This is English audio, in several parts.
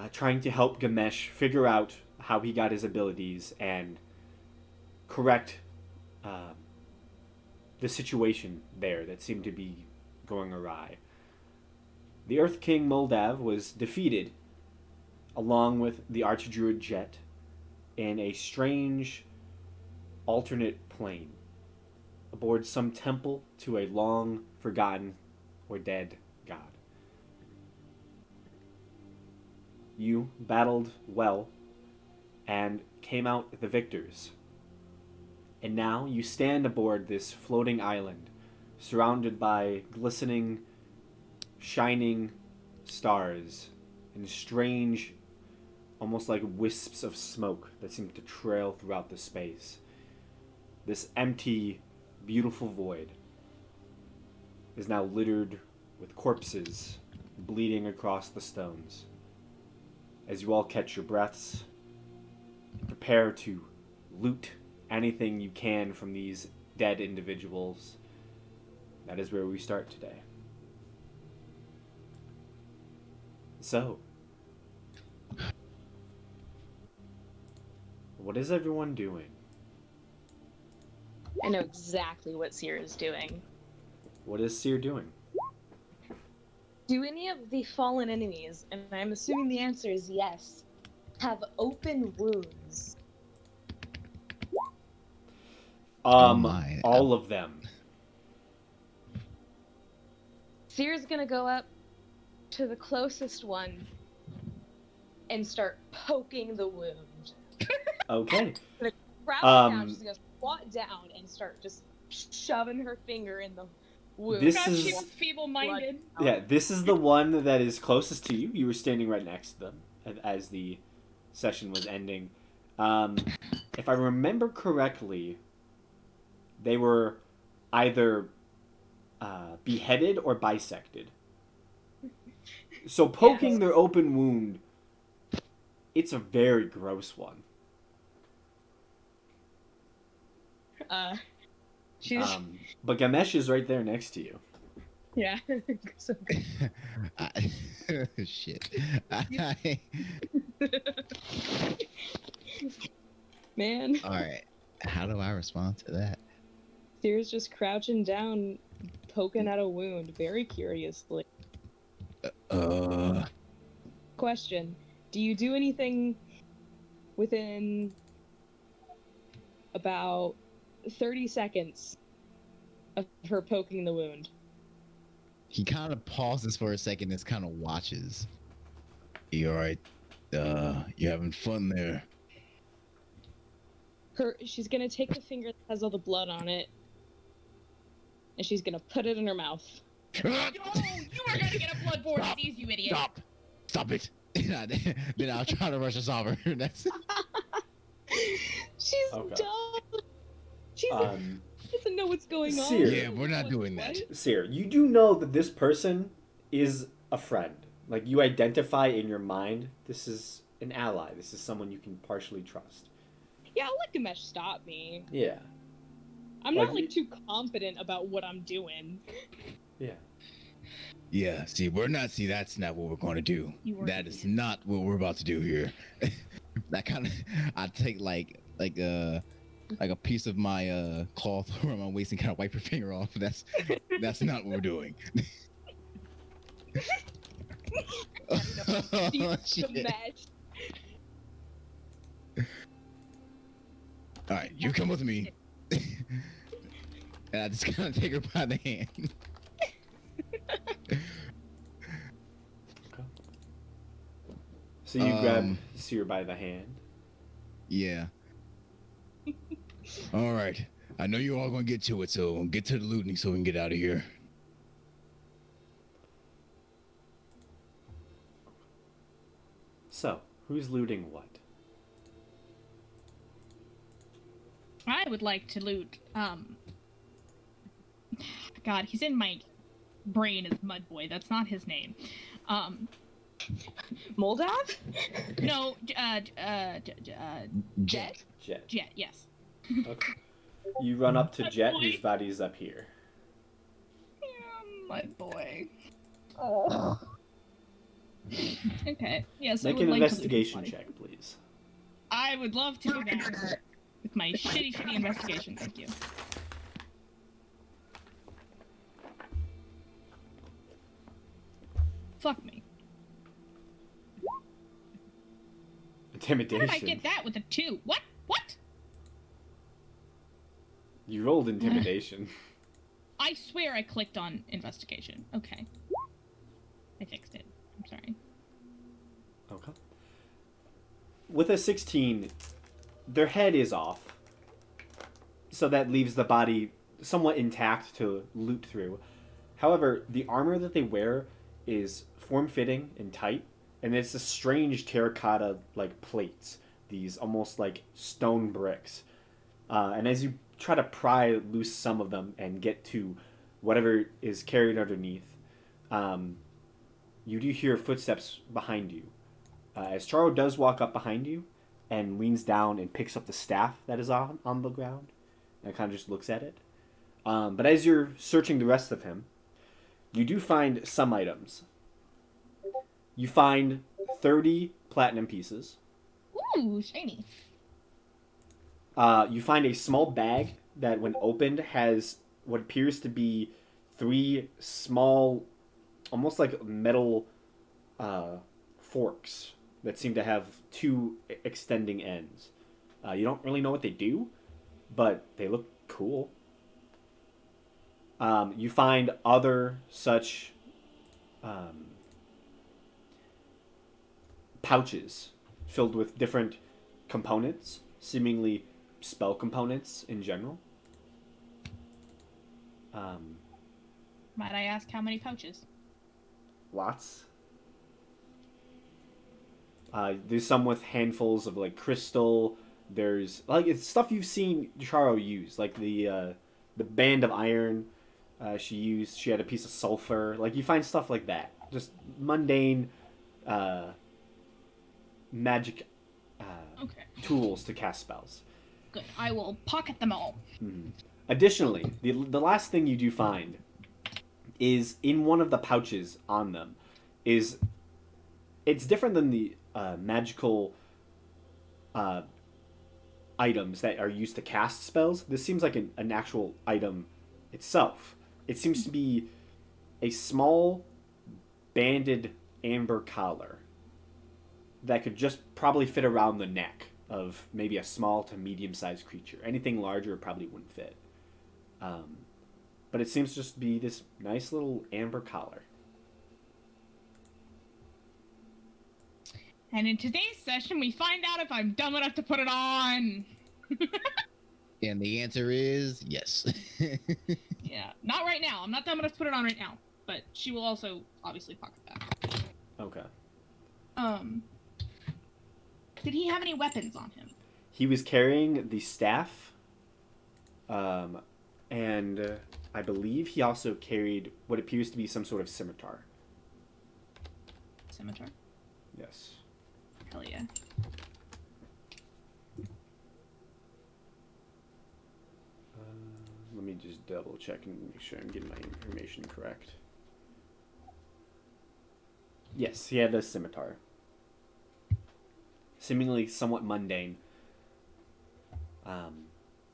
trying to help Gamesh figure out how he got his abilities and correct uh, the situation there that seemed to be going awry. The Earth King Moldav was defeated, along with the Archdruid Jet, in a strange alternate plane aboard some temple to a long forgotten or dead god. You battled well and came out the victors. And now you stand aboard this floating island, surrounded by glistening, shining stars and strange, almost like wisps of smoke that seem to trail throughout the space. This empty, beautiful void is now littered with corpses bleeding across the stones. As you all catch your breaths and prepare to loot anything you can from these dead individuals, that is where we start today. So, what is everyone doing? I know exactly what Seer is doing. What is Seer doing? Do any of the fallen enemies, and I'm assuming the answer is yes, have open wounds? Oh my. All of them. Seer's gonna go up to the closest one and start poking the wound. Okay. Crouch down, she's gonna squat down and start just shoving her finger in the wound. This God, is- she was feeble-minded. Yeah, this is the one that is closest to you. You were standing right next to them as the session was ending. If I remember correctly, they were either beheaded or bisected. So poking their open wound, it's a very gross one. She's But Gamesh is right there next to you. yeah. So Shit. man, All right. How do I respond to that? Seer's just crouching down, poking at a wound very curiously. Question: do you do anything within about 30 seconds of her poking the wound? He kind of pauses for a second and kind of watches. You alright? You having fun there? She's gonna take the finger that has all the blood on it, and she's gonna put it in her mouth. Yo, you are gonna get a bloodborne disease, you idiot. Stop it! Then I'll try to rush us over. That's She's Okay. dumb. She Um, doesn't know what's going on. Seer. Yeah, we're not doing that. Seer, you do know that this person is a friend. Like, you identify in your mind, this is an ally. This is someone you can partially trust. Yeah, I'll let Gamesh stop me. Yeah. I'm Like, not like too confident about what I'm doing. Yeah. Yeah, see, that's not what we're going to do. You are That an is idiot. not what we're about to do here. That kind of, I take like a piece of my cloth around my waist and kind of wipe her finger off. That's not what we're doing. Oh, shit. Gamesh. All right, you come with me. And I just kind of take her by the hand. So you grab Seer by the hand. Yeah. All right. I know you're all gonna get to it, so get to the looting so we can get out of here. So, who's looting what? I would like to loot, God, he's in my brain as Mudboy. That's not his name. Moldav? No, Jet? Jet. Jet, yes. Okay. You run up to Jet, Boy. whose body's up here. Mudboy. Oh. Okay. Yes, Make I would an like investigation to loot his body. check, please. I would love to do that. With my shitty investigation, thank you. Fuck me. How Intimidation. did I get that with a 2? What? What? You rolled intimidation. I swear I clicked on investigation. Okay. I fixed it. I'm sorry. Okay. With a 16, their head is off. So that leaves the body somewhat intact to loot through. However, the armor that they wear is form-fitting and tight, and it's a strange terracotta like plates, these almost like stone bricks. And as you try to pry loose some of them and get to whatever is carried underneath, you do hear footsteps behind you. As Charo does walk up behind you and leans down and picks up the staff that is on the ground, and kind of just looks at it. But as you're searching the rest of him, you do find some items. You find 30 platinum pieces. Ooh, shiny. You find a small bag that, when opened, has what appears to be 3 small, almost like metal forks that seem to have 2 extending ends. You don't really know what they do, but they look cool. You find other such pouches filled with different components, seemingly spell components in general. Might I ask how many pouches? Lots. There's some with handfuls of like crystal. There's like it's stuff you've seen Charo use, like the band of iron she used. She had a piece of sulfur. Like you find stuff like that, just mundane magic Okay. tools to cast spells. Good. I will pocket them all. Additionally, the last thing you do find is in one of the pouches on them is it's different than the magical items that are used to cast spells. This seems like an actual item itself. It seems to be a small banded amber collar that could just probably fit around the neck of maybe a small to medium-sized creature. Anything larger probably wouldn't fit. But it seems to just be this nice little amber collar. And in today's session, we find out if I'm dumb enough to put it on. And the answer is yes. Yeah, not right now. I'm not dumb enough to put it on right now. But she will also obviously pocket that. Okay. Did he have any weapons on him? He was carrying the staff, and I believe he also carried what appears to be some sort of scimitar. Scimitar? Yes. Hell yeah. Let me just double check and make sure I'm getting my information correct. Yes, he had a scimitar. Seemingly somewhat mundane.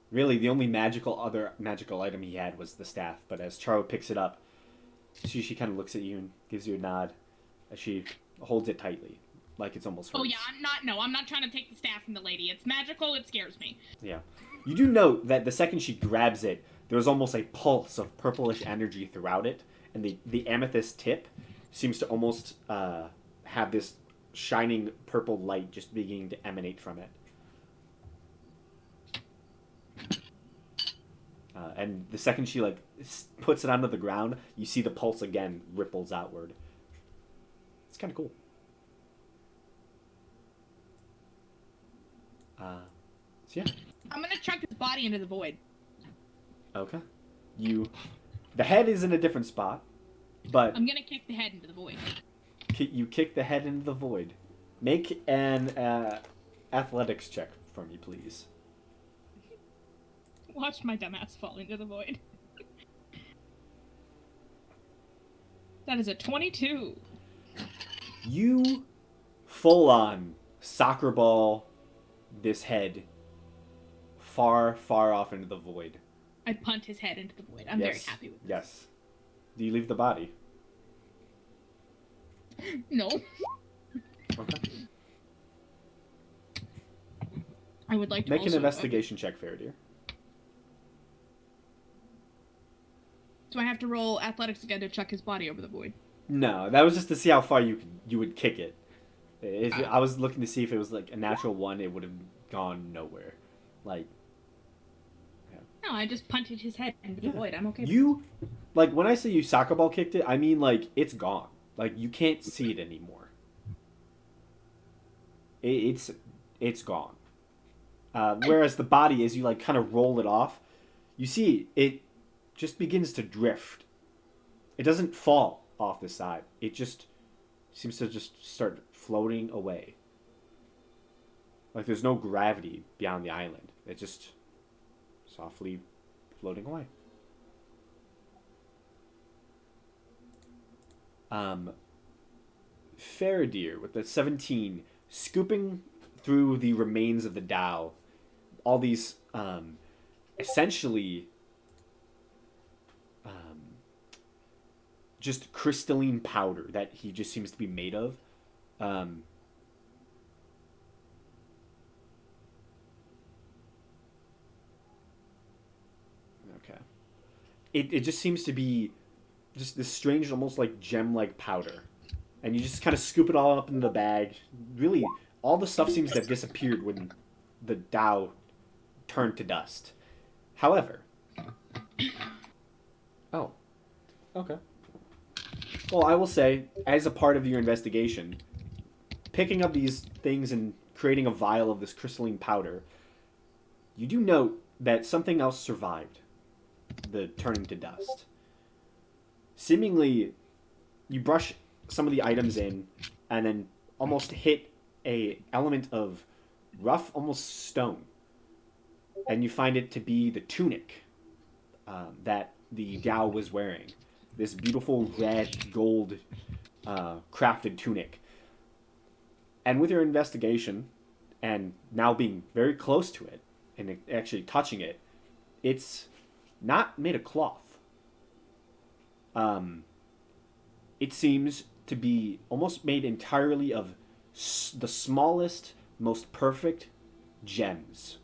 Really, the only other magical item he had was the staff. But as Charo picks it up, she kind of looks at you and gives you a nod as she holds it tightly, like it's almost hers. Oh yeah, I'm not trying to take the staff from the lady. It's magical, it scares me. Yeah. You do note that the second she grabs it, there's almost a pulse of purplish energy throughout it, and the amethyst tip seems to almost have this shining purple light just beginning to emanate from it. And the second she puts it onto the ground, you see the pulse again ripples outward. It's kind of cool. So yeah. I'm gonna chuck his body into the void. Okay. The head is in a different spot, but I'm gonna kick the head into the void. you kick the head into the void. Make an athletics check for me, please. Watch my dumbass fall into the void. That is a 22. You full on soccer ball this head far, far off into the void. I punt his head into the void. I'm very happy with this. Yes. Do you leave the body? No. Okay. I would like to Make an also, investigation check, Faradir. Do I have to roll athletics again to chuck his body over the void? No, that was just to see how far you would kick it. If I was looking to see if it was like a natural one, it would have gone nowhere. Like, No, I just punted his head into the void. I'm okay with you, like when I say you soccer ball kicked it, I mean like it's gone. Like you can't see it anymore. It's gone. Whereas the body, as you like kind of roll it off, you see it just begins to drift. It doesn't fall off the side. It just seems to just start floating away. Like there's no gravity beyond the island. It's just softly floating away. Faradir with the 17 scooping through the remains of the Tao. All these essentially just crystalline powder that he just seems to be made of. Okay. It just seems to be just this strange, almost like gem-like powder. And you just kind of scoop it all up into the bag. Really, all the stuff seems to have disappeared when the Tao turned to dust. However... Oh. Okay. Well, I will say, as a part of your investigation, picking up these things and creating a vial of this crystalline powder, you do note that something else survived the turning to dust. Seemingly, you brush some of the items in and then almost hit a element of rough, almost stone. And you find it to be the tunic that the Tao was wearing. This beautiful red gold crafted tunic. And with your investigation, and now being very close to it, and actually touching it, it's not made of cloth. It seems to be almost made entirely of the smallest, most perfect gems.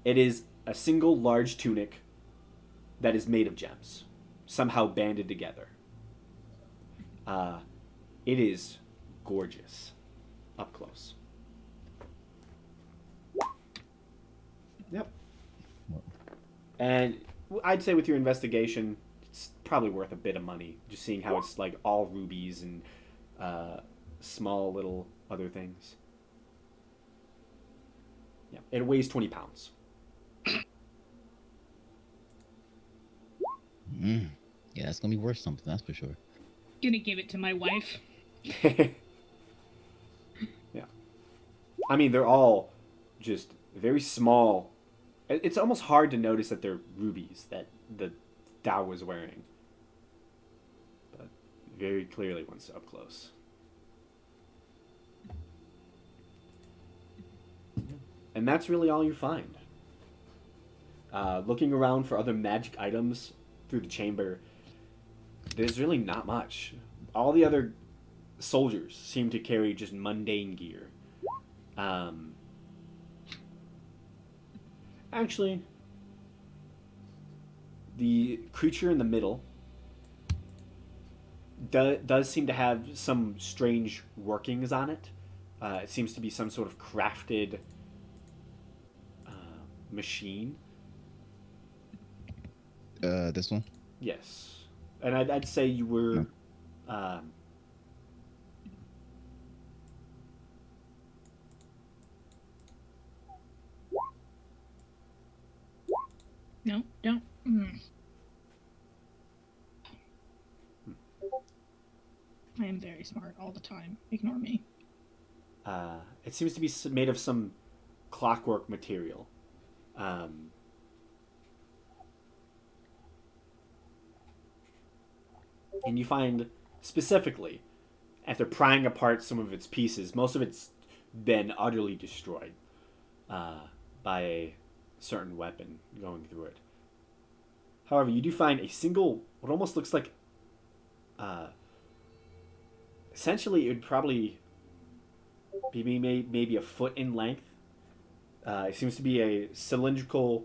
It is a single large tunic that is made of gems, somehow banded together. It is gorgeous, up close. Yep. And I'd say with your investigation, it's probably worth a bit of money, just seeing how it's like all rubies and small little other things. Yeah, it weighs 20 pounds. Yeah, that's gonna be worth something, that's for sure. Gonna give it to my wife. Yeah. I mean, they're all just very small. It's almost hard to notice that they're rubies that the Tao was wearing. But very clearly once up close. And that's really all you find. Looking around for other magic items through the chamber, there's really not much. All the other soldiers seem to carry just mundane gear. Actually, the creature in the middle does seem to have some strange workings on it. It seems to be some sort of crafted machine. This one? Yes. And I'd say you were... No, don't. I am very smart all the time. Ignore me. It seems to be made of some clockwork material. And you find specifically, after prying apart some of its pieces, most of it's been utterly destroyed by a certain weapon going through it. However, you do find a single, what almost looks like, essentially it would probably be maybe a foot in length. It seems to be a cylindrical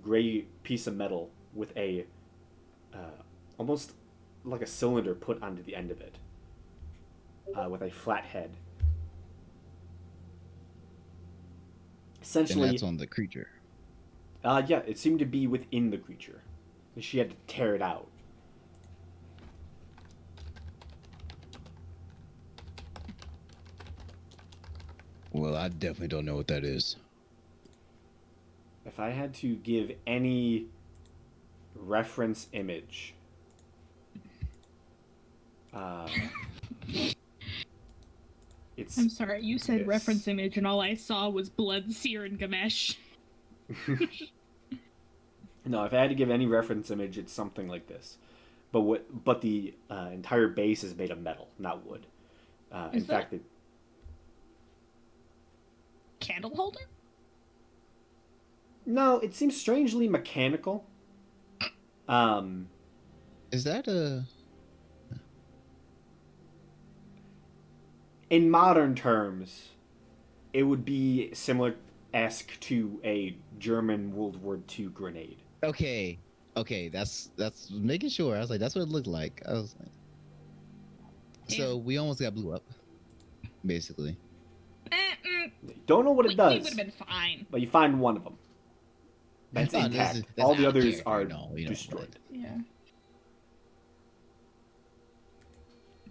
gray piece of metal with a almost like a cylinder put onto the end of it with a flat head. And Essentially, that's on the creature. yeah, it seemed to be within the creature. She had to tear it out. Well, I definitely don't know what that is. If I had to give any reference image, it's I'm sorry, you said this. reference image, and all I saw was Blood, Seer, and Gamesh. No, if I had to give any reference image, it's something like this. But the entire base is made of metal, not wood. In Is that- fact, it, Candle holder? no, it seems strangely mechanical. Is that a? In modern terms, it would be similar-esque to a German World War II grenade. Okay, that's making sure. I was like, that's what it looked like. I was like, so we almost got blew up, basically. Don't know what it We does, would have been fine. but you find one of them. That's Oh, intact. that's All the out others there. are No, you don't destroyed. Yeah.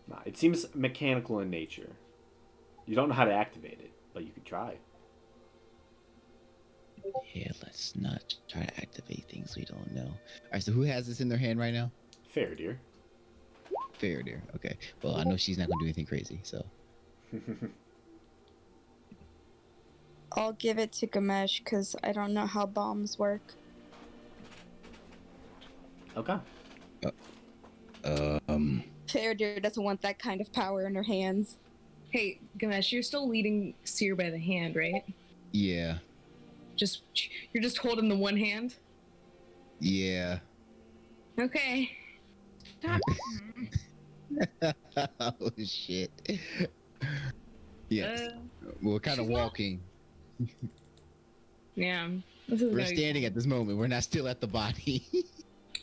Nah, it seems mechanical in nature. You don't know how to activate it, but you could try. Yeah, let's not try to activate things we don't know. All right, so who has this in their hand right now? Fair, dear. Fair, dear. Okay. Well, I know she's not gonna do anything crazy, so. I'll give it to Gamesh because I don't know how bombs work. Okay. Faraday doesn't want that kind of power in her hands. Hey, Ganesh, you're still leading Seer by the hand, right? Yeah. You're just holding the one hand? Yeah. Okay. Stop. Oh shit. Yes. Uh, We're kind of she's not- walking. yeah. This is We're very- standing at this moment. We're not still at the body.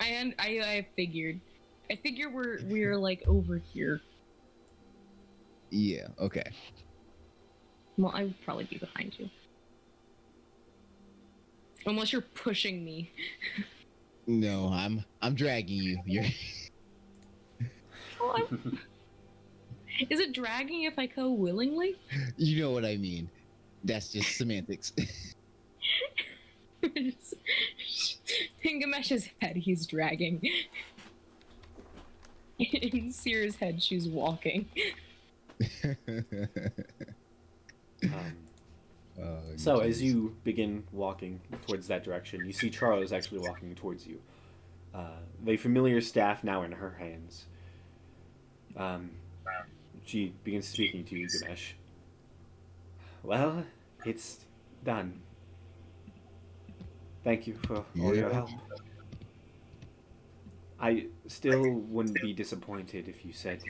I figured. I figure we're like over here. Yeah. Okay. Well, I would probably be behind you. Unless you're pushing me. No, I'm dragging you. You're. Well, is it dragging if I go willingly? You know what I mean. That's just semantics. In Gamesh's head, he's dragging. In Seer's head, she's walking. So as you begin walking towards that direction, you see Charles actually walking towards you. The familiar staff now in her hands. She begins speaking to you, Ganesh. Well, it's done. Thank you for all your Yeah. help. I still wouldn't be disappointed if you said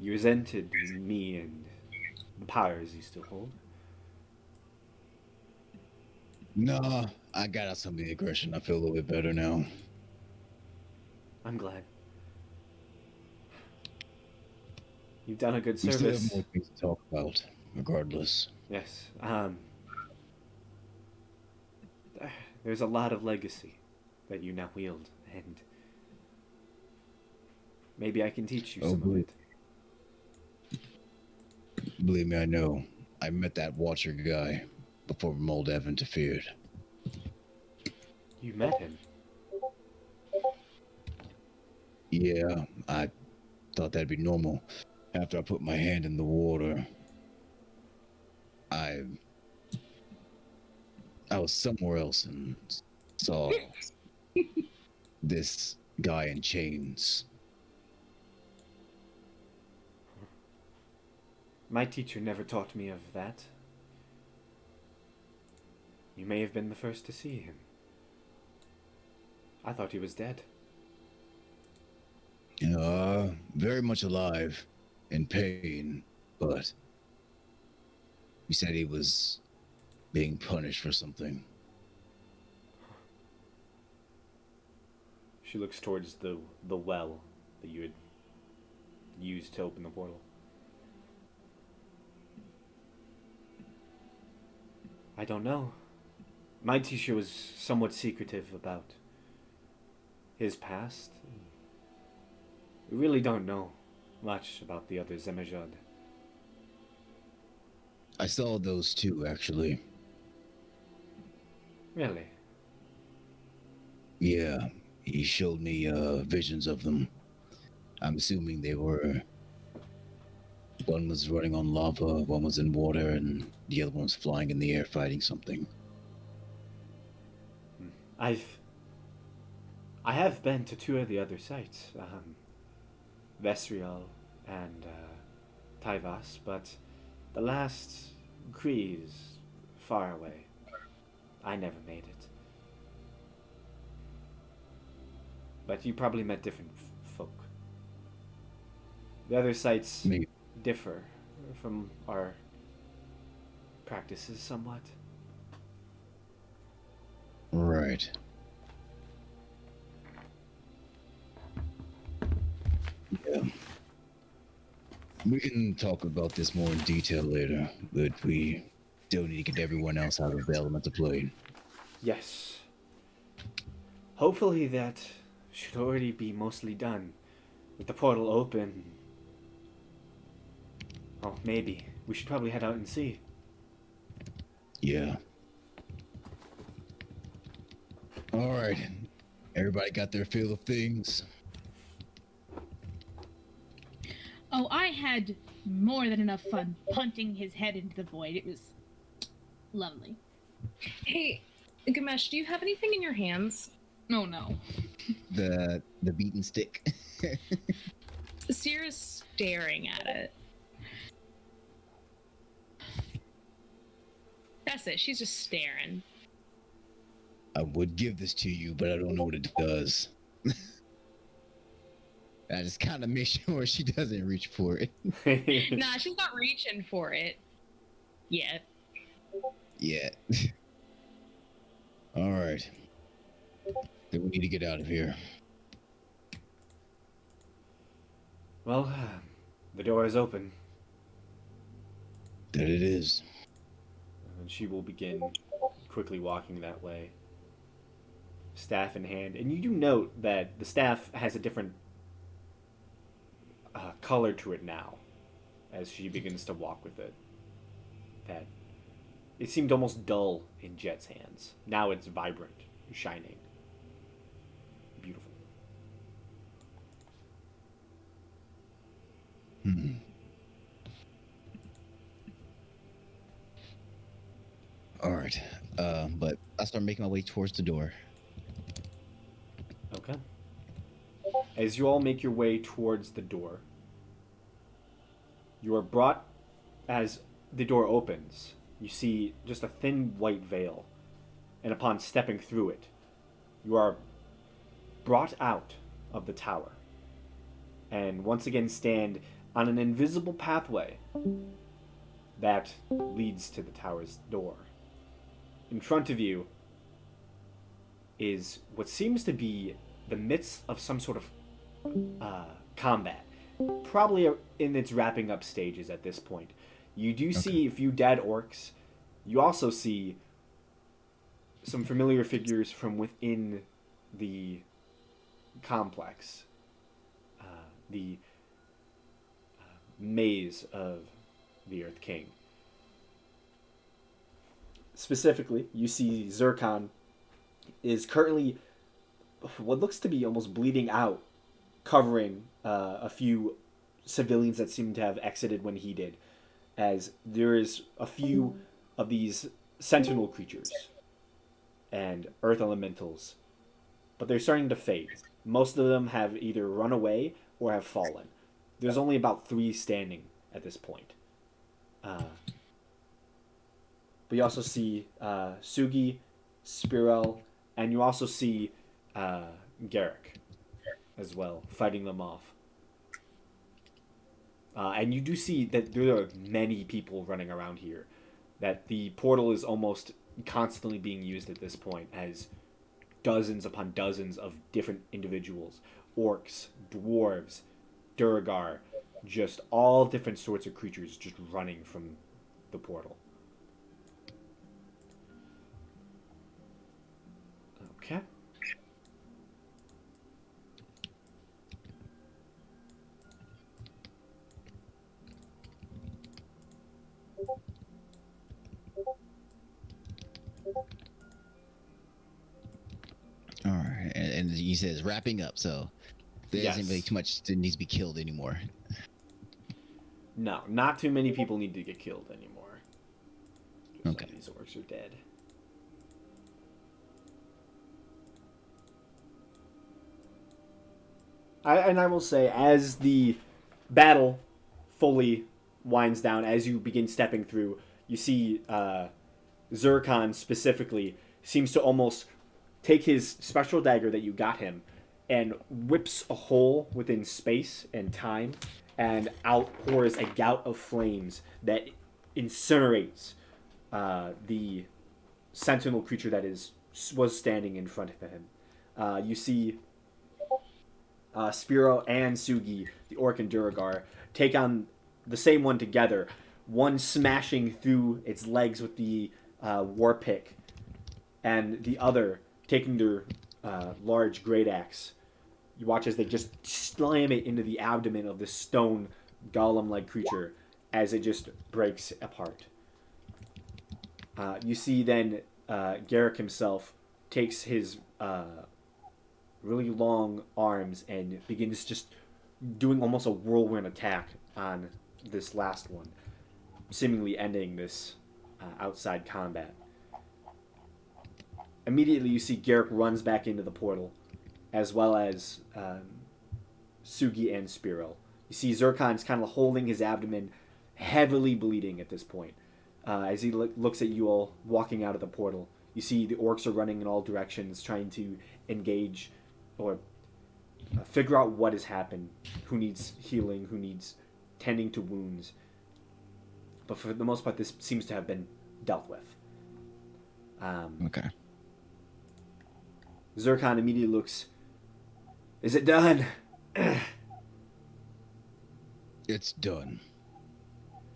you resented me and the powers you still hold. No, I got out some of the aggression. I feel a little bit better now. I'm glad. You've done a good We still have service. more things to talk about, regardless. Yes. There's a lot of legacy that you now wield, and maybe I can teach you Oh, some of good. it. Believe me, I know. I met that Watcher guy before Moldev interfered. You met him. Yeah, I thought that'd be normal. After I put my hand in the water, I was somewhere else and saw this guy in chains. My teacher never taught me of that. You may have been the first to see him. I thought he was dead. Very much alive, in pain, but he said he was being punished for something. She looks towards the well that you had used to open the portal. I don't know. My teacher was somewhat secretive about his past. We really don't know much about the other Zemajad. I saw those two, actually. Really? Yeah, he showed me visions of them. I'm assuming they were. One was running on lava, one was in water, and the other one was flying in the air fighting something. I have been to two of the other sites, Vesrial and Taivas, but the last Kree is far away. I never made it. But you probably met different folk. The other sites Maybe. differ from our practices somewhat. Right. Yeah. We can talk about this more in detail later, but we still need to get everyone else out of the elemental plane. Yes. Hopefully that should already be mostly done. With the portal open. Oh, maybe. We should probably head out and see. Yeah. All right. Everybody got their fill of things? Oh, I had more than enough fun punting his head into the void. It was lovely. Hey, Gamesh, do you have anything in your hands? Oh no. The beaten stick. Sierra's staring at it. That's it. She's just staring. I would give this to you, but I don't know what it does. I just kind of make sure she doesn't reach for it. Nah, she's not reaching for it yet. Yeah. All right. Then we need to get out of here. Well, the door is open. That it is. And she will begin quickly walking that way. Staff in hand. And you do note that the staff has a different color to it now as she begins to walk with it. That it seemed almost dull in Jet's hands. Now it's vibrant, shining, beautiful. Hmm. All right. But I start making my way towards the door. Okay. As you all make your way towards the door, you are brought, as the door opens, you see just a thin white veil, and upon stepping through it, you are brought out of the tower, and once again stand on an invisible pathway that leads to the tower's door. In front of you is what seems to be the midst of some sort of combat, probably in its wrapping up stages at this point. You do see a few dead orcs. You also see some familiar figures from within the complex, the maze of the Earth King. Specifically, you see Zircon is currently what looks to be almost bleeding out, covering a few civilians that seem to have exited when he did, as there is a few of these sentinel creatures and earth elementals, but they're starting to fade. Most of them have either run away or have fallen. There's only about 3 standing at this point. But you also see Sugi, Spirel, and you also see Garrick as well, fighting them off. And you do see that there are many people running around here. That the portal is almost constantly being used at this point as dozens upon dozens of different individuals, orcs, dwarves, Durgar, just all different sorts of creatures just running from the portal. Okay. All right, and you said it's wrapping up, so there Yes. isn't really too much that needs to be killed anymore. No, not too many people need to get killed anymore. Some Okay. of these orcs are dead. I will say, as the battle fully winds down, as you begin stepping through, you see Zircon specifically seems to almost take his special dagger that you got him and whips a hole within space and time, and out pours a gout of flames that incinerates the sentinel creature that was standing in front of him. You see Spiro and Sugi, the orc and Duragar, take on the same one together, one smashing through its legs with the war pick, and the other taking their large great axe. You watch as they just slam it into the abdomen of this stone golem-like creature as it just breaks apart. You see then Garrick himself takes his really long arms and begins just doing almost a whirlwind attack on this last one, seemingly ending this outside combat. Immediately you see Garrick runs back into the portal, as well as Sugi and Spiro. You see Zircon's kind of holding his abdomen, heavily bleeding at this point. As he looks at you all walking out of the portal, you see the orcs are running in all directions, trying to engage or figure out what has happened, who needs healing, who needs tending to wounds. But for the most part, this seems to have been dealt with. Okay. Zircon immediately looks, "Is it done?" It's done.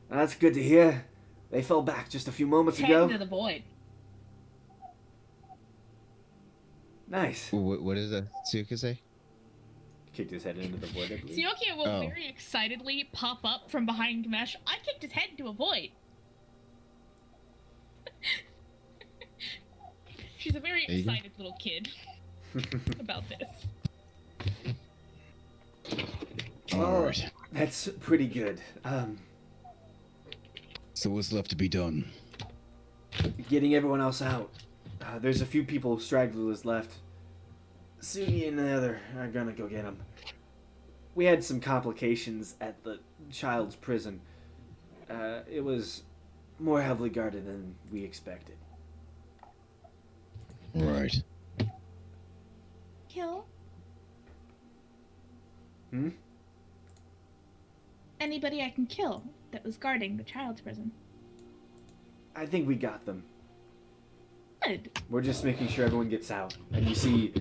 That's good to hear. They fell back just a few moments Head ago. into the void. Nice. What does Tsuka say? Kicked his head into the void, I believe. Siokia will Oh. very excitedly pop up from behind Gamesh. I kicked his head into a void. She's a very There you go. excited little kid about this. Oh. Alright. That's pretty good. So what's left to be done? Getting everyone else out. There's a few people, stragglers left. Sugi and the other are gonna go get them. We had some complications at the child's prison. It was more heavily guarded than we expected. Right. Kill? Hmm? Anybody I can kill that was guarding the child's prison. I think we got them. Good. We're just making sure everyone gets out. And you see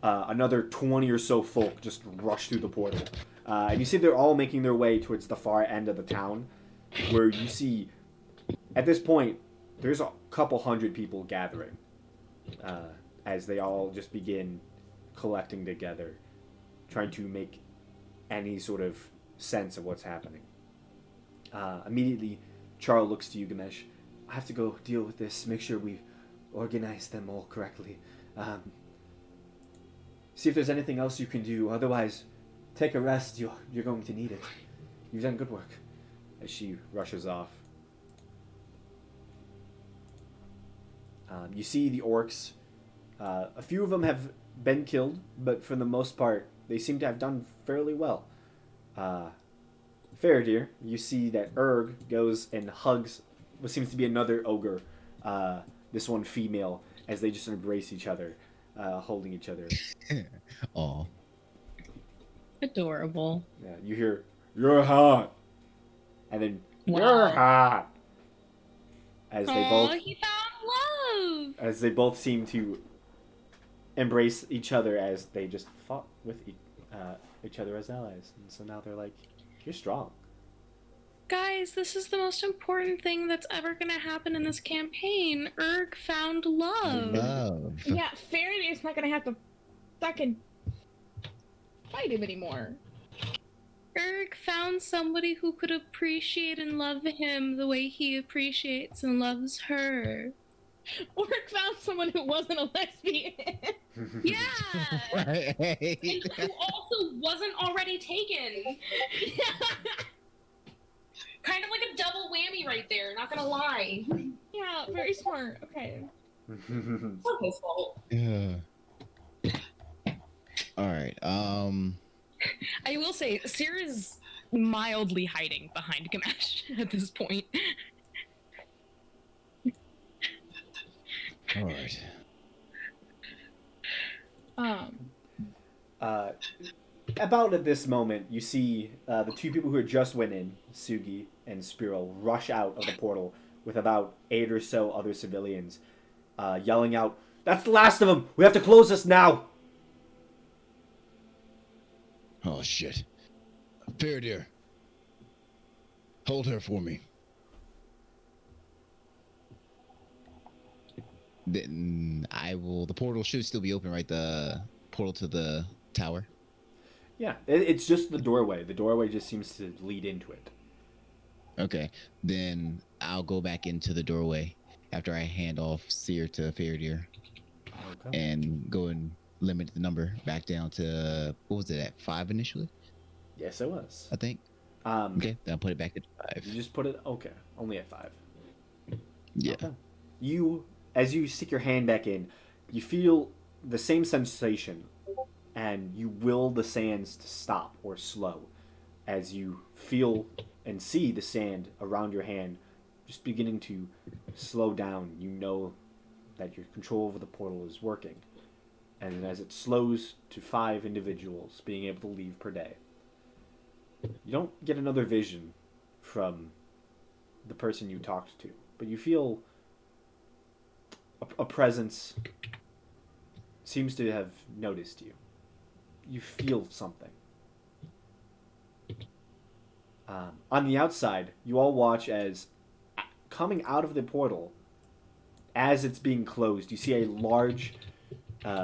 another 20 or so folk just rush through the portal. And you see they're all making their way towards the far end of the town, where you see, at this point, there's a couple hundred people gathering as they all just begin collecting together, trying to make any sort of sense of what's happening. Immediately, Charl looks to you, Gamesh. I have to go deal with this, make sure we organize them all correctly. See if there's anything else you can do. Otherwise, take a rest. You're going to need it. You've done good work. As she rushes off. You see the orcs. A few of them have been killed, but for the most part, they seem to have done fairly well. Faradir, you see that Erg goes and hugs what seems to be another ogre, this one female, as they just embrace each other, holding each other. Aw. Adorable. Yeah, you hear, "You're hot," and then "You're Wow. hot," as they Aw, both he found love. seem to embrace each other as they just fought with each other as allies, and so now they're like, "You're strong." Guys, this is the most important thing that's ever gonna happen in this campaign. Erg found love. Love. Yeah, Faraday's not gonna have to fucking fight him anymore. Erg found somebody who could appreciate and love him the way he appreciates and loves her. Orc found someone who wasn't a lesbian. Yeah! Right. And who also wasn't already taken. Kind of like a double whammy right there, not gonna lie. Yeah, very smart. Okay. It's not his fault. Yeah. All right. I will say, Sierra's mildly hiding behind Gamesh at this point. All right. About at this moment, you see the two people who had just went in, Sugi and Spiro, rush out of the portal with about 8 or so other civilians, yelling out, "That's the last of them! We have to close this now!" Oh shit. Faradir. Hold her for me. Then I will. The portal should still be open, right? The portal to the tower. Yeah, it's just the doorway. The doorway just seems to lead into it. Okay. Then I'll go back into the doorway after I hand off Seer to Faradir Okay. and go and limit the number back down to, what was it, at 5 initially? Yes, it was. I think. Okay, then I'll put it back at 5. You just put it, okay, only at 5. Yeah. Okay. You, as you stick your hand back in, you feel the same sensation, and you will the sands to stop or slow as you feel and see the sand around your hand just beginning to slow down. You know that your control over the portal is working. And as it slows to 5 individuals being able to leave per day, you don't get another vision from the person you talked to, but you feel a presence seems to have noticed you. You feel something. On the outside, you all watch as, coming out of the portal, as it's being closed, you see a large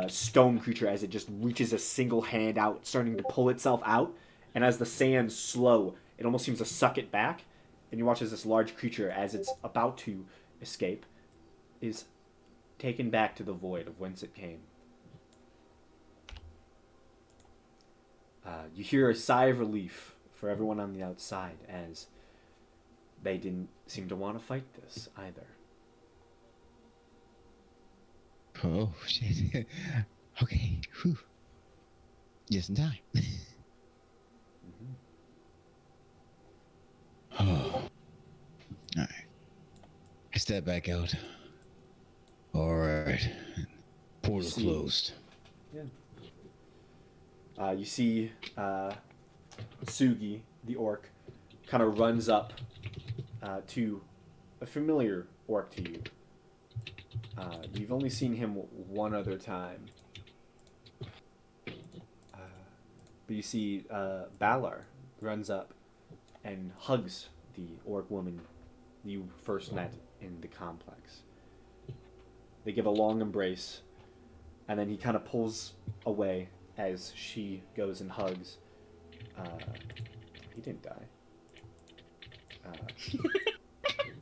stone creature as it just reaches a single hand out, starting to pull itself out, and as the sands slow, it almost seems to suck it back, and you watch as this large creature, as it's about to escape, is taken back to the void of whence it came. You hear a sigh of relief for everyone on the outside, as they didn't seem to want to fight this either. Oh, shit. Okay. Whew. Just in time. Oh. Alright. I step back out. Alright. Portal See. closed. You see Sugi, the orc, kind of runs up to a familiar orc to you. You've only seen him one other time. But you see Balar runs up and hugs the orc woman you first met in the complex. They give a long embrace, and then he kind of pulls away as she goes and hugs. He didn't die.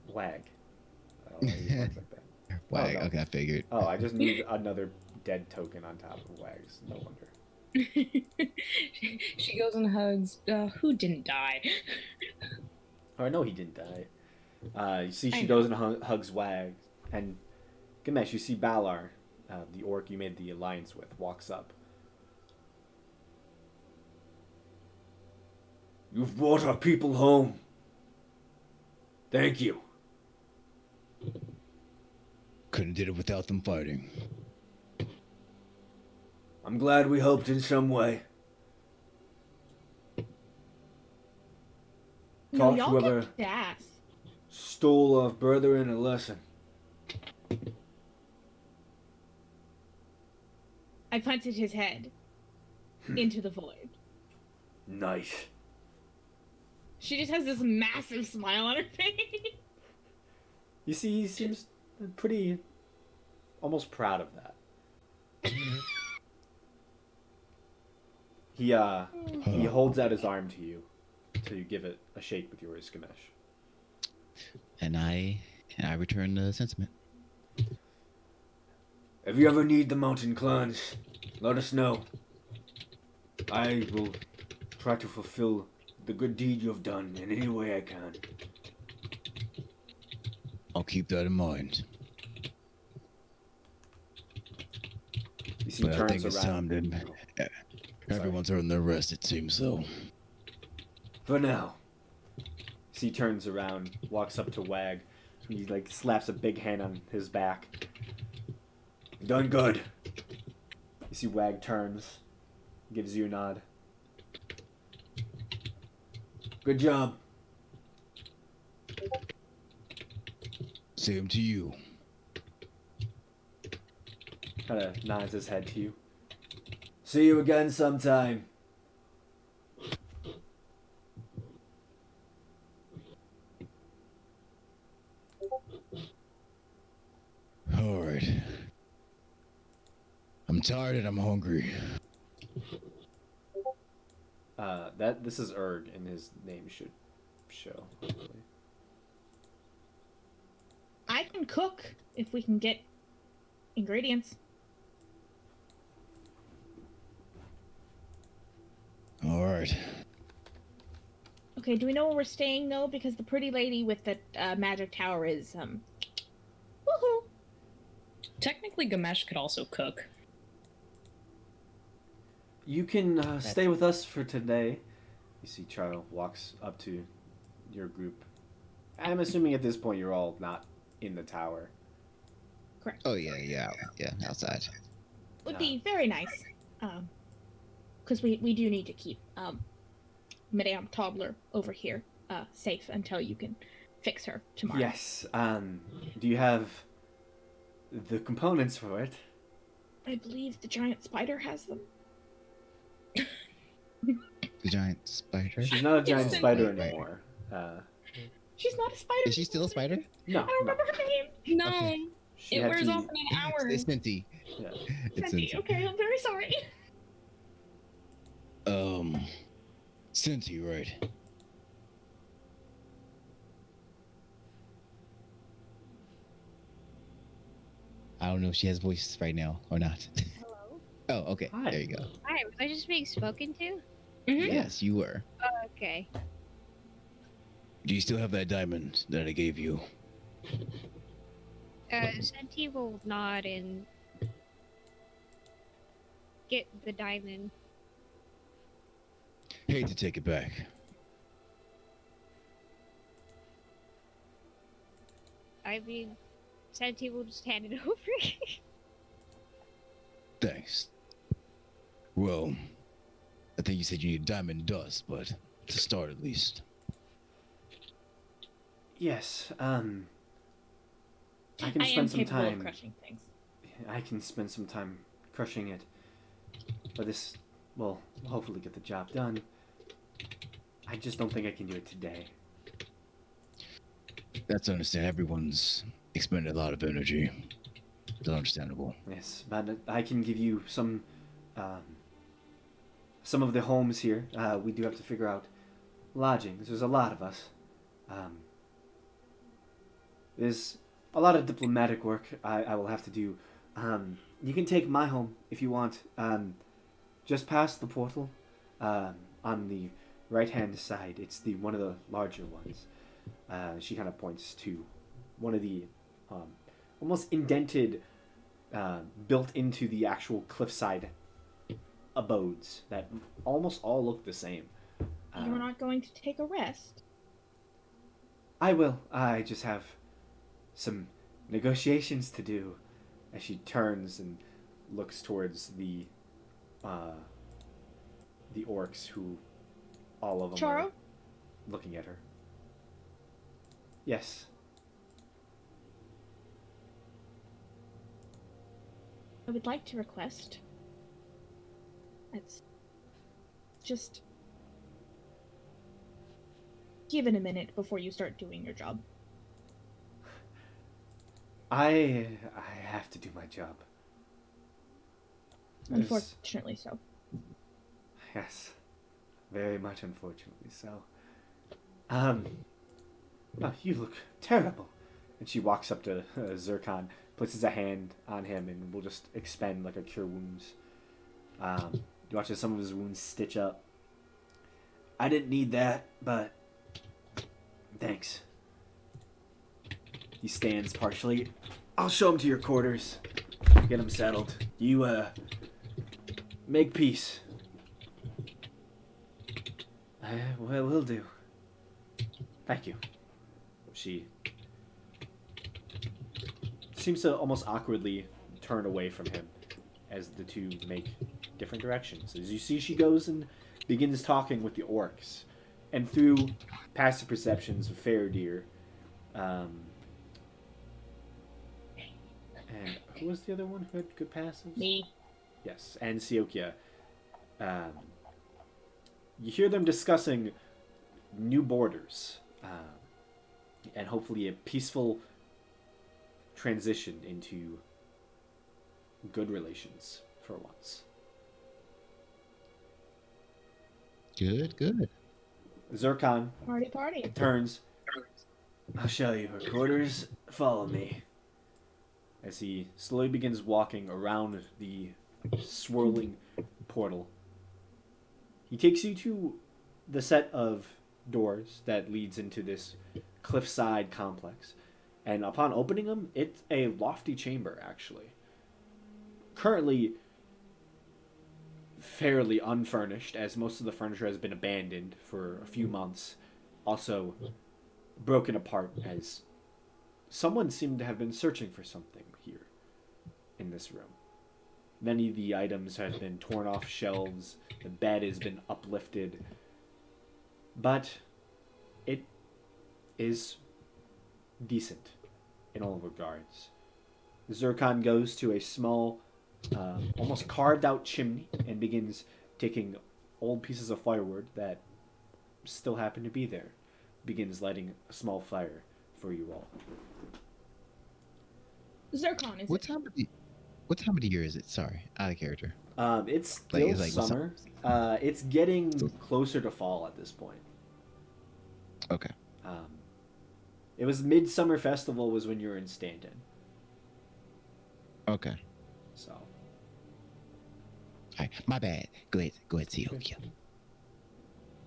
Wag. I don't know why he looks like that. Wag. no. Okay, I figured. Oh, I just need another dead token on top of Wags. No wonder. She goes and hugs. Who didn't die? Oh, I know he didn't die. You see, I she know. goes and hugs Wags, and Gamesh, you see Balar, the orc you made the alliance with, walks up. You've brought our people home. Thank you. Couldn't did it without them fighting. I'm glad we helped in some way. No, Taught y'all whoever kicked ass. stole our brethren a lesson. I punted his head into the void. Nice. She just has this massive smile on her face. You see, he seems pretty, almost proud of that. He holds out his arm to you to give it a shake with yours, Gamesh. And I return the sentiment. If you ever need the mountain clans, let us know. I will try to fulfill the good deed you have done in any way I can. I'll keep that in mind. You see, But I turns think it's around. time to. Everyone's earned their rest, it seems so. For now. See, turns around, walks up to Wag. He like slaps a big hand on his back. Done good. You see, Wag turns, gives you a nod. Good job. Same to you. Kind of nods his head to you. See you again sometime. Alright. I'm tired and I'm hungry. This is Erg, and his name should show. Hopefully. I can cook if we can get ingredients. Alright. Okay, do we know where we're staying though? Because the pretty lady with the magic tower is woohoo. Technically, Gamesh could also cook. You can stay with us for today. You see, Charo walks up to your group. I'm assuming at this point you're all not in the tower. Correct. Oh yeah, outside. Would be very nice. Because we do need to keep Madame Toddler over here safe until you can fix her tomorrow. Yes. Do you have the components for it? I believe the giant spider has them. The giant spider. She's not a giant Yes, spider right. anymore. She's not a spider. Is she still a spider? No. I don't remember her name. No, Okay. She it had wears to- off in an hour. It's Cinti. Yeah. It's Cindy, Cinti. okay, I'm very sorry. Cinti, right? I don't know if she has voice right now or not. Hello. Oh, okay. Hi. There you go. Hi, was I just being spoken to? Mhm. Yes, you were. Okay. Do you still have that diamond that I gave you? Senti will nod and get the diamond. Hate to take it back. I mean, Senti will just hand it over. Thanks. Well, I think you said you need diamond dust, but to start at least. Yes. I can I am spend some capable of time. crushing things. I can spend some time crushing it. But this will hopefully get the job done. I just don't think I can do it today. That's understand. Everyone's expended a lot of energy. It's understandable. Yes, but I can give you some of the homes here. We do have to figure out lodgings. There's a lot of us. There's a lot of diplomatic work I will have to do. You can take my home if you want. Just past the portal, on the right-hand side. It's one of the larger ones. She kind of points to one of the almost indented, built into the actual cliffside abodes that almost all look the same. You're not going to take a rest. I will. I just have some negotiations to do. As she turns and looks towards the orcs, who all of them Charo? are looking at her. Yes. I would like to request. Let's just give it a minute before you start doing your job. I have to do my job. There's- Unfortunately so. Yes. Very much unfortunately so. Oh, you look terrible. And she walks up to Zircon, places a hand on him, and will just expend like a cure wounds. You watch as some of his wounds stitch up. I didn't need that, but thanks. He stands partially. I'll show him to your quarters. Get him settled. You, make peace. Well, will do. Thank you. She seems to almost awkwardly turn away from him as the two make different directions. As you see, she goes and begins talking with the orcs. And through passive perceptions of Faradir, and who was the other one who had good passives? Me. Yes, and Siokia. You hear them discussing new borders, and hopefully a peaceful transition into good relations for once. Good, good. Zircon Party. turns. I'll show you her quarters. Follow me. As he slowly begins walking around the swirling portal. He takes you to the set of doors that leads into this cliffside complex. And upon opening them, it's a lofty chamber, actually. Currently fairly unfurnished, as most of the furniture has been abandoned for a few months. Also broken apart, as someone seemed to have been searching for something here in this room. Many of the items have been torn off shelves. The bed has been uplifted. But it is decent in all regards. Zircon goes to a small, almost carved out chimney and begins taking old pieces of firewood that still happen to be there. Begins lighting a small fire for you all. Zircon, is What it? time of the year is it? Sorry, out of character. It's still Is summer. It's getting closer to fall at this point. Okay. It was Midsummer Festival was when you were in Stanton. Okay. So. Alright, my bad. Go ahead, Siokia.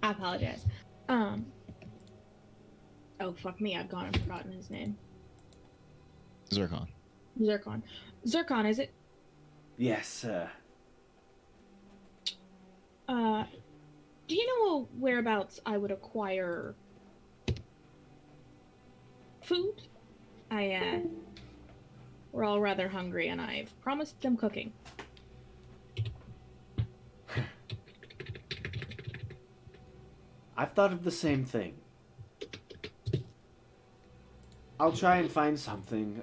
I apologize. Oh, fuck me, I've gone and forgotten his name. Zircon. Zircon. Zircon, is it? Yes, Do you know whereabouts I would acquire food? We're all rather hungry, and I've promised them cooking. I've thought of the same thing. I'll try and find something.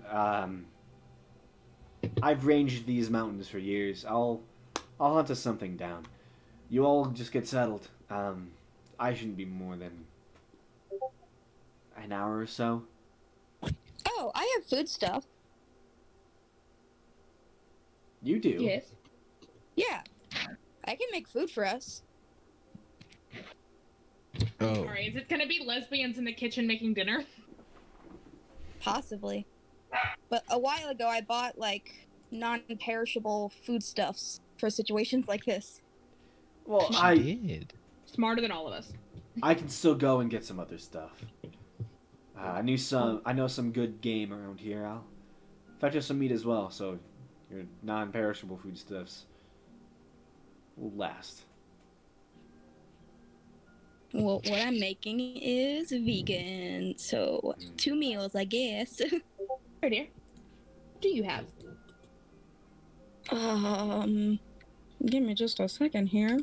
I've ranged these mountains for years. I'll hunt us something down. You all just get settled. I shouldn't be more than an hour or so. Oh, I have food stuff. You do? Yes. Yeah. I can make food for us. Oh. Sorry, is it gonna be lesbians in the kitchen making dinner? Possibly. But a while ago, I bought, like, non-perishable foodstuffs for situations like this. Well, She I did. Smarter than all of us. can still go and get some other stuff. I know some good game around here. I'll fetch us some meat as well, so your non-perishable foodstuffs will last. Well, what I'm making is vegan, so 2 meals, I guess. Here, dear. What do you have? Give me just a second here.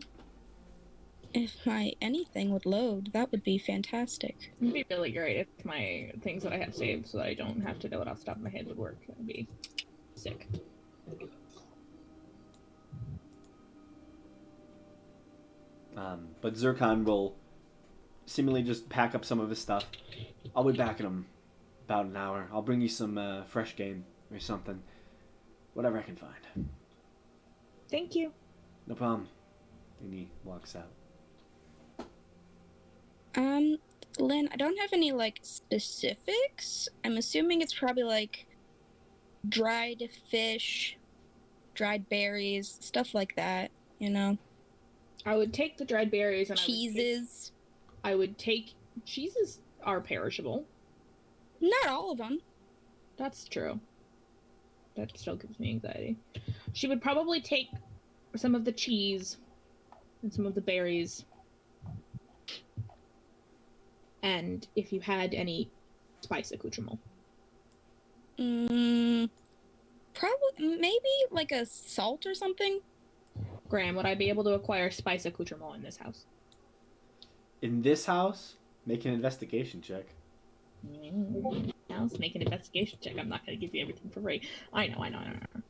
If my anything would load, that would be fantastic. It'd be really great if my things that I have saved so that I don't have to know it off the top of my head would work. That'd be sick. But Zircon will seemingly just pack up some of his stuff. I'll be back in about an hour. I'll bring you some fresh game or something. Whatever I can find. Thank you. No problem. And he walks out. Lynn, I don't have any, like, specifics. I'm assuming it's probably, like, dried fish, dried berries, stuff like that, you know? I would take the dried berries and Cheeses. I would take cheeses are perishable. Not all of them. That's true. That still gives me anxiety. She would probably take some of the cheese and some of the berries. And if you had any spice accoutrement. Probably, maybe, like, a salt or something? Graham, would I be able to acquire spice accoutrement in this house? In this house, make an investigation check. Now let's make an investigation check. I'm not going to give you everything for free. I know.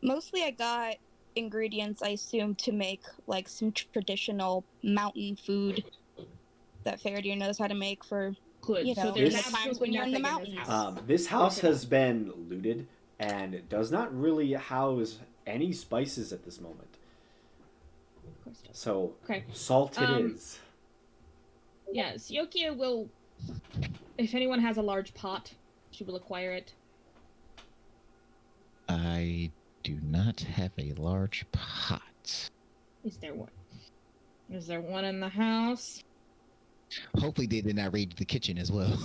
Mostly I got ingredients, I assume, to make, like, some traditional mountain food that Faraday knows how to make for, Good. you So know, there's This- absolutely when you're in the nothing this mountains. house. This house has been looted and does not really house any spices at this moment. Of course it does. So, Okay. salt it is. Yeah, Siokia will. If anyone has a large pot, she will acquire it. I do not have a large pot. Is there one? Is there one in the house? Hopefully they did not raid the kitchen as well.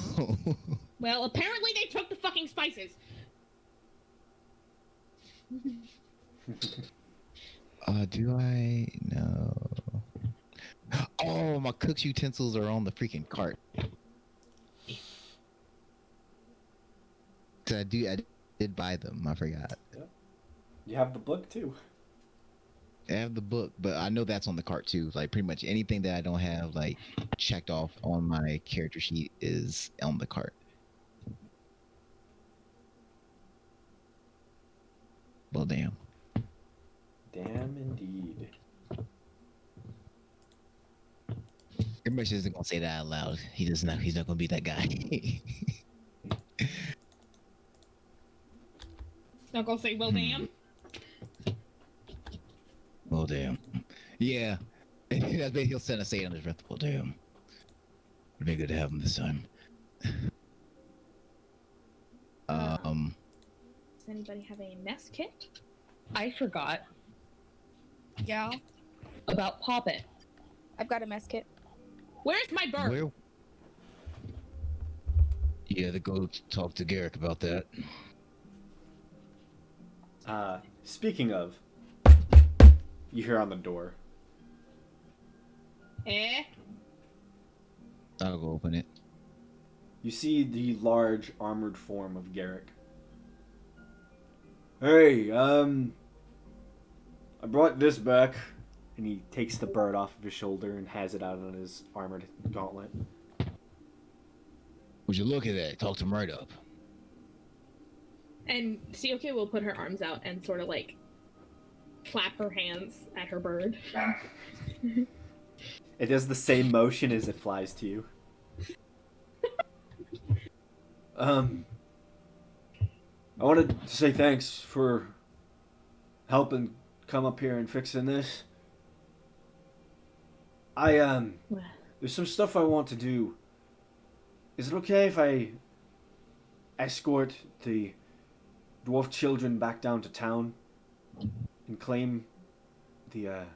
Well, apparently they took the fucking spices. Do I? No. Oh, my cook's utensils are on the freaking cart. I did buy them. I forgot. You have the book too. I have the book, but I know that's on the cart too. Like pretty much anything that I don't have like checked off on my character sheet is on the cart. Well, damn. Damn indeed. Everybody isn't gonna say that out loud. He does not. He's not gonna be that guy. Not gonna say, well, damn. Well, damn. Yeah. That's what he'll send a say on his breath. Well, damn. It'd be good to have him this time. Does anybody have a mess kit? I forgot Yeah, about Poppet. I've got a mess kit. Where's my bird? Where? You gotta go talk to Garrick about that. Speaking of, you hear on the door. Eh? I'll go open it. You see the large armored form of Garrick. Hey, I brought this back. And he takes the bird off of his shoulder and has it out on his armored gauntlet. Would you look at that? Talk him right up. And Siokia will put her arms out and sort of like clap her hands at her bird. It does the same motion as it flies to you. I wanted to say thanks for helping come up here and fixing this. There's some stuff I want to do. Is it okay if I escort the dwarf children back down to town and claim the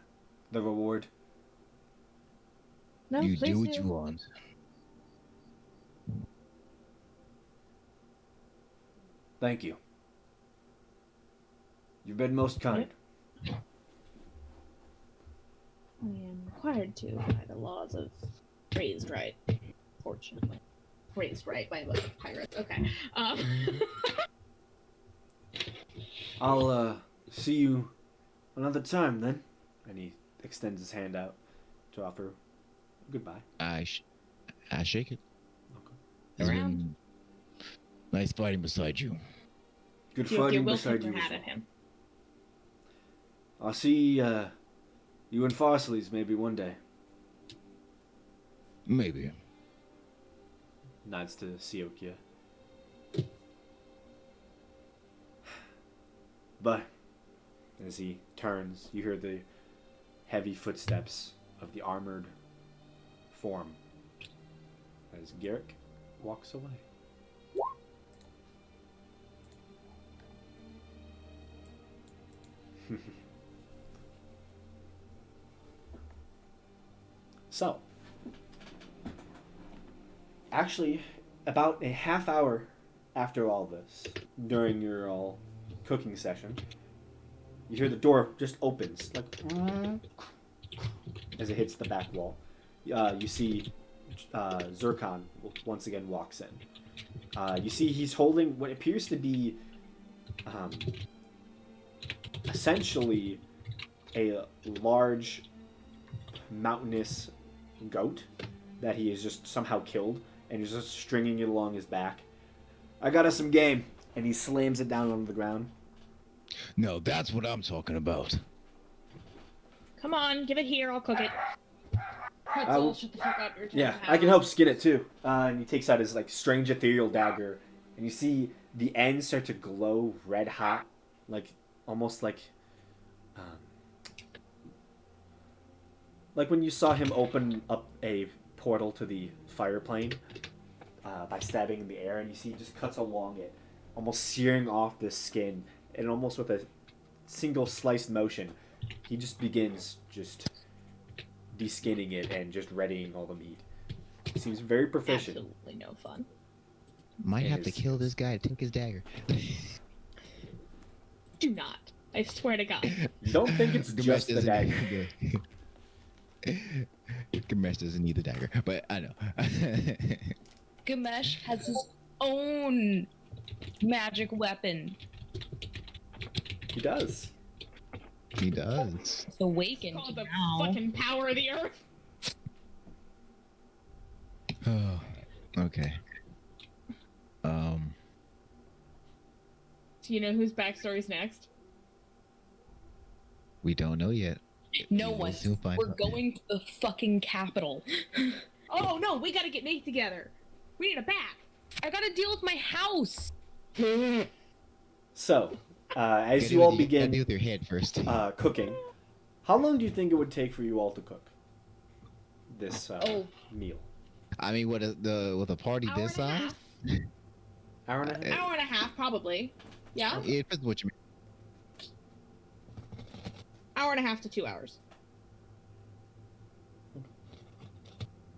reward? No, You please do what you want. Thank you. You've been most kind. I am required to by the laws of raised right. Fortunately. Raised right by the pirates. Okay. I'll see you another time then. And he extends his hand out to offer goodbye. I shake it. Okay. It's Around. been nice fighting beside you. Good Your fighting will beside tip you her as hat well. at him. I'll see you and Farsleys maybe one day. Maybe. Nods to Siokia. But as he turns, you hear the heavy footsteps of the armored form as Garrick walks away. So, actually, about a half hour after all this, during your all cooking session, you hear the door just opens, like as it hits the back wall. You see Zircon once again walks in. You see he's holding what appears to be essentially a large mountainous goat that he has just somehow killed, and he's just stringing it along his back. I got us some game, and he slams it down on the ground. No, that's what I'm talking about. Come on, give it here. I'll cook it. Pretzel, shut the fuck up. You're Yeah, I can help skin it too. And he takes out his like strange ethereal dagger, and you see the end start to glow red hot, like almost like when you saw him open up a portal to the fire plane by stabbing in the air, and you see he just cuts along it, almost searing off the skin, and almost with a single sliced motion, he just begins just deskinning it and just readying all the meat. He seems very proficient. Absolutely no fun. Might It have to is. kill this guy to take his dagger. Do not. I swear to God. You don't think it's Gamesh just the doesn't dagger. need the- Gamesh doesn't need the dagger, but I know. Gamesh has his own magic weapon. He does. He does. It's awakened Called the now. fucking power of the earth. Oh, okay. Do you know whose backstory's next? We don't know yet. No We'll one. soon find We're out. going to the fucking capital. Oh no, we gotta get Nate together. We need a back. I gotta deal with my house. So, as Gotta you do all with your- gotta begin do with your head first. cooking, how long do you think it would take for you all to cook this meal? I mean, with a party Hour this and a size, half. Hour and a half? Hour and a half, probably. Yeah? it depends what you mean. Hour and a half to 2 hours.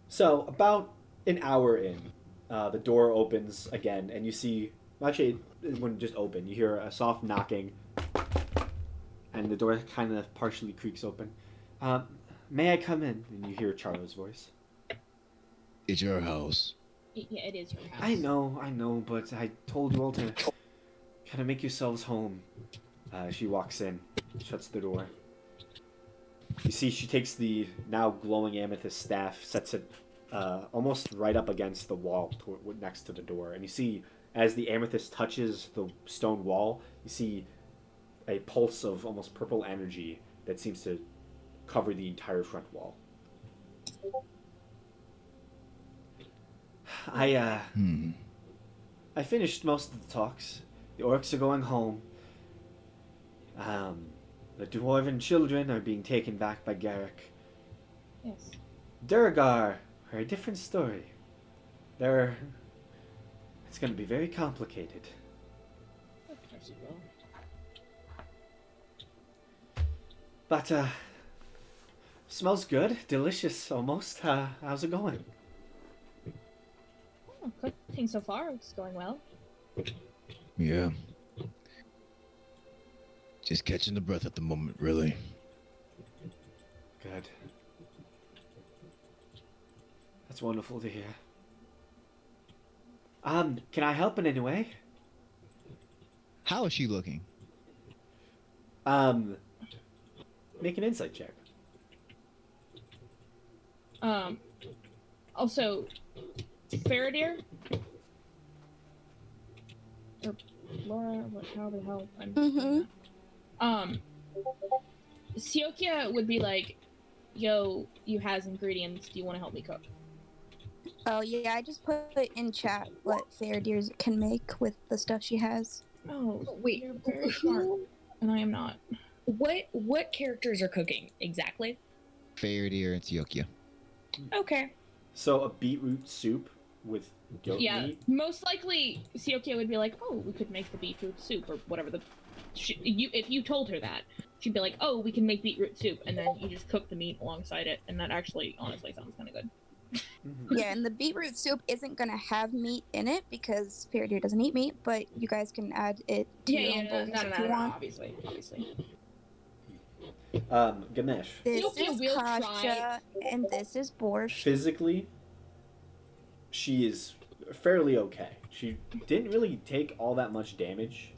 So, about an hour in, the door opens again, and you see, actually, it wouldn't just open. You hear a soft knocking, and the door kind of partially creaks open. May I come in? And you hear Charlo's voice. It's your house. Yeah, it is your house. I know, but I told you all to kind of make yourselves home. She walks in, shuts the door. You see, she takes the now glowing amethyst staff, sets it almost right up against the wall next to the door. And you see, as the amethyst touches the stone wall, you see a pulse of almost purple energy that seems to cover the entire front wall. I finished most of the talks. The orcs are going home. The dwarven children are being taken back by Garrick. Yes. Durgar are a different story. It's going to be very complicated. Of course it will. But, smells good. Delicious, almost. How's it going? Oh, cooking so far is going well. Yeah. Just catching the breath at the moment, really. Good. That's wonderful to hear. Can I help in any way? How is she looking? Make an insight check. Also, Faradir? Or Laura, what, how the hell? Siokia would be like, yo, you has ingredients, do you want to help me cook? Oh yeah, I just put in chat what Faradir can make with the stuff she has. Oh, Wait, you're very smart, and I am not. what characters are cooking exactly? Faradir and Tiokia. Okay. So a beetroot soup with goat Yeah, meat. most likely Siokia would be like, oh, we could make the beetroot soup, or whatever the... if you told her that, she'd be like, oh, we can make beetroot soup, and then you just cook the meat alongside it, and that actually, honestly, sounds kind of good. Mhm. Yeah, and the beetroot soup isn't gonna have meat in it because Faradir doesn't eat meat, but you guys can add it to your own bowls if you want. obviously. Ganesh. This Siokia is will kasha, try. and this is borscht. Physically, she is fairly okay. She didn't really take all that much damage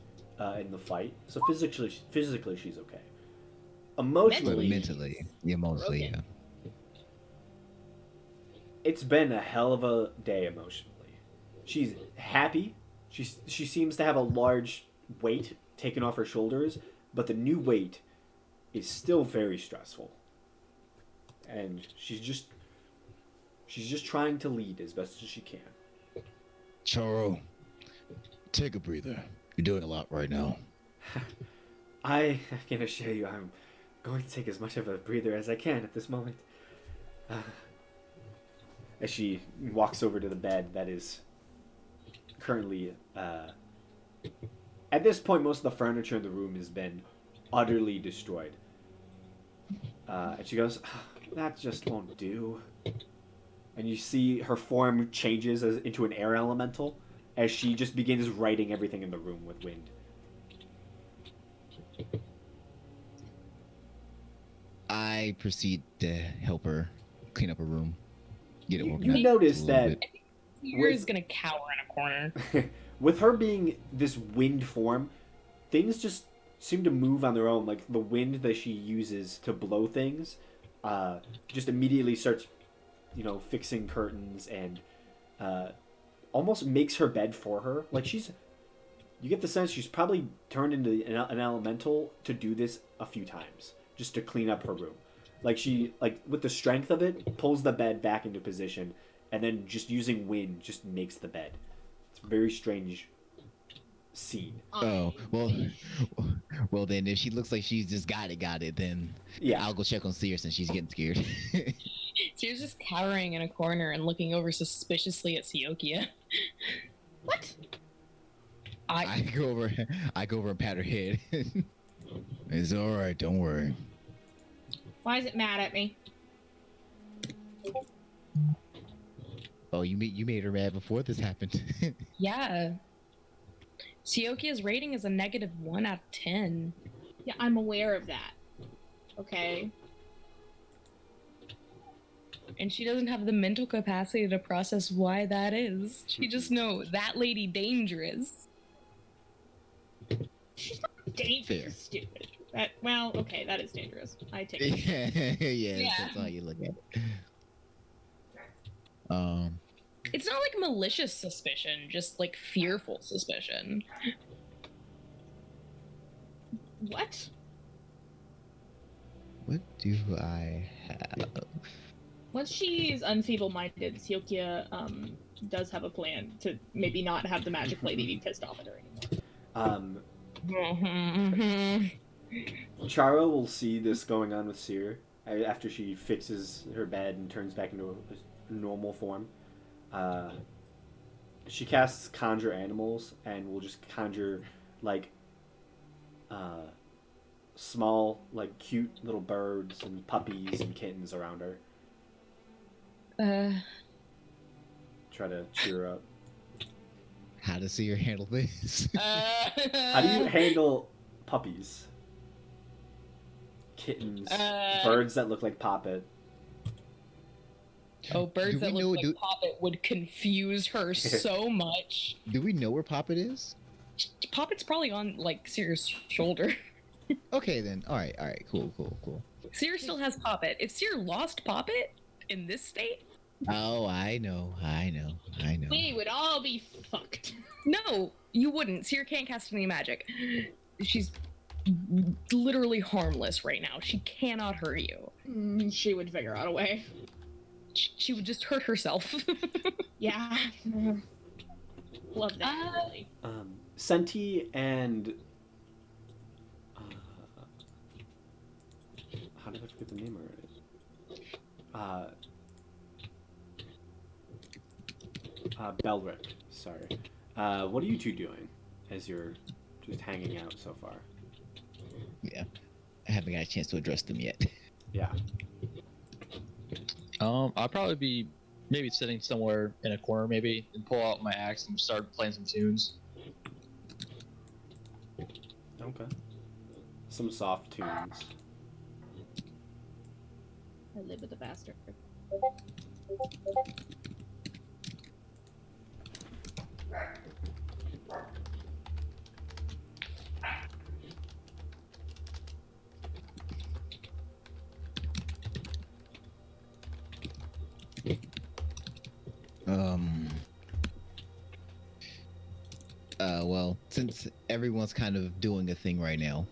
in the fight, so physically she's okay. But Emotionally, mentally, mostly, yeah. it's been a hell of a day emotionally. She's happy. She seems to have a large weight taken off her shoulders, but the new weight is still very stressful. And she's just trying to lead as best as she can. Charo, take a breather. You're doing a lot right now. I can assure you I'm going to take as much of a breather as I can at this moment. As she walks over to the bed that is currently... at this point, most of the furniture in the room has been utterly destroyed. And she goes, that just won't do. And you see her form changes into an air elemental as she just begins writing everything in the room with wind. I proceed to help her clean up her room. Get it You organized notice a little that bit. You're gonna cower in a corner. with her being this wind form, things just seem to move on their own. Like the wind that she uses to blow things, just immediately starts, fixing curtains and almost makes her bed for her. Like you get the sense she's probably turned into an elemental to do this a few times, just to clean up her room. Like she, with the strength of it, pulls the bed back into position, and then just using wind just makes the bed. It's a very strange scene. Oh, well then if she looks like she's just got it, then Yeah. I'll go check on Seer since she's getting scared. So you're just cowering in a corner and looking over suspiciously at Siokia. What? I go over and pat her head. It's all right. Don't worry. Why is it mad at me? Oh, you made her mad before this happened. Yeah. Siokia's rating is a -1 out of 10. Yeah, I'm aware of that. Okay. And she doesn't have the mental capacity to process why that is. She just know that lady dangerous. She's not dangerous. Fair. Stupid. Okay, that is dangerous. I take it. Yeah, that's how you look at it. It's not like malicious suspicion, just like fearful suspicion. What? What do I have? Once she's unfeeble-minded, Siokia does have a plan to maybe not have the magic lady be pissed off at her anymore. Charo will see this going on with Seer after she fixes her bed and turns back into a normal form. She casts Conjure Animals and will just conjure small, cute little birds and puppies and kittens around her. Try to cheer her up. How does Seer handle this? How do you handle puppies? Kittens, birds that look like Poppet. Oh, birds Do that we look know- like Poppet would confuse her so much. Do we know where Poppet is? Poppet's probably on like Seer's shoulder. Okay then. All right. Cool. Seer still has Poppet. If Seer lost Poppet in this state, Oh, I know. We would all be fucked. no, you wouldn't. Seer can't cast any magic. She's literally harmless right now. She cannot hurt you. She would figure out a way. She would just hurt herself. Yeah. Love that. Really. Senti and how did I forget the name already? Belric. Sorry. What are you two doing as you're just hanging out so far? Yeah. I haven't got a chance to address them yet. Yeah. I'll probably be maybe sitting somewhere in a corner, maybe, and pull out my axe and start playing some tunes. Okay. Some soft tunes. I live with a bastard. Well, since everyone's kind of doing a thing right now,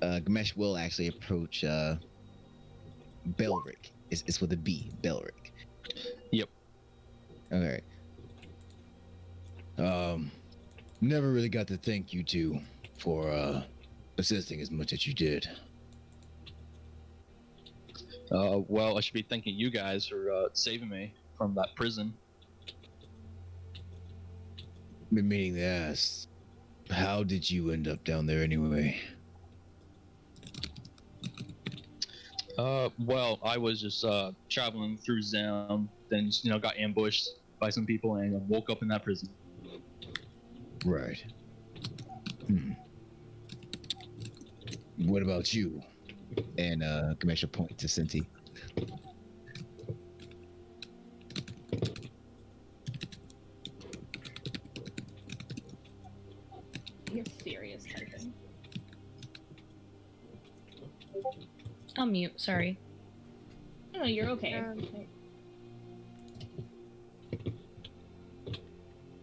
Gamesh will actually approach Belric. It's with a B, Belric. Yep. Okay. Never really got to thank you two for assisting as much as you did. Well, I should be thanking you guys for saving me from that prison. Been meaning to ask, how did you end up down there anyway? Well, I was just traveling through Zem, then got ambushed by some people and woke up in that prison. Right. What about you? And Gamesh will point to Senti. You're serious typing. I'll mute, sorry. No, you're okay.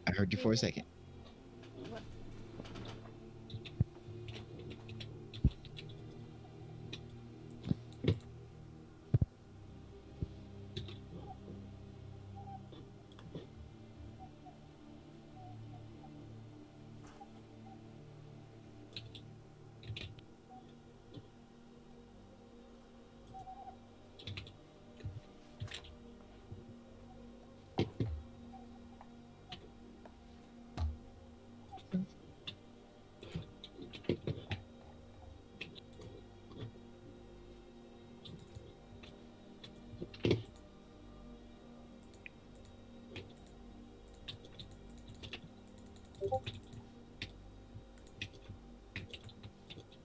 I heard you for a second.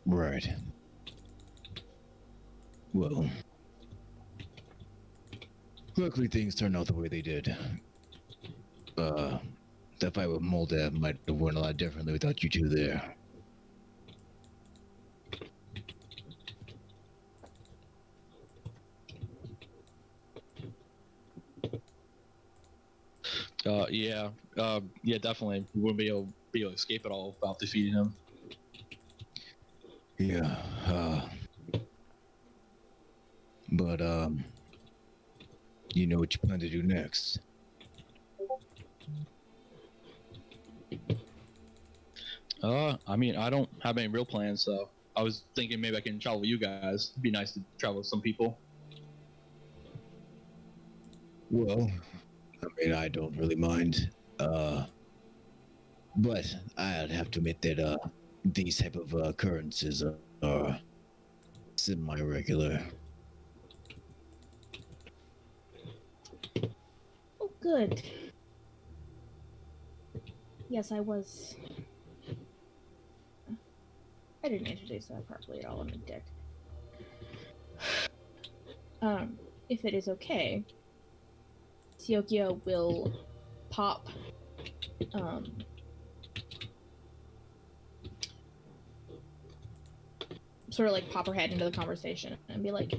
Right. Well, luckily things turned out the way they did. That fight with Moldav might have went a lot differently without you two there. Yeah, definitely. We wouldn't be able to escape at all without defeating him. Yeah, but, you know what you plan to do next? I mean, I don't have any real plans, so I was thinking maybe I can travel with you guys. It'd be nice to travel with some people. Well, I mean, I don't really mind, but I'd have to admit that, these type of occurrences are semi-regular. Oh, good. Yes, I was. I didn't introduce that properly at all. I'm a dick. If it is okay, Siokia will pop sort of like pop her head into the conversation and be like,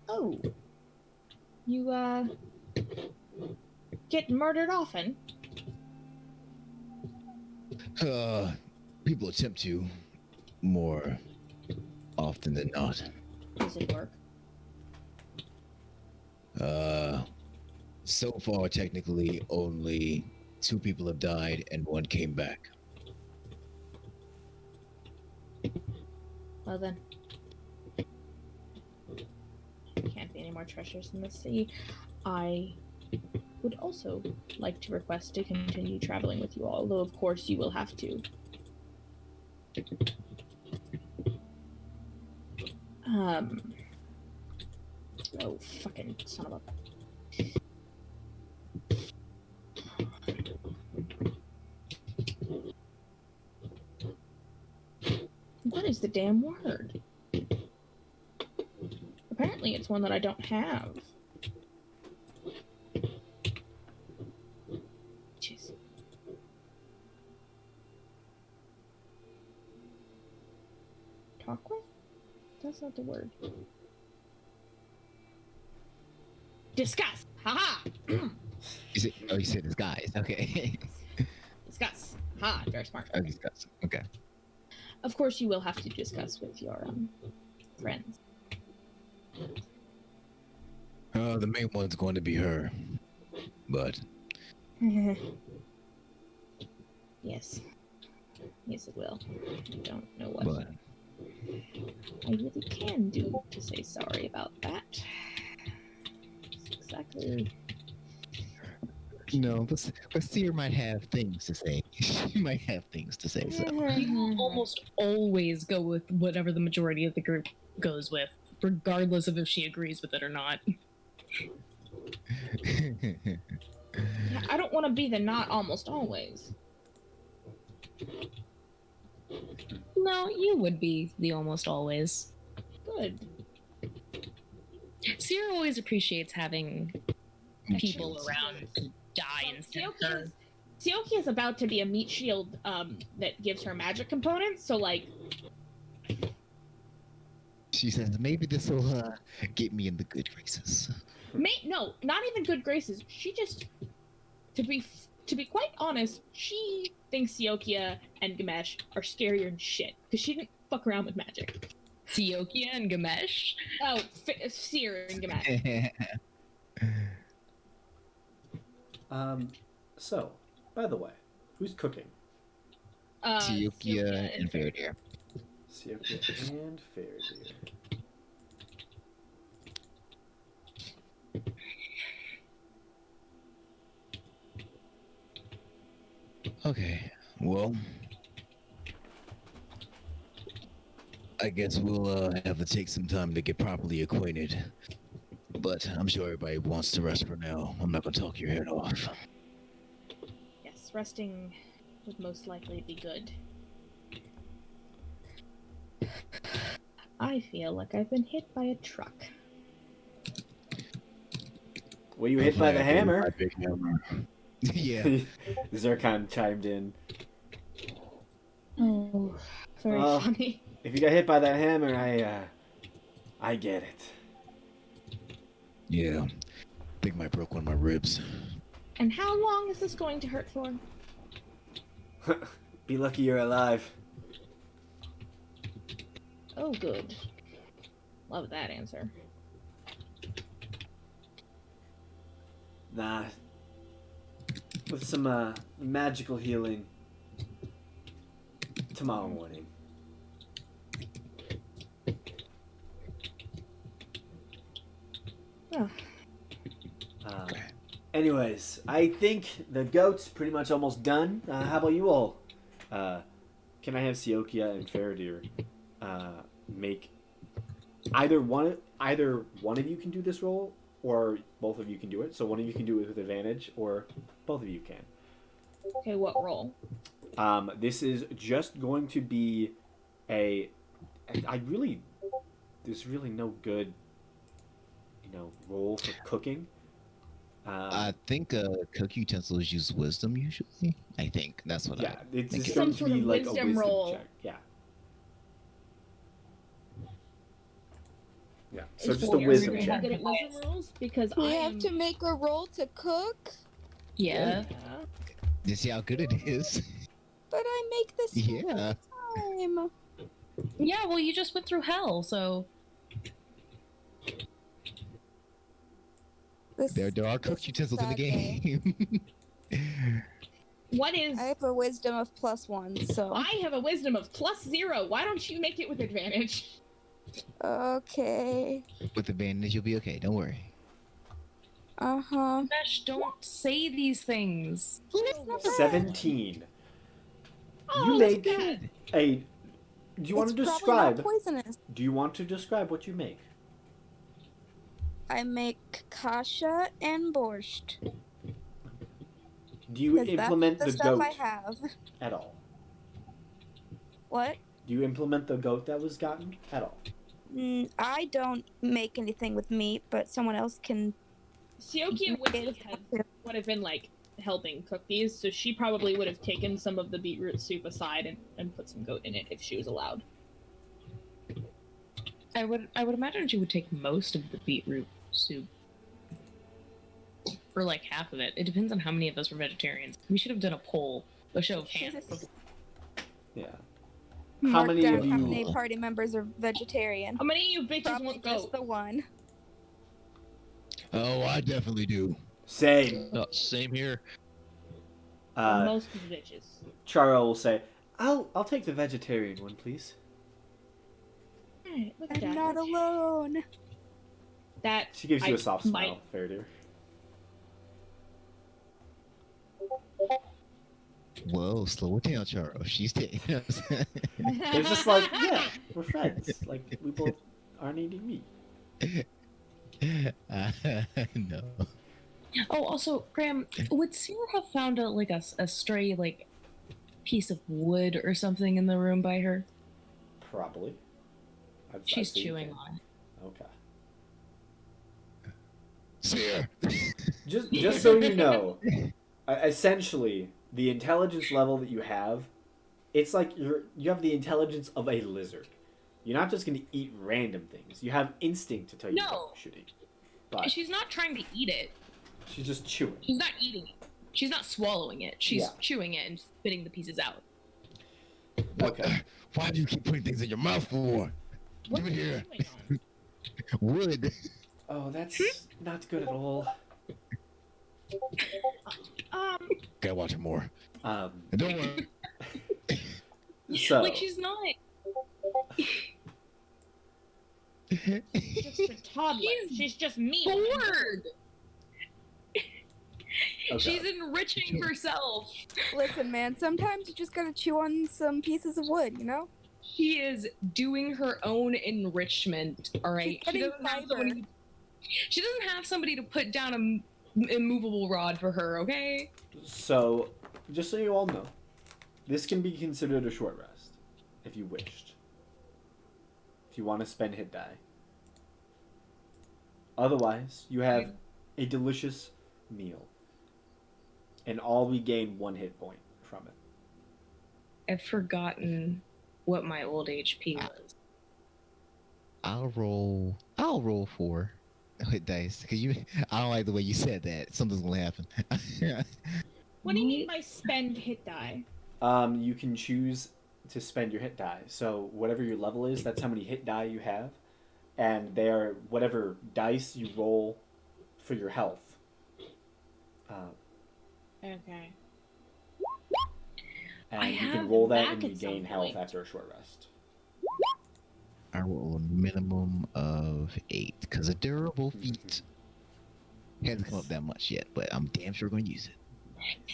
"Oh, you get murdered often?" People attempt to more often than not. Does it work? So far, technically, only 2 people have died and 1 came back. Well then, can't be any more treasures in the sea. I would also like to request to continue traveling with you all, though of course you will have to. Oh, fucking son of a... What is the damn word? Apparently it's one that I don't have. Jeez. Talk with? That's not the word. Discuss! Haha! You said disguise. Okay. Discuss. Ha! Very smart. Oh, disguise. Okay. Of course, you will have to discuss with your friends. The main one's going to be her. But Yes. Yes, it will. I don't know what but I really can do to say sorry about that. It's exactly. No, but Seer might have things to say. She might have things to say. So You will almost always go with whatever the majority of the group goes with, regardless of if she agrees with it or not. Yeah, I don't want to be the not almost always. No, you would be the almost always. Good. Seer always appreciates having people around to die instead of her. Siokia is about to be a meat shield that gives her magic components, so like... she says maybe this will get me in the good graces. No, not even good graces. She just... To be quite honest, she thinks Siokia and Gamesh are scarier than shit, because she didn't fuck around with magic. Siokia and Gamesh? Oh, Seer and Gamesh. So, by the way, who's cooking? Siokia and Faradir. Siokia and Faradir. okay. Well, I guess we'll have to take some time to get properly acquainted. But I'm sure everybody wants to rest for now. I'm not gonna talk your head off. Yes, resting would most likely be good. I feel like I've been hit by a truck. Well, you hit by the hammer. Big hammer. Yeah. Zircon chimed in. Oh, very Oh. funny. If you got hit by that hammer, I get Yeah. Think I broke one of my ribs. And how long is this going to hurt for? it. Be lucky you're alive. Oh, good. Love that answer. Nah. With some magical healing. Tomorrow morning. Oh. Anyways, I think the goat's pretty much almost done. How about you all? Can I have Siokia and Faradir make either one of you can do this role, or both of you can do it. So one of you can do it with advantage, or both of you can. Okay, what role? This is just going to be there's really no good, role for cooking. I think cook utensils use wisdom usually. I think that's what yeah, it's think just it going Some to sort be of like a wisdom wisdom roll. check. Yeah. Yeah. So Is just a Warrior wisdom really check. good at wisdom rolls? Because We I have am. to make a roll to cook, Yeah. You see how good it is? but I make this Yeah. time. Yeah, well, you just went through hell, so. This, There are this cook is a utensils in the sad day. game. What is? I have a wisdom of +1, so. I have a wisdom of +0. Why don't you make it with advantage? Okay. With advantage, you'll be okay. Don't worry. Uh-huh. Mesh, don't say these things. 17. Oh, You that's make bad. a. Do you want It's to probably describe? not poisonous. Do you want to describe what you make? I make kasha and borscht. Do you 'Cause that's implement the the stuff goat I have. at all? What? Do you implement the goat that was gotten at all? I don't make anything with meat, but someone else can. Sioki and Wiki would have been like helping cook these, so she probably would have taken some of the beetroot soup aside and put some goat in it if she was allowed. I would imagine she would take most of the beetroot soup. Or like half of it. It depends on how many of us were vegetarians. We should have done a poll, a show of hands. Yeah. Mark many down of how you- many party members are vegetarian. How many of you bitches Probably want just goat? the one. Oh, I definitely do. Same. Same here. Most of the bitches. Charo will say, "I'll take the vegetarian one, please." Alright, look at I'm that. not alone. That She gives you I a soft might- smile, Faraday. Whoa, slow it down, Charo. She's taking us. It's just like, yeah, we're friends. Like we both aren't eating meat. No. Oh, also, Graham, would Sarah have found a stray like piece of wood or something in the room by her? Probably. I'd She's say you chewing can. on it. Okay. Sarah. Just so you know, essentially, the intelligence level that you have, it's like you have the intelligence of a lizard. You're not just going to eat random things. You have instinct to tell you No. what you should eat. But She's not trying to eat it. she's just chewing. She's not eating it. She's not swallowing it. She's Yeah. chewing it and spitting the pieces out. Okay. Why do you keep putting things in your mouth for? What Give are it you here. doing on? Wood. Oh, that's not good at all. Gotta watch it more. Um, And don't worry. so Like she's not. Just a toddler. She's just me. Bored. okay. She's enriching herself. Listen, man, sometimes you just gotta chew on some pieces of wood, you know? She is doing her own enrichment. All right. She's getting fiber. She doesn't have somebody to put down a immovable rod for her. Okay. So, just so you all know, this can be considered a short rest, if you wished. If you want to spend hit die. Otherwise, you have a delicious meal. And all we gain 1 hit point from it. I've forgotten what my old HP was. I'll roll 4 hit dice because I don't like the way you said that. Something's gonna happen. What do you mean by spend hit die? You can choose to spend your hit die. So whatever your level is, that's how many hit die you have. And they are whatever dice you roll for your health. Okay. And I you have can roll them that and back you at some gain health point. after a short rest. I roll a minimum of 8 because a durable feat hasn't come up that much yet, but I'm damn sure gonna use it.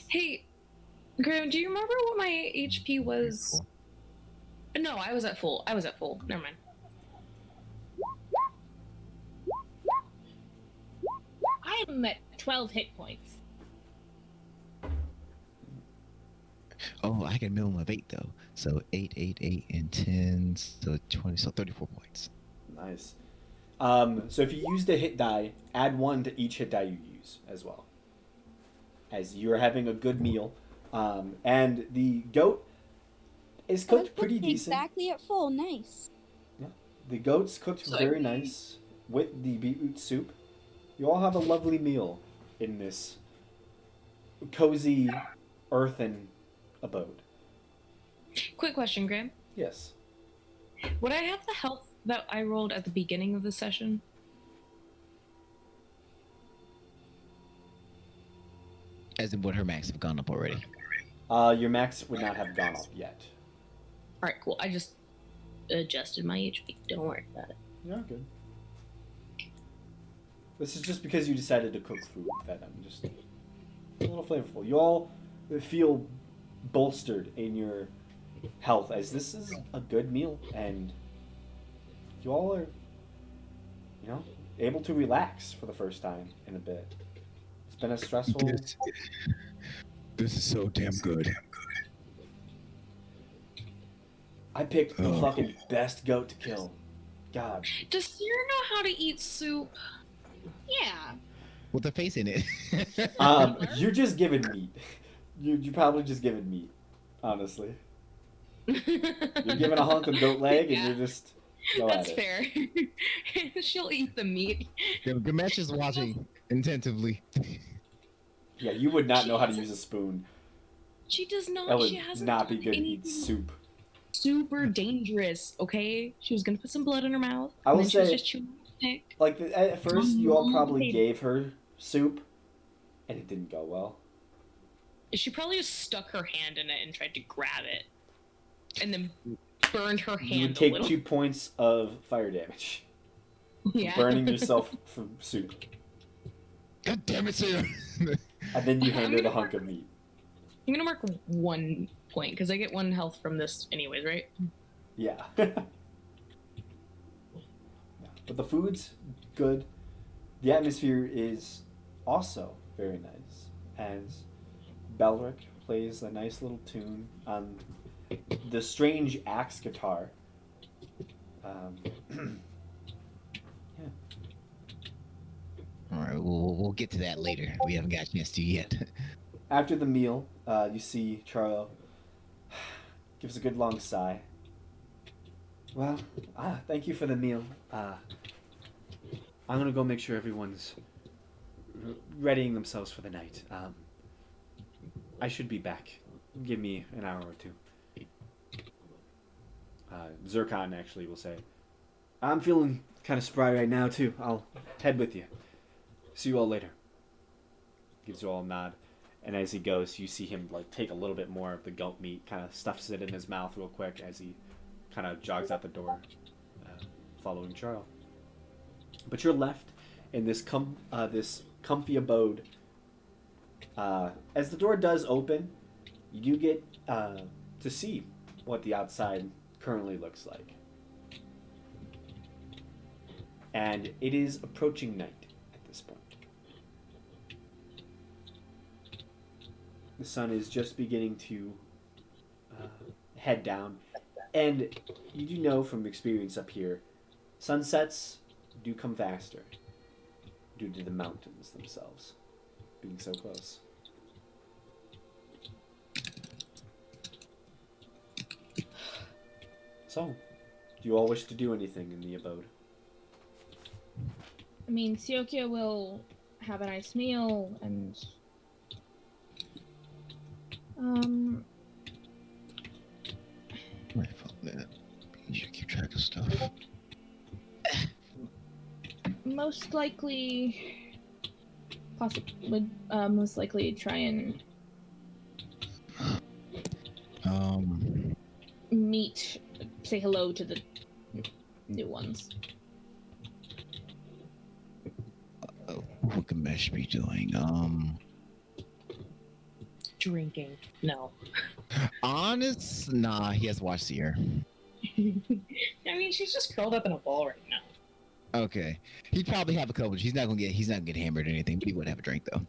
Hey, Graham, do you remember what my HP was? No, I was at full. Never mind. I am at 12 hit points. Oh, I get a minimum of 8 though. So 8, 8, 8, and 10, so 20, so 34 points. Nice. So if you used a hit die, add 1 to each hit die you used. use as well. As you're having a good meal, and the goat is cooked pretty decent. Exactly at full. Nice. Yeah, the goat's cooked very nice with the beetroot soup. You all have a lovely meal in this cozy earthen abode. Quick question, Graham. Yes. Would I have the health that I rolled at the beginning of the session? As in, would her max have gone up already? Your max would not have gone up yet. All right, cool. I just adjusted my HP. Don't worry about it. Yeah, good. This is just because you decided to cook food that I'm just a little flavorful. You all feel bolstered in your health as this is a good meal and you all are, able to relax for the first time in a bit. It's been a stressful... This is so damn good. I picked the fucking best goat to kill. God. Does Seer know how to eat soup? Yeah. With a face in it. You're just giving meat. You're probably just giving meat, honestly. You're giving a hunk of goat leg and you're just go That's at it. fair. She'll eat the meat. Gamesh is watching attentively. Yeah, you would not know how to use a spoon. She does not. That would She hasn't not be done good to eat anything soup. Super dangerous, okay? She was gonna put some blood in her mouth. I and will then she was say- just chewing on the stick. Like, at first, you all probably Baby. gave her soup, and it didn't go well. She probably just stuck her hand in it and tried to grab it. And then burned her hand You would a take little. 2 points of fire damage. Yeah. Burning yourself from soup. God damn it, Sarah. And then you hand her the gonna hunk of meat. I'm gonna mark 1 point, because I get 1 health from this anyways, right? Yeah. Yeah. But the food's good. The atmosphere is also very nice. As Belric plays a nice little tune on the strange axe guitar. Yeah. All right, we'll get to that later. We haven't got a chance to yet. After the meal, you see Charlo gives a good long sigh. Well, thank you for the meal. I'm gonna go make sure everyone's readying themselves for the night. I should be back. Give me an hour or two. Zircon actually will say, I'm feeling kind of spry right now too. I'll head with you. See you all later. Gives you all a nod. And as he goes, you see him like take a little bit more of the goat meat, kind of stuffs it in his mouth real quick as he kind of jogs out the door, following Charles. But you're left in this this comfy abode. As the door does open, you do get to see what the outside currently looks like. And it is approaching night at this point. The sun is just beginning to head down. And you do know from experience up here, sunsets do come faster due to the mountains themselves being so close. So, do you all wish to do anything in the abode? I mean, Siokyo will have a nice meal and My fault, man. You should keep track of stuff. most likely try and say hello to the new ones. What can Mesh be doing? Drinking. No. Nah, he has watched the year. I mean, she's just curled up in a ball right now. Okay. He'd probably have a couple. He's not gonna get hammered or anything, but he would have a drink though.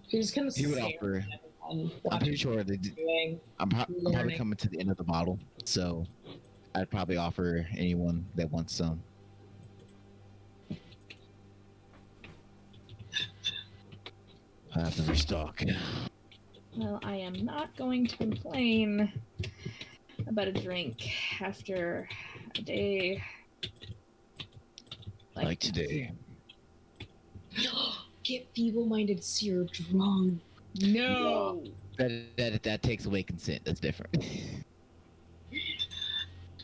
She's kind of He would offer. I'm pretty sure that I'm probably coming to the end of the bottle, so I'd probably offer anyone that wants some. I have to restock. Well, I am not going to complain about a drink after a day Like today. Get feeble-minded Seer drunk. No. That takes away consent. That's different.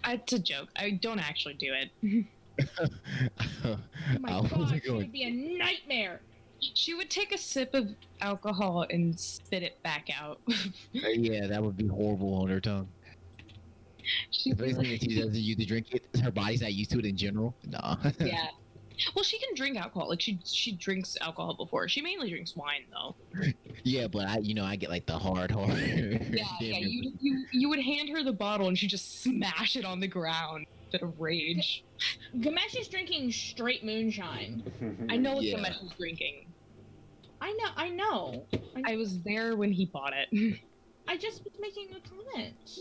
It's a joke. I don't actually do it. Oh my I wasn't gosh, it going- would be a nightmare. She would take a sip of alcohol and spit it back out. Yeah, that would be horrible on her tongue. She'd be Especially like, if she doesn't use to drink it. Her body's not used to it in general. Nah. yeah. Well, she can drink alcohol. Like she drinks alcohol before. She mainly drinks wine though. Yeah, but I get like the hard. Yeah, yeah. You would hand her the bottle and she'd just smash it on the ground out of rage. Gamesh is drinking straight moonshine. I know what Yeah. Gamesh was drinking. I know. I was there when he bought it. I just was making a comment.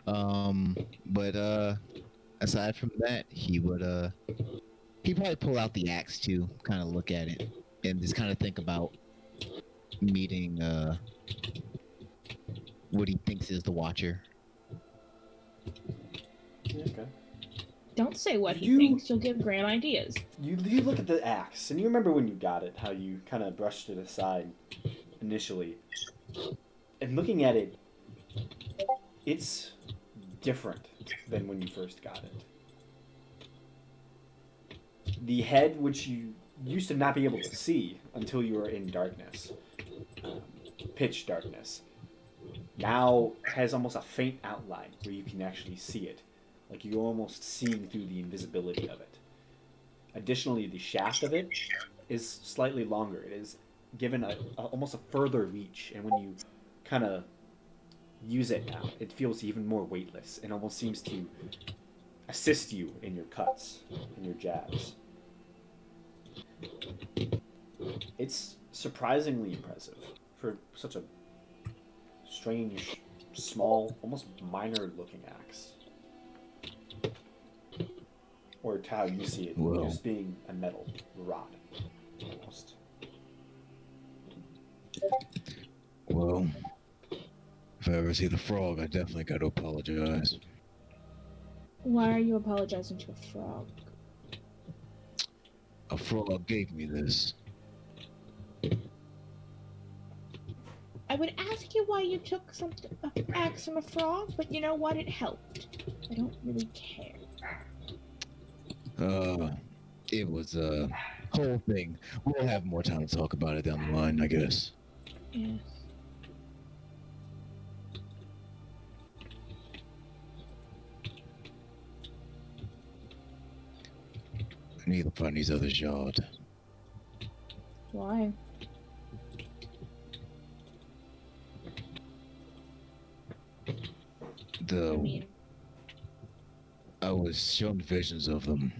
Mm. But aside from that, he'd probably pull out the axe too, kind of look at it, and just kind of think about meeting what he thinks is the Watcher. Okay. Don't say what he You- thinks. You'll give grand ideas. You look at the axe, and you remember when you got it, how you kind of brushed it aside initially. And looking at it, it's different than when you first got it. The head, which you used to not be able to see until you were in darkness, pitch darkness, now has almost a faint outline where you can actually see it. Like you're almost seeing through the invisibility of it. Additionally, the shaft of it is slightly longer. It is given almost a further reach, and when you kind of use it now, it feels even more weightless and almost seems to assist you in your cuts, in your jabs. It's surprisingly impressive for such a strange, small, almost minor-looking axe. Or to how you see it, Well. just being a metal rod, almost. Well, if I ever see the frog, I definitely got to apologize. Why are you apologizing to a frog? A frog gave me this. I would ask you why you took an axe from a frog, but you know what? It helped. I don't really care. It was a whole thing. We'll have more time to talk about it down the line, I guess. Yes. I need to find these other yard. Why? I mean, I was shown visions of them.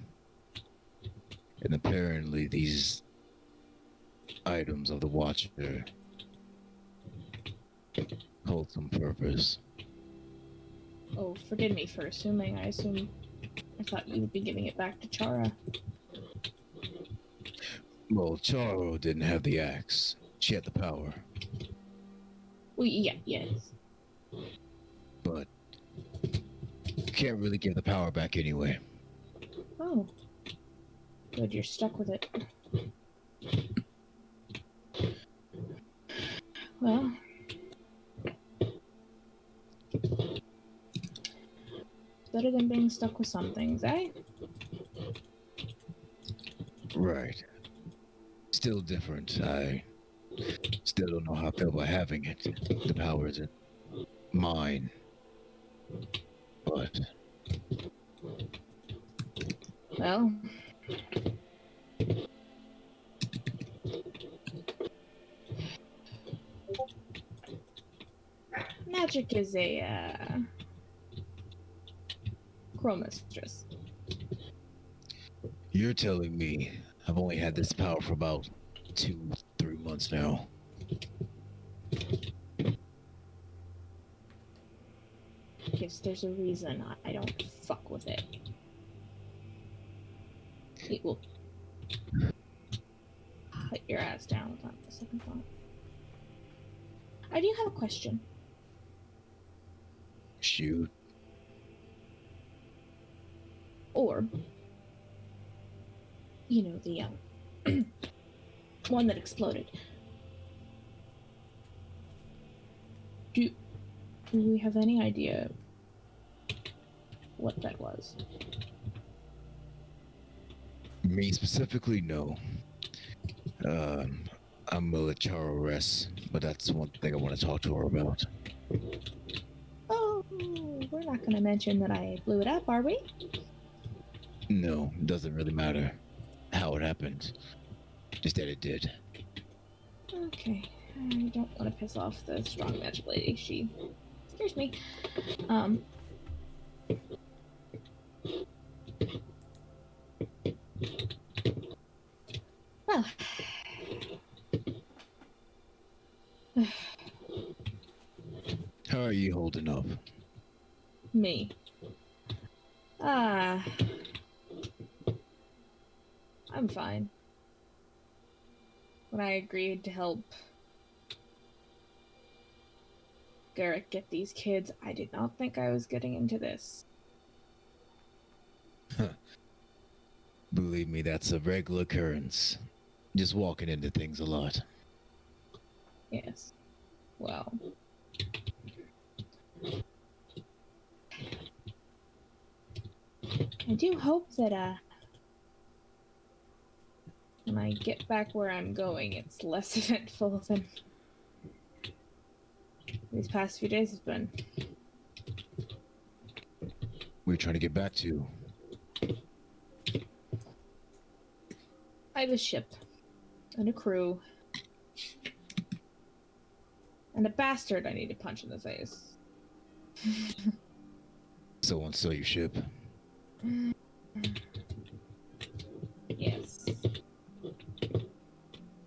And apparently these items of the Watcher hold some purpose. oh, forgive me for assuming. I thought you would be giving it back to Chara. Well, Charo didn't have the axe. She had the power. Well, yeah, yes. But you can't really give the power back anyway. Oh. Good, you're stuck with it. Well. Better than being stuck with some things, eh? Right. Still different. I still don't know how I feel about having it. The power isn't mine. But Well. Magic is a, Chromistress. you're telling me I've only had this power for about 2-3 months now. Yes, there's a reason I don't fuck with it. It will. your ass down without a second thought. I do have a question. Shoot. Orb. You know, the one that exploded. Do we have any idea what that was? Me specifically, no. I'm gonna let Charo rest, but that's one thing I want to talk to her about. Oh, we're not going to mention that I blew it up, are we? No, it doesn't really matter how it happened. Just that it did. Okay. I don't want to piss off the strong magic lady. She scares me. Well. How are you holding up? Me. I'm fine. When I agreed to help Garrett get these kids, I did not think I was getting into this. Believe me, that's a regular occurrence. Just walking into things a lot. Yes. Well. I do hope that, when I get back where I'm going, it's less eventful than these past few days have been. We're trying to get back to. I have a ship, and a crew, and a bastard I need to punch in the face. So on sell your ship. Yes.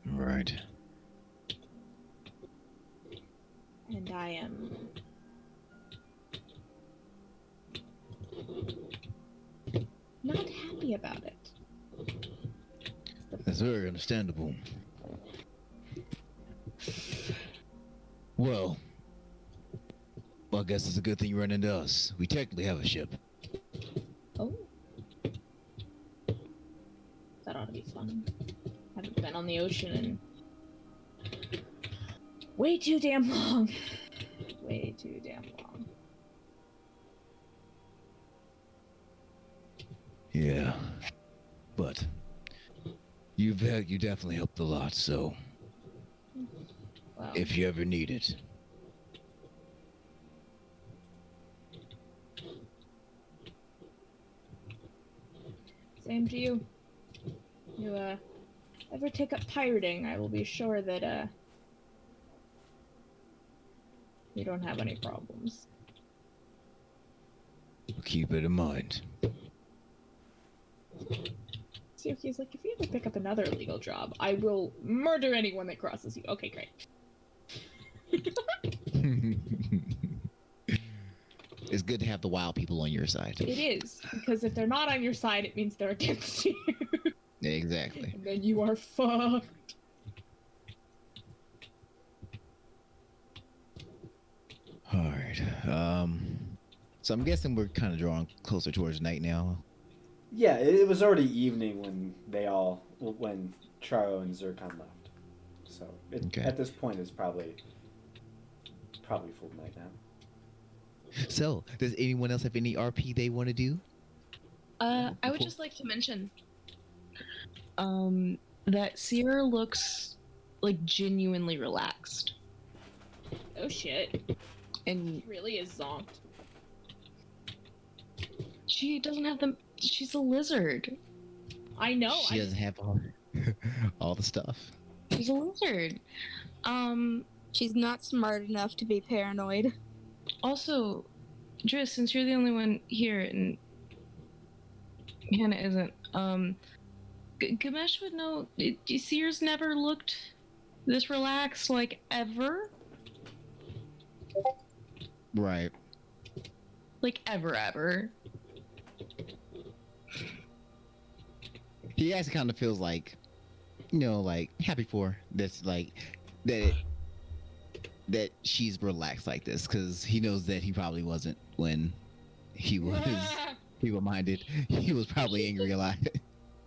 Right. And I am not happy about it. That's very understandable. Well, I guess it's a good thing you run into us. We technically have a ship. Oh. That ought to be fun. Haven't been on the ocean in way too damn long. Way too damn long. Yeah. But you definitely helped a lot, so Well, if you ever need it. same to you. You, ever take up pirating, I will be sure that, you don't have any problems. Keep it in mind. So he's like, if you ever pick up another illegal job, I will murder anyone that crosses you. Okay, great. It's good to have the wild people on your side. It is, because if they're not on your side, it means they're against you. Exactly. And then you are fucked. Alright. So I'm guessing we're kind of drawing closer towards night now. Yeah, it was already evening when Charo and Zircon left. So Okay. at this point, it's probably full night now. So, does anyone else have any RP they want to do? I would just like to mention that Sierra looks like genuinely relaxed. Oh shit. And He really is zonked. she doesn't have them. She's a lizard. I know. She doesn't have all the stuff. She's a lizard. She's not smart enough to be paranoid. Also, Driss, since you're the only one here and Hannah isn't, Gamesh would know. Sears never looked this relaxed, like, ever. Right. Like, ever. He actually kind of feels like, like happy for her. That's like that that she's relaxed like this because he knows that he probably wasn't when he was feeble-minded. He was probably angry a lot.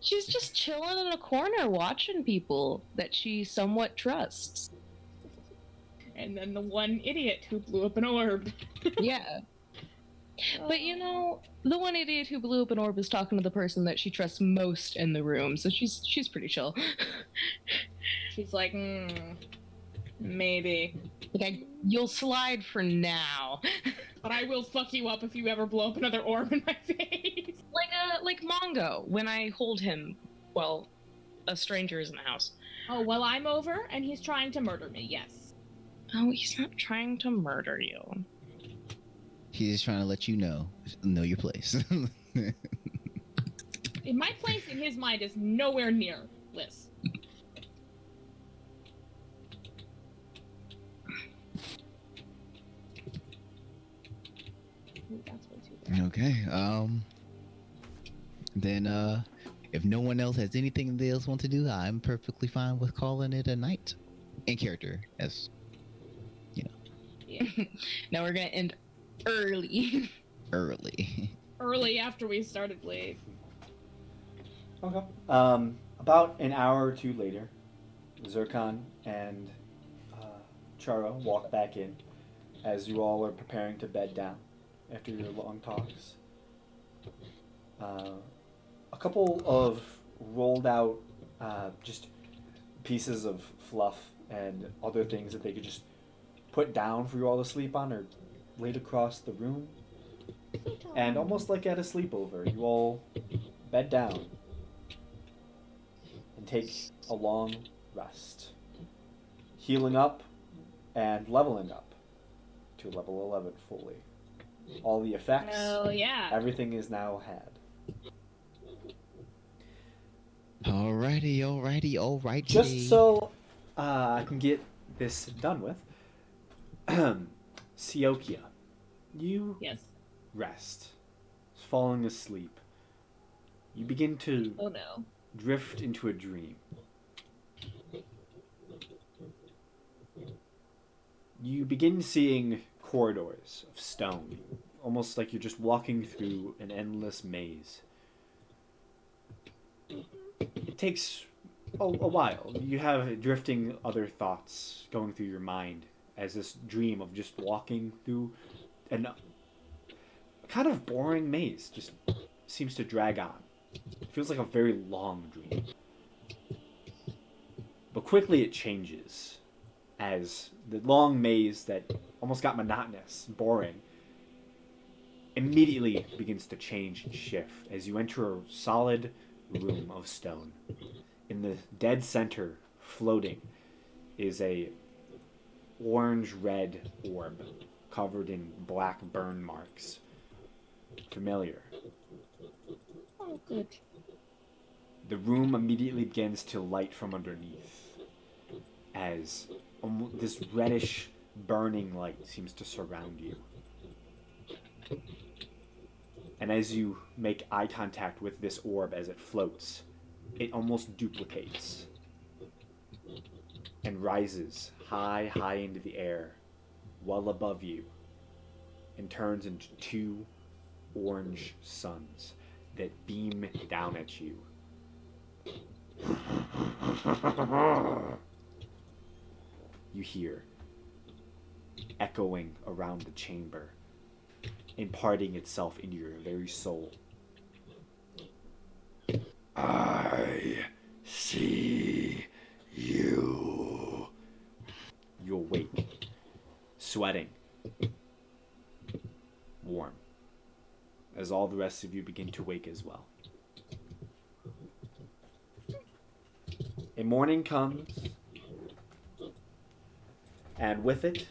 She's just chilling in a corner watching people that she somewhat trusts. And then the one idiot who blew up an orb. Yeah. But you know, the one idiot who blew up an orb is talking to the person that she trusts most in the room, so she's pretty chill. She's like, maybe. Okay, you'll slide for now. But I will fuck you up if you ever blow up another orb in my face. Like Mongo, when I hold him while a stranger is in the house. Oh, well, I'm over and he's trying to murder me, yes. Oh, he's not trying to murder you. He's just trying to let you know your place. My place in his mind is nowhere near Liz. Ooh, that's way too bad. Okay. Then if no one else has anything they else want to do, I'm perfectly fine with calling it a night. In character, as you know. Yeah. Now we're gonna end early. Early after we started late. Okay. About an hour or two later, Zircon and Charo walk back in as you all are preparing to bed down after your long talks. A couple of rolled out just pieces of fluff and other things that they could just put down for you all to sleep on are laid across the room. And almost like at a sleepover, you all bed down and take a long rest, healing up and leveling up to level 11 fully. All the effects, Oh, yeah. everything is now had. Alrighty. Just so I can get this done with, Siokia, you Yes. rest, falling asleep. You begin to Oh, no. drift into a dream. You begin seeing corridors of stone, almost like you're just walking through an endless maze. It takes a while. You have drifting other thoughts going through your mind as this dream of just walking through an kind of boring maze just seems to drag on. It feels like a very long dream. But quickly it changes as the long maze that almost got monotonous, boring, immediately begins to change and shift as you enter a solid room of stone. In the dead center, floating, is a orange-red orb covered in black burn marks. Familiar. Oh, good. The room immediately begins to light from underneath as this reddish burning light seems to surround you. And as you make eye contact with this orb as it floats, it almost duplicates and rises high into the air, well above you, and turns into two orange suns that beam down at you. You hear echoing around the chamber, imparting itself into your very soul. I see you. You awake, sweating, warm, as all the rest of you begin to wake as well. A morning comes, and with it,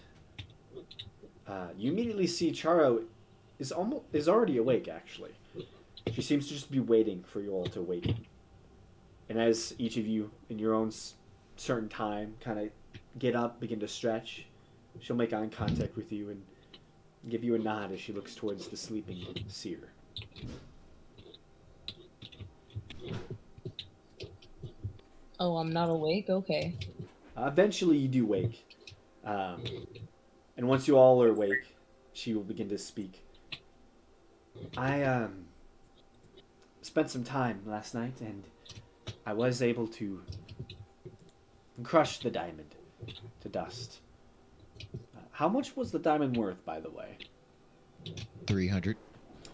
you immediately see Charo is already awake. Actually, she seems to just be waiting for you all to awaken. And as each of you, in your own certain time, kind of get up, begin to stretch, she'll make eye contact with you and give you a nod as she looks towards the sleeping seer. Oh, I'm not awake? Okay. Eventually, you do wake. And once you all are awake, she will begin to speak. I spent some time last night, and I was able to crush the diamond to dust. How much was the diamond worth, by the way? 300.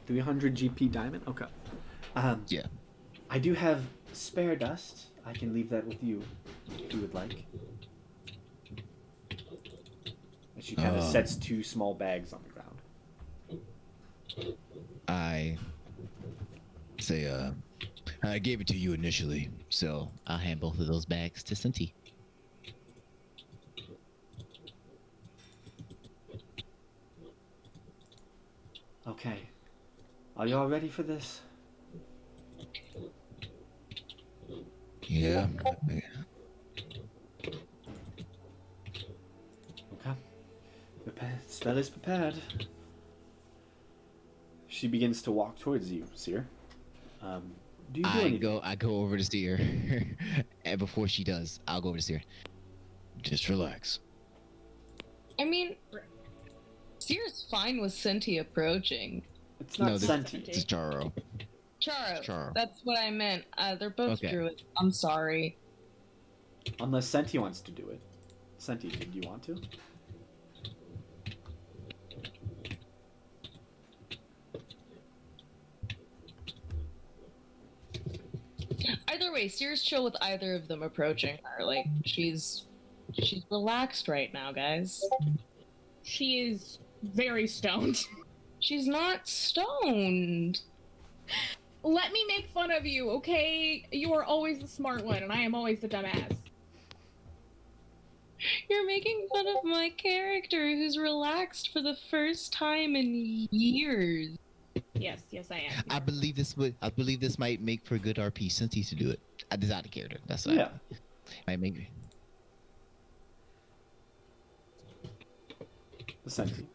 300 GP diamond? Okay. Yeah. I do have spare dust. I can leave that with you, if you would like. And she kind of sets 2 small bags on the ground. I say, I gave it to you initially, so I'll hand both of those bags to Cinti. Okay. Are y'all ready for this? yeah. Okay. Spell is prepared. She begins to walk towards you, Seer. Do you do anything? I go over to Seer, and before she does, I'll go over to Seer. Just relax. I mean, Seer's fine with Cinti approaching. It's not this sentient. is Charo. Charo. Charo. That's what I meant. They're both Okay. druids. I'm sorry. Unless Senti wants to do it. Senti, do you want to? Either way, Seer's chill with either of them approaching her. Like, she's relaxed right now, guys. She is very stoned. She's not stoned. Let me make fun of you, okay? You are always the smart one, and I am always the dumbass. You're making fun of my character who's relaxed for the first time in years. Yes, I am. I believe this might make for good RP Cinti to do it. This out of character. That's Yeah. might make. Senti.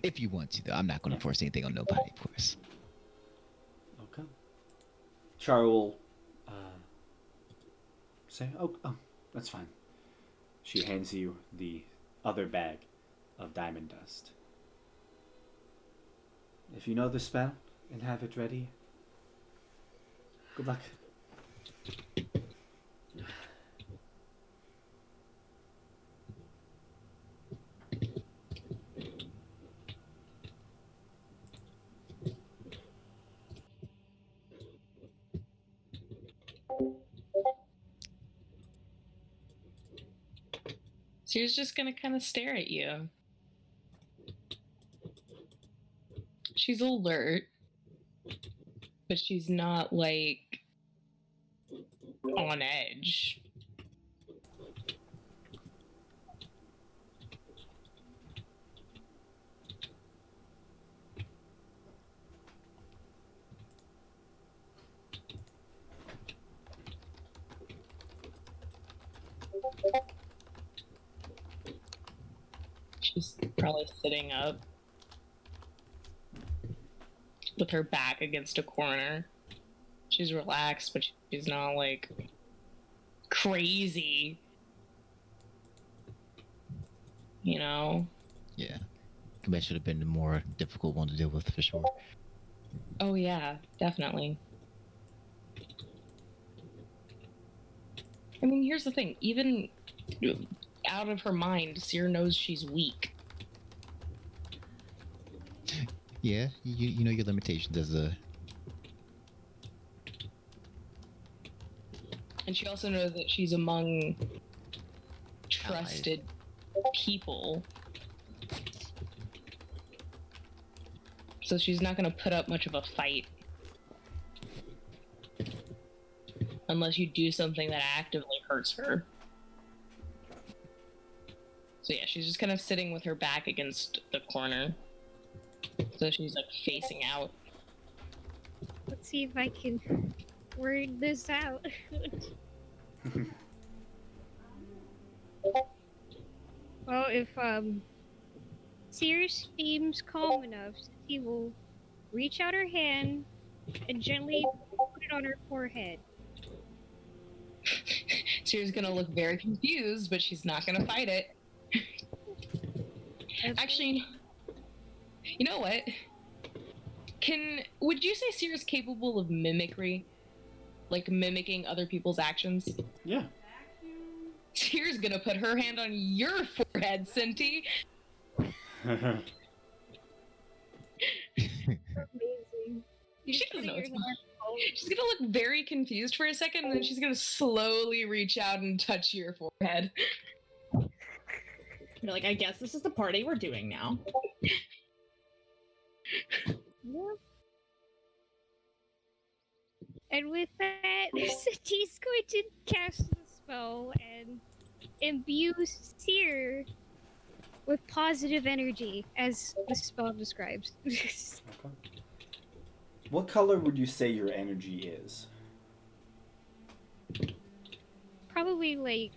If you want to, though, I'm not going to force anything on nobody, of course. Okay. Charo will say, oh, that's fine. She hands you the other bag of diamond dust. If you know the spell and have it ready, good luck. Seer's just gonna kind of stare at you. She's alert, but she's not like on edge. She's probably sitting up with her back against a corner. She's relaxed, but she's not like crazy. You know? Yeah. That should have been the more difficult one to deal with for sure. Oh, yeah, definitely. I mean, here's the thing. Even out of her mind, Seer knows she's weak. Yeah, you know your limitations as a. And she also knows that she's among trusted people. So she's not going to put up much of a fight. Unless you do something that actively hurts her. So yeah, she's just kind of sitting with her back against the corner. So she's like facing out. Let's see if I can word this out. Well, if Seer seems calm enough, he will reach out her hand and gently put it on her forehead. Seer's gonna look very confused, but she's not gonna fight it. Actually, you know what? Would you say Seer's capable of mimicry? Like mimicking other people's actions? Yeah. Seer's gonna put her hand on your forehead, Cinti. Amazing. She doesn't know what's going on. She's gonna look very confused for a second, and then she's gonna slowly reach out and touch your forehead. You're like, I guess this is the party we're doing now. Yep. And with that, Sati's going to cast the spell and imbue Seer with positive energy, as the spell describes. Okay. What color would you say your energy is? Probably like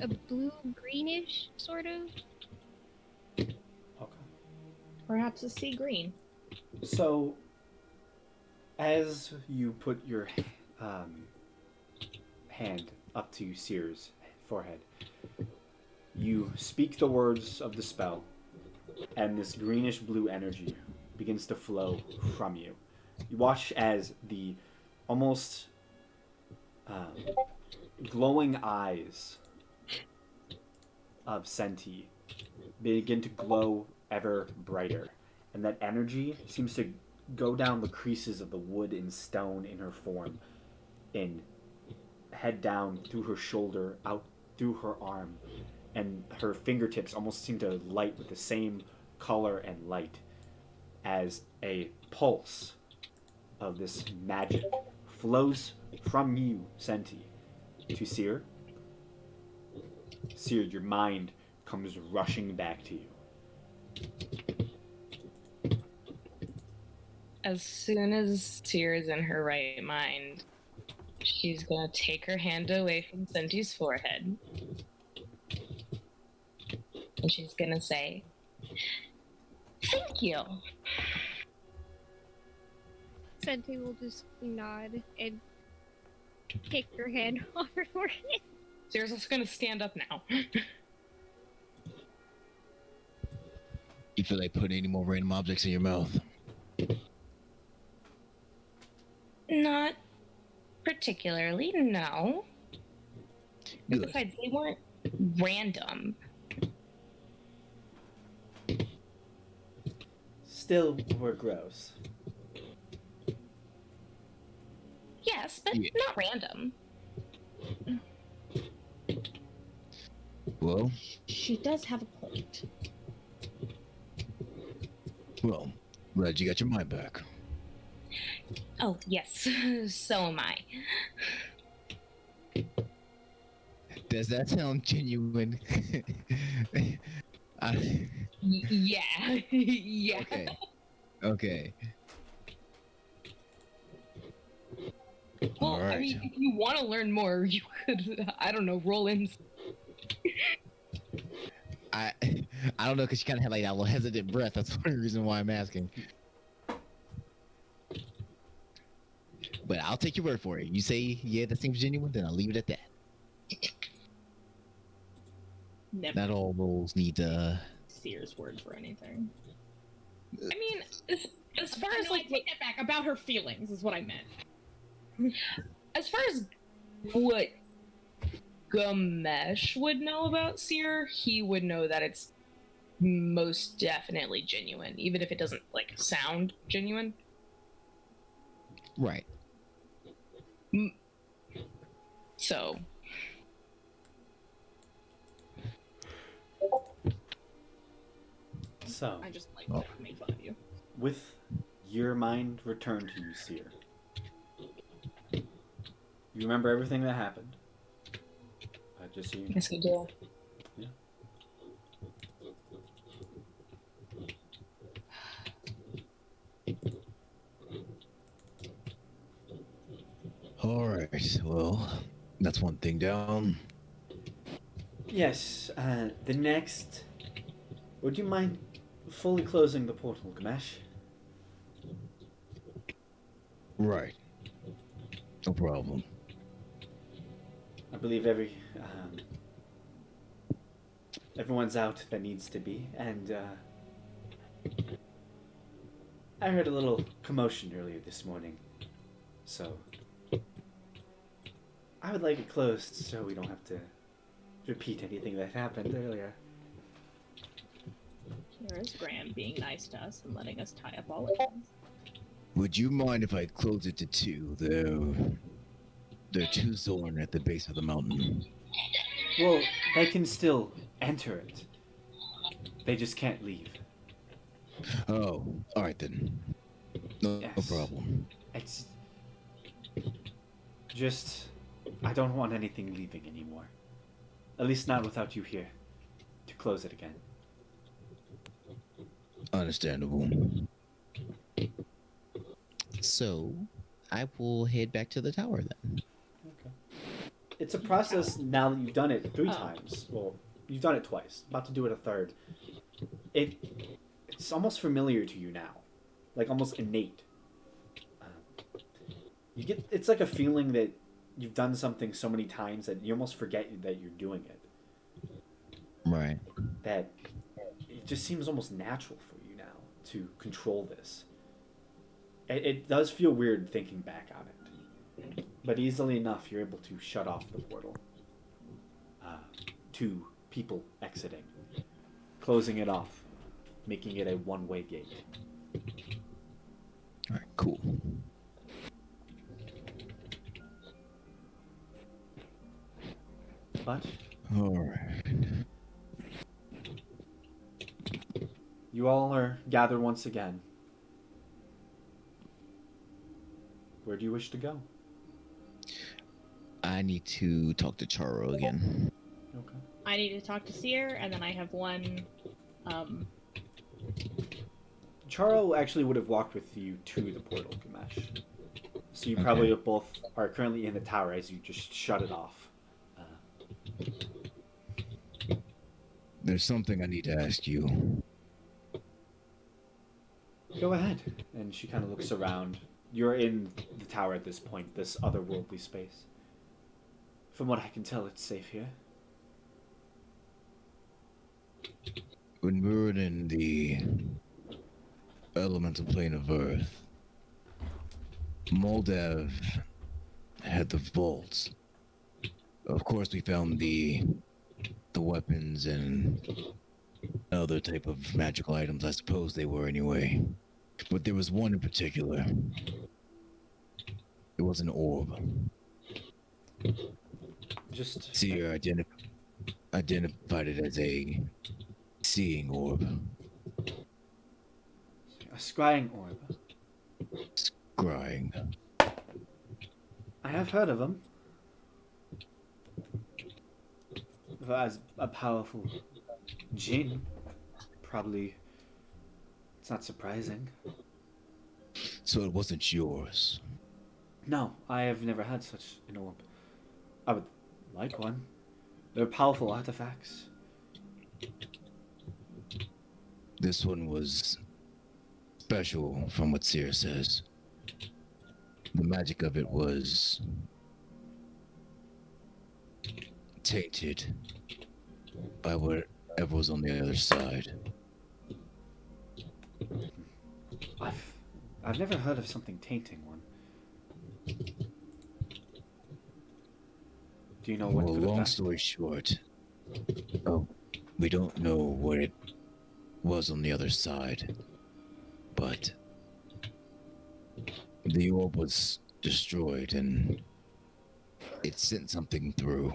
a blue greenish sort of. Okay. Perhaps a sea green. So, as you put your hand up to Seer's forehead, you speak the words of the spell, and this greenish blue energy begins to flow from you. You watch as the almost glowing eyes of Senti begin to glow ever brighter, and that energy seems to go down the creases of the wood and stone in her form, and head down through her shoulder, out through her arm, and her fingertips almost seem to light with the same color and light as a pulse of this magic flows from you, Senti, to Seer. Seer, your mind comes rushing back to you. As soon as Seer is in her right mind, she's gonna take her hand away from Senti's forehead. And she's gonna say, "Thank you." Senti will just nod and take her hand off her forehead. Seer's also gonna stand up now. You feel like putting any more random objects in your mouth? Not particularly, no. Good. Besides, they weren't random. Still, we're gross. Yes, but Yeah. not random. Well, She does have a point. well, glad you got your mind back. Oh, yes, so am I. Does that sound genuine? Yeah, yeah. Okay. Okay. Well, All I right. mean, if you want to learn more, you could, I don't know, roll in. I don't know, because she kind of had like that little hesitant breath. That's one reason why I'm asking. But I'll take your word for it. You say, yeah, that seems genuine, then I'll leave it at that. Never Not all rolls need Seer's word for anything. I mean, as far as No, like I take that back. About her feelings is what I meant. as far as what Gamesh would know about Seer, he would know that it's most definitely genuine, even if it doesn't like sound genuine. Right. So So, I just like Oh. to make fun of you. with your mind returned to you, Seer, you remember everything that happened. Just so you know. yes, I do. All right. Well, that's one thing down. Yes, the next... Would you mind fully closing the portal, Gamesh? Right. No problem. I believe everyone's out that needs to be, and I heard a little commotion earlier this morning, so I would like it closed so we don't have to repeat anything that happened earlier. Here's Graham being nice to us and letting us tie up all the ends. Would you mind if I close it to 2? There are 2 Zorn at the base of the mountain. Well, they can still enter it. They just can't leave. Oh, alright then. No Yes. problem. It's just I don't want anything leaving anymore. At least not without you here to close it again. Understandable. So, I will head back to the tower then. Okay. It's a process now that you've done it 3 Oh. times. Well, you've done it twice. About to do it a third. It's almost familiar to you now, like almost innate. You get it's like a feeling that you've done something so many times that you almost forget that you're doing it. Right. That it just seems almost natural for you now to control this. It does feel weird thinking back on it, but easily enough you're able to shut off the portal to people exiting, closing it off, making it a one-way gate. Alright, cool. But Alright. you all are gathered once again. Where do you wish to go? I need to talk to Charo again. Okay. I need to talk to Seer, and then I have one. Charo actually would have walked with you to the portal, Gamesh. So you probably both are currently in the tower as you just shut it off. There's something I need to ask you. Go ahead. And she kind of looks around. You're in the tower at this point, this otherworldly space. From what I can tell, it's safe here. When we were in the elemental plane of Earth, Moldav had the vaults. Of course, we found the weapons and other type of magical items. I suppose they were anyway. But there was one in particular. It was an orb. Just Seer identified it as a seeing orb. a scrying orb. Scrying. I have heard of them. As a powerful djinn, probably it's not surprising. So it wasn't yours. No, I have never had such an orb. I would like one. They're powerful artifacts. This one was special from what Seer says. The magic of it was tainted by whatever was on the other side. I've never heard of something tainting one. Do you know what Well, could have long done? story short, we don't know what it was on the other side, but the orb was destroyed and it sent something through.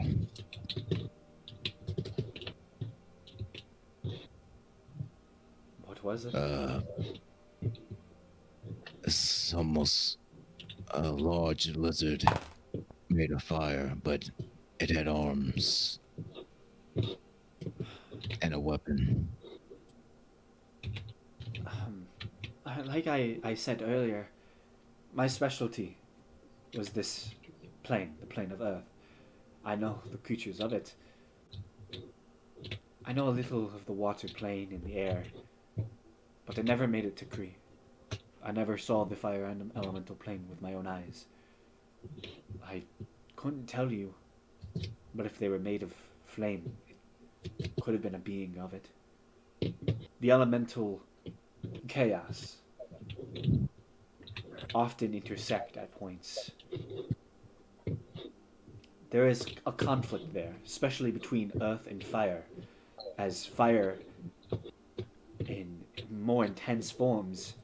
What was it? It's almost a large lizard made of fire, but it had arms and a weapon. Like I said earlier, my specialty was this plane, the plane of Earth. I know the creatures of it. I know a little of the water plane and the air, but I never made it to Kree. I never saw the fire and elemental plane with my own eyes. I couldn't tell you But if they were made of flame, it could have been a being of it. The elemental chaos often intersect at points. There is a conflict there, especially between earth and fire, as fire in more intense forms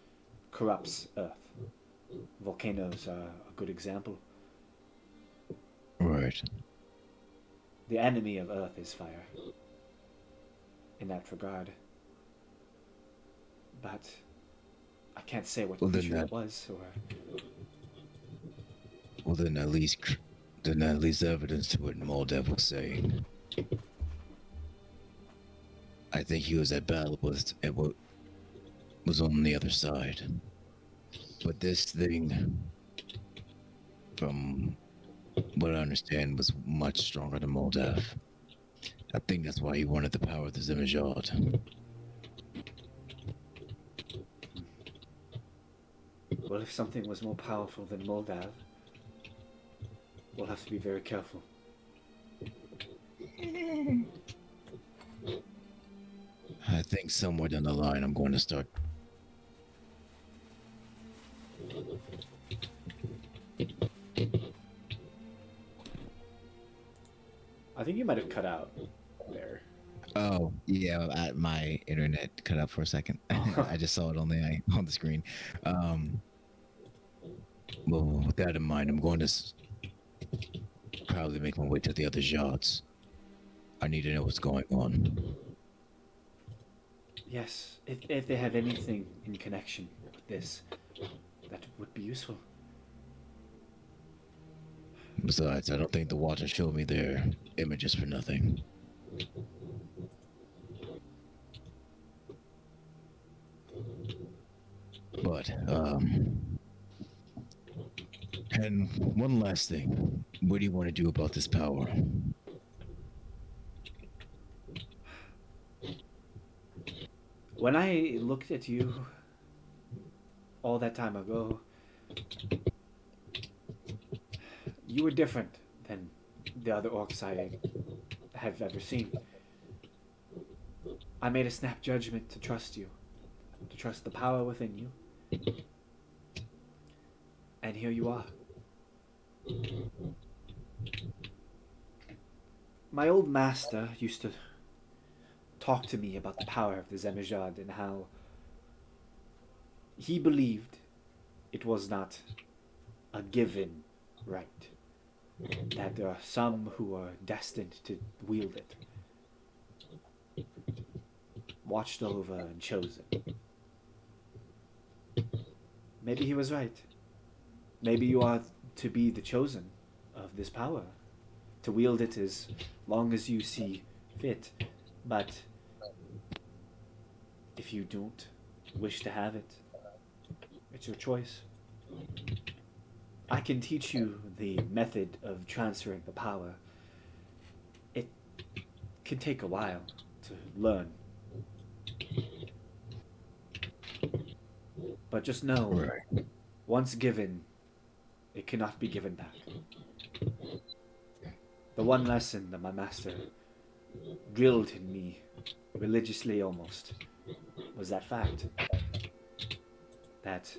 corrupts earth. Volcanoes are a good example. Right. The enemy of earth is fire, in that regard. But I can't say what Well, then creature that- it was, or Well, then at least evidence to what Moldev was saying. I think he was at battle with what was on the other side. But this thing, from what I understand, was much stronger than Moldev. I think that's why he wanted the power of the Zemajad. well, if something was more powerful than Moldav, we'll have to be very careful. I think somewhere down the line I'm going to start. I think you might have cut out there. Oh, yeah, my internet cut out for a second. I just saw it on the screen. Well, with that in mind, I'm going to probably make my way to the other yachts. I need to know what's going on. Yes, if they have anything in connection with this, that would be useful. Besides, I don't think the water showed me their images for nothing. But, and one last thing. What do you want to do about this power? When I looked at you all that time ago, you were different than the other orcs I have ever seen. I made a snap judgment to trust you, to trust the power within you. And here you are. My old master used to talk to me about the power of the Zemajad and how he believed it was not a given right. That there are some who are destined to wield it. Watched over and chosen. Maybe he was right. Maybe you are to be the chosen of this power. To wield it as long as you see fit. But if you don't wish to have it, it's your choice. I can teach you the method of transferring the power. It can take a while to learn. But just know, once given, it cannot be given back. The one lesson that my master drilled in me, religiously almost, was that fact. That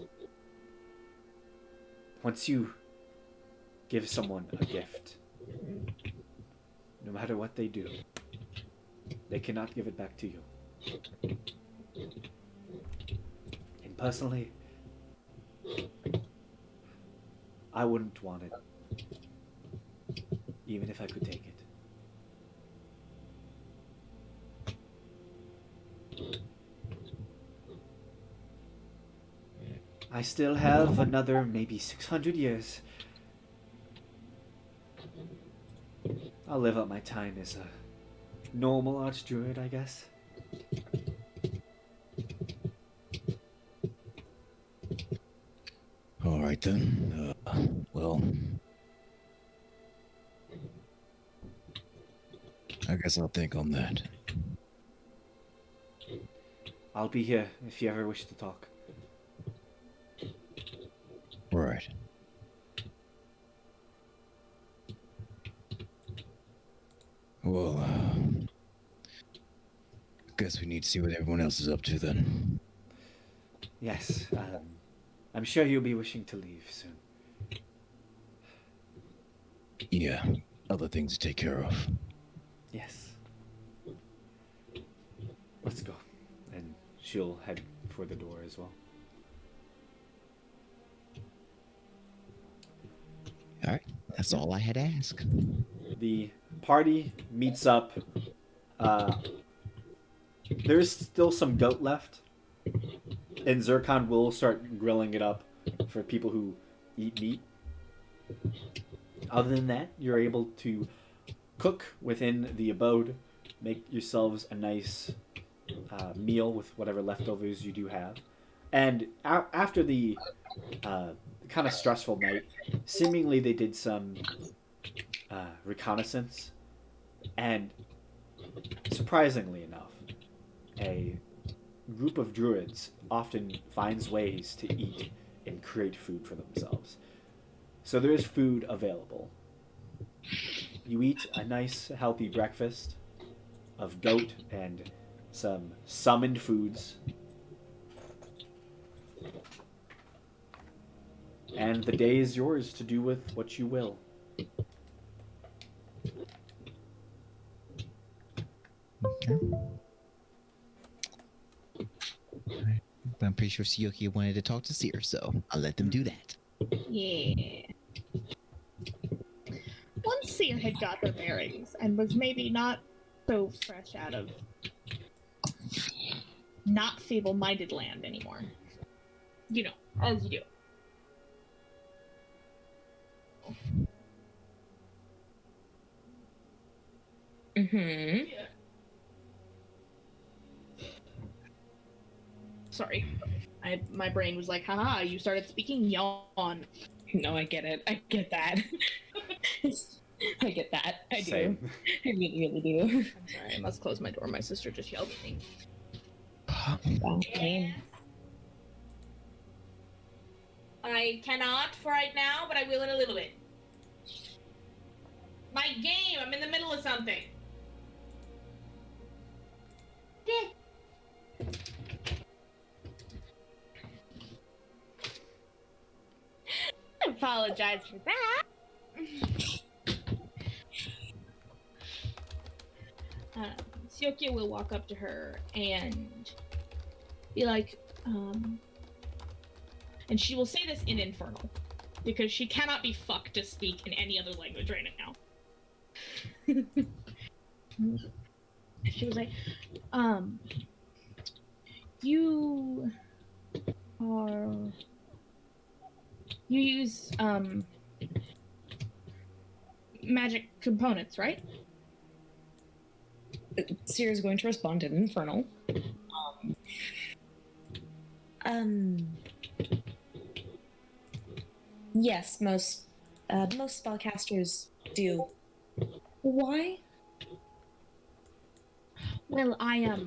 once you give someone a gift, no matter what they do, they cannot give it back to you. And personally, I wouldn't want it, even if I could take it. I still have another maybe 600 years. I'll live out my time as a normal archdruid, I guess. All right then. Well, I guess I'll think on that. I'll be here if you ever wish to talk. Right. Well, guess we need to see what everyone else is up to then. Yes, I'm sure you'll be wishing to leave soon. Yeah, other things to take care of. Yes. Let's go. And she'll head for the door as well. All right, that's all I had to ask. The party meets up. There's still some goat left, and Zircon will start grilling it up for people who eat meat. Other than that, you're able to cook within the abode, make yourselves a nice meal with whatever leftovers you do have. And after the kind of stressful night, seemingly they did some reconnaissance, and surprisingly enough, a group of druids often finds ways to eat and create food for themselves. So there is food available. You eat a nice, healthy breakfast of goat and some summoned foods. And the day is yours to do with what you will. Okay. I'm pretty sure Sioki wanted to talk to Seer, so I'll let them do that. Yeah. Once Seer had got her bearings and was maybe not so fresh out of not feeble-minded land anymore. You know, as you do. Mm-hmm. Sorry. My brain was like, haha, you started speaking, yawn. No, I get it. I get that. I get that. I do. Same. I really, really do. I'm sorry, I must close my door. My sister just yelled at me. Same. I cannot for right now, but I will in a little bit. My game! I'm in the middle of something. I apologize for that. Siokia will walk up to her and be like, and she will say this in Infernal, because she cannot be fucked to speak in any other language right now. She was like, you use, magic components, right? Seer is going to respond in Infernal. Yes, most spellcasters do. Why? Well, I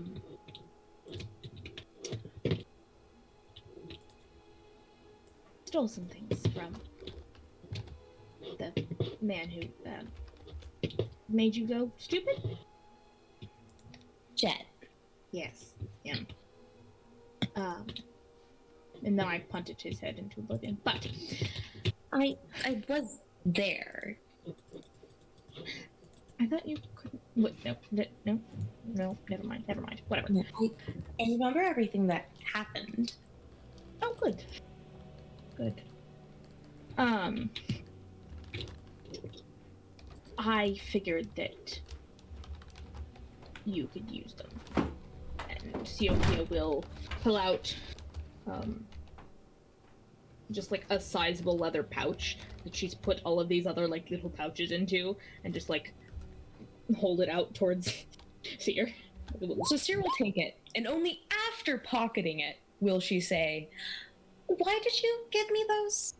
stole some things from the man who made you go stupid. Jet. Yes, him. And then I punted his head into oblivion. But I was there. I thought you couldn't. Wait, no. Never mind. Whatever. I remember everything that happened. Oh, good. I figured that you could use them, and Siokia will pull out, just like a sizable leather pouch that she's put all of these other like little pouches into, and just like hold it out towards Seer. So Seer will take it, and only after pocketing it will she say, "Why did you give me those?"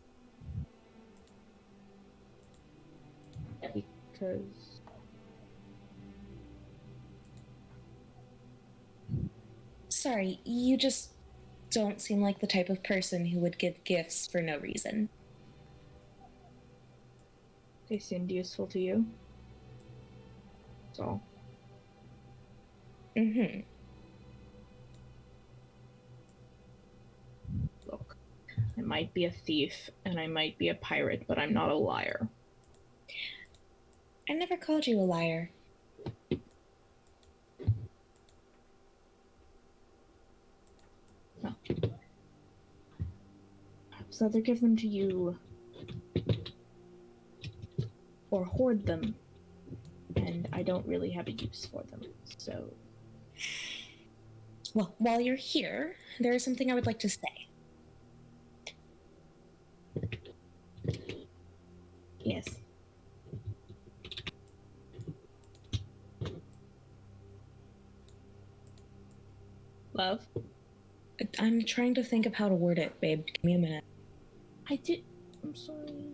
Because sorry, you just don't seem like the type of person who would give gifts for no reason. they seemed useful to you. That's all. Mm-hmm. Look, I might be a thief and I might be a pirate, but I'm not a liar. I never called you a liar. No. So either give them to you or hoard them, and I don't really have a use for them, so... Well, while you're here, there is something I would like to say. Yes. Love? I'm trying to think of how to word it, babe. Give me a minute. I'm sorry.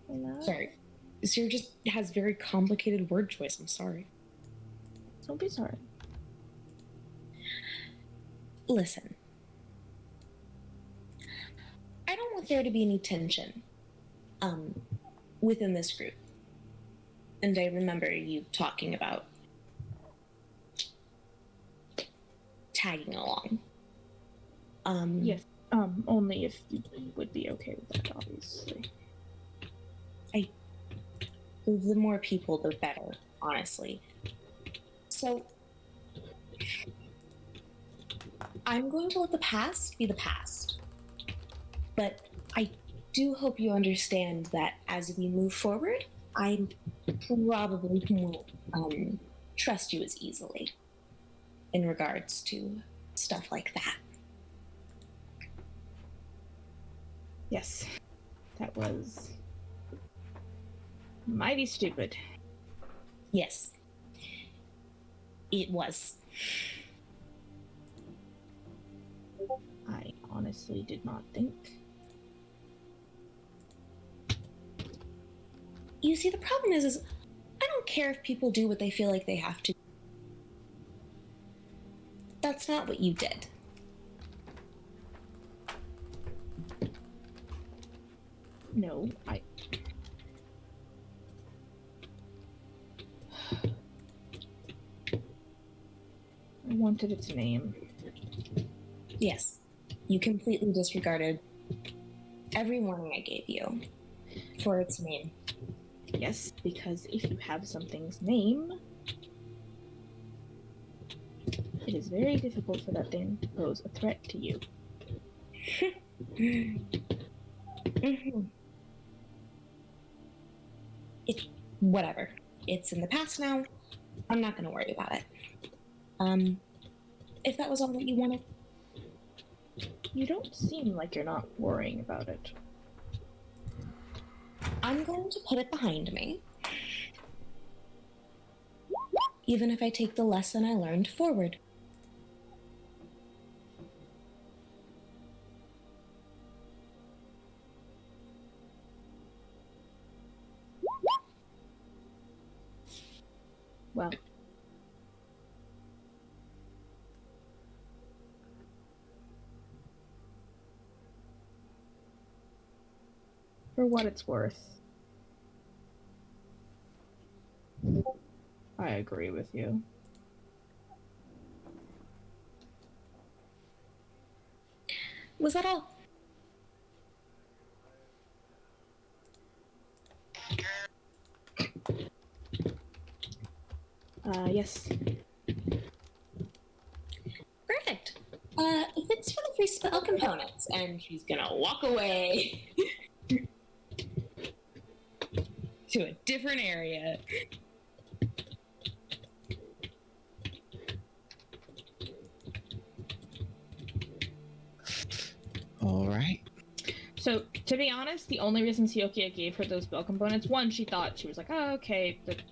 My love? Sorry. Sir just has very complicated word choice. I'm sorry. Don't be sorry. Listen. I don't want there to be any tension within this group. And I remember you talking about tagging along. Yes. Only if you would be okay with that, obviously. The more people, the better, honestly. So, I'm going to let the past be the past. But I do hope you understand that as we move forward, I probably won't trust you as easily in regards to stuff like that. Yes. That was mighty stupid. Yes. It was. I honestly did not think. You see, the problem is I don't care if people do what they feel like they have to. That's not what you did. No, I wanted its name. Yes. You completely disregarded every warning I gave you for its name. Yes, because if you have something's name, it is very difficult for that thing to pose a threat to you. Mm-hmm. Whatever. It's in the past now. I'm not going to worry about it. If that was all that you wanted. You don't seem like you're not worrying about it. I'm going to put it behind me. Even if I take the lesson I learned forward. Well, for what it's worth, I agree with you. Was that all? Yes. Perfect. If it's for the free spell components, and she's gonna walk away to a different area. All right. So, to be honest, the only reason Siokia gave her those spell components, one, she thought, she was like, oh, okay, like,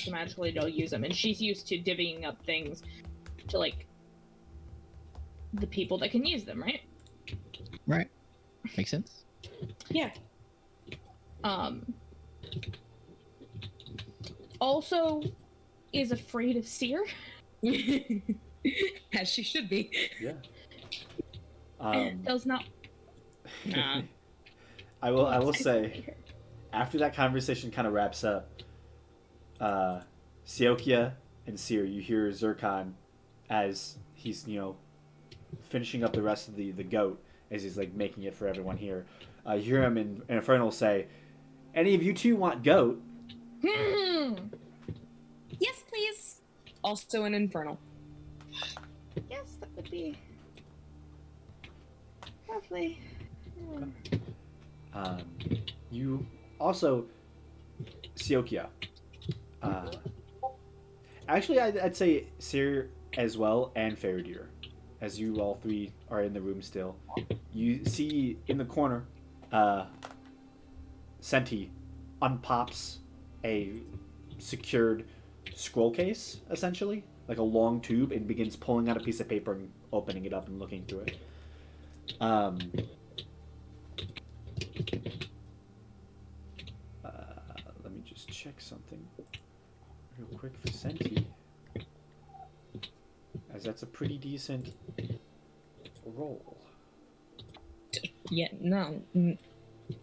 the magical lady will use them, and she's used to divvying up things to, like, the people that can use them, right? Right. Makes sense. Yeah. Also is afraid of Seer. As she should be. Yeah. Does not. I will say, after that conversation kind of wraps up, Seokia and Seer, you hear Zircon as he's, finishing up the rest of the goat, as he's like making it for everyone here. You hear him in Infernal say, "Any of you two want goat?" Yes, please. Also an infernal. Yes, that would be lovely. You also, Seokia. Actually, I'd say Seer as well, and Faradir, as you all three are in the room still. You see in the corner, Senti unpops a secured scroll case, essentially, like a long tube, and begins pulling out a piece of paper and opening it up and looking through it. Let me just check something real quick for Senti, as that's a pretty decent roll. Yeah, no.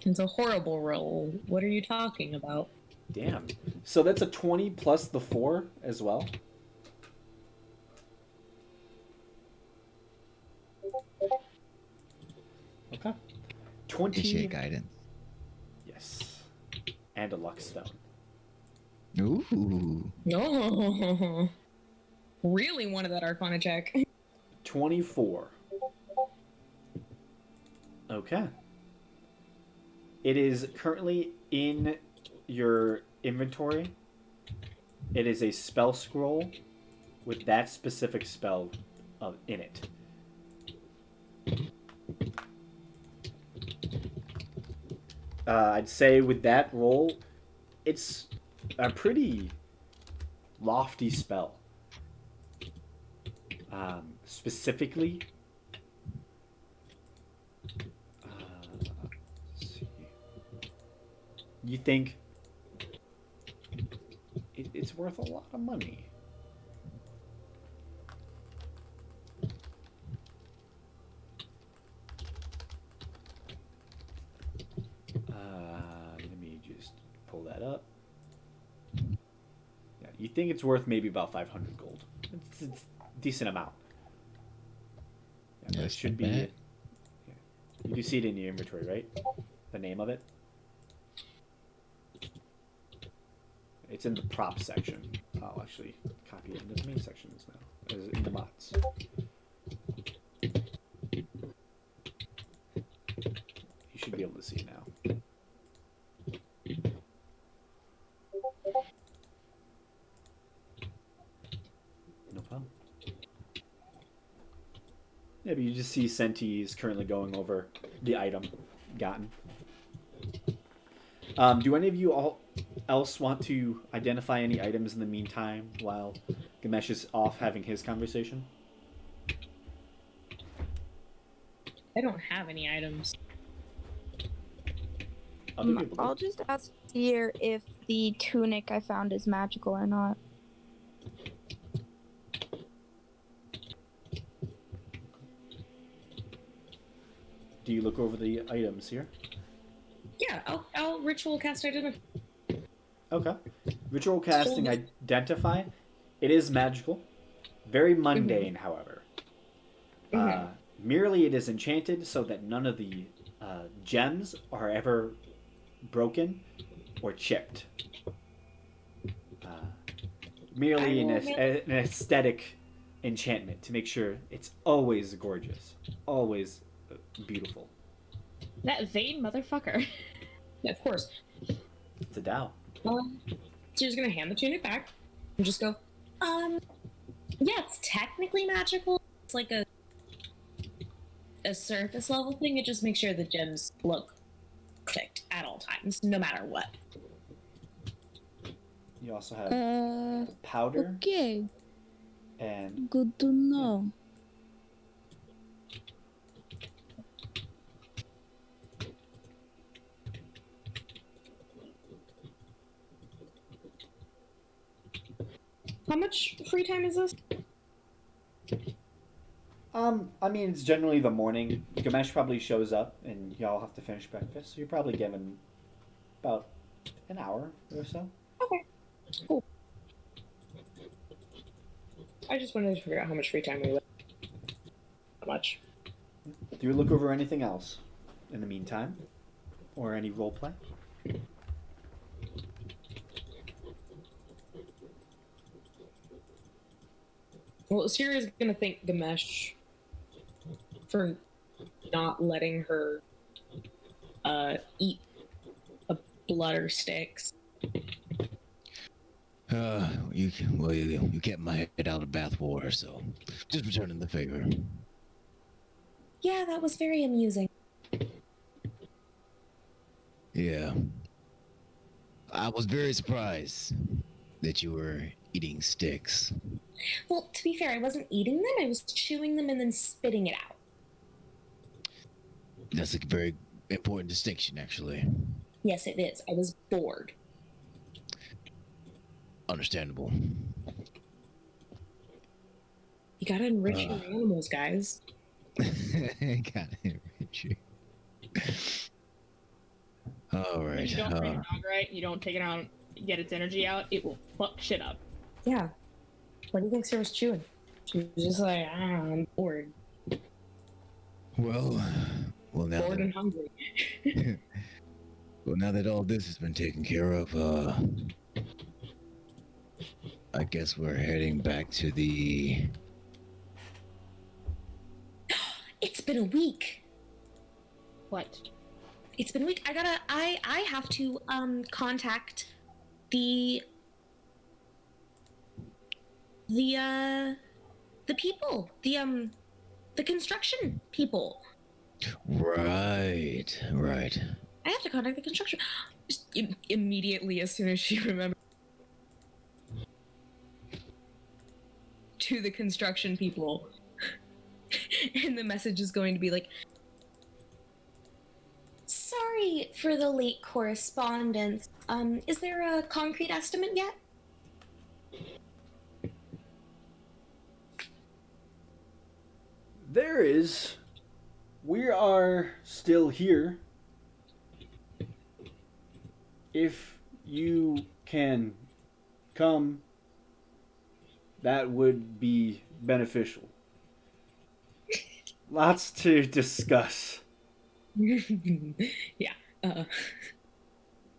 It's a horrible roll. What are you talking about? Damn. So that's a 20 plus the 4 as well. Okay. 20. Appreciate guidance. Yes. And a luck stone. Ooh. No. Really wanted that Arcana check. 24. Okay. It is currently in your inventory. It is a spell scroll with that specific spell in it. I'd say with that roll, it's a pretty lofty spell. Specifically, let's see. You think it's worth a lot of money. Let me just pull that up. Yeah, you think it's worth maybe about 500 gold. It's a decent amount. Yeah, but it should be. Yeah. You do see it in your inventory, right? The name of it. It's in the prop section. I'll actually copy it into the main sections now, as in the mods. You should be able to see it now. No problem. Yeah, but you just see Senti is currently going over the item gotten. Do any of you all else want to identify any items in the meantime while Gamesh is off having his conversation? I don't have any items. Other people do. I'll just ask here if the tunic I found is magical or not. Do you look over the items here? Yeah, I'll ritual cast identify. Okay. Ritual casting identify. It is magical. Very mundane, however. Merely it is enchanted so that none of the gems are ever broken or chipped. Merely an aesthetic enchantment to make sure it's always gorgeous. Always beautiful. That vain motherfucker. Yeah, of course. It's a Tao. She's gonna hand the tunic back and just go, yeah, it's technically magical. It's like a surface level thing. It just makes sure the gems look perfect at all times, no matter what. You also have powder Okay, and good to know. How much free time is this? I mean, it's generally the morning. Gamesh probably shows up, and y'all have to finish breakfast. So you're probably given about an hour or so. Okay, cool. I just wanted to figure out how much free time we would. How much? Do you look over anything else in the meantime? Or any role play? Well, Sierra's gonna thank Gamesh for not letting her eat a blutter sticks. You kept my head out of bathwater, so just returning the favor. Yeah, that was very amusing. Yeah. I was very surprised that you were eating sticks. Well, to be fair, I wasn't eating them, I was chewing them and then spitting it out. That's a very important distinction, actually. Yes, it is. I was bored. Understandable. You gotta enrich your animals, guys. Got it, Richie. All right. If you don't train a dog right, you don't take it out, get its energy out, it will fuck shit up. Yeah. What do you think Sarah was chewing? She was just like, I'm bored. Well, now Bored that, and hungry. well, now that all this has been taken care of, I guess we're heading back to the. It's been a week. What? It's been a week. I have to contact the people. The construction people. Right. I have to contact the construction just immediately as soon as she remembers. To the construction people. And the message is going to be like, sorry for the late correspondence. Is there a concrete estimate yet? There is. We are still here. If you can come, that would be beneficial. Lots to discuss. Yeah.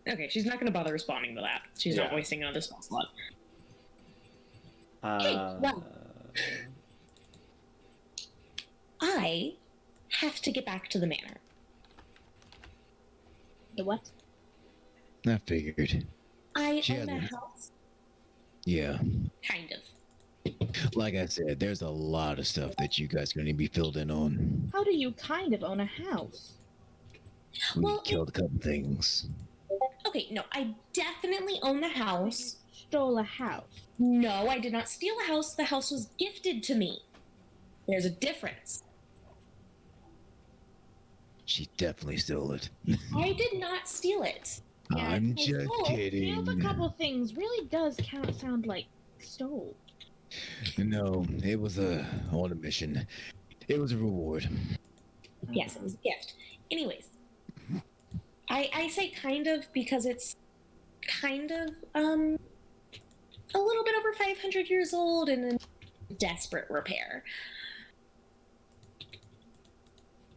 Okay, she's not gonna bother responding to that. She's not Yeah. wasting another spell slot. Hey, well. I have to get back to the manor. The what? I figured. I She own a hasn't. house, Yeah. kind of. Like I said, there's a lot of stuff that you guys are going to be filled in on. How do you kind of own a house? We Well, killed a couple things. Okay, no, I definitely own the house. Stole a house. No, I did not steal a house. The house was gifted to me. There's a difference. She definitely stole it. I did not steal it. I'm because just stole, kidding. Stealed a couple things really does sound like stole. No, it was on a mission. It was a reward. Yes, it was a gift. Anyways, I say kind of because it's kind of a little bit over 500 years old and in desperate repair.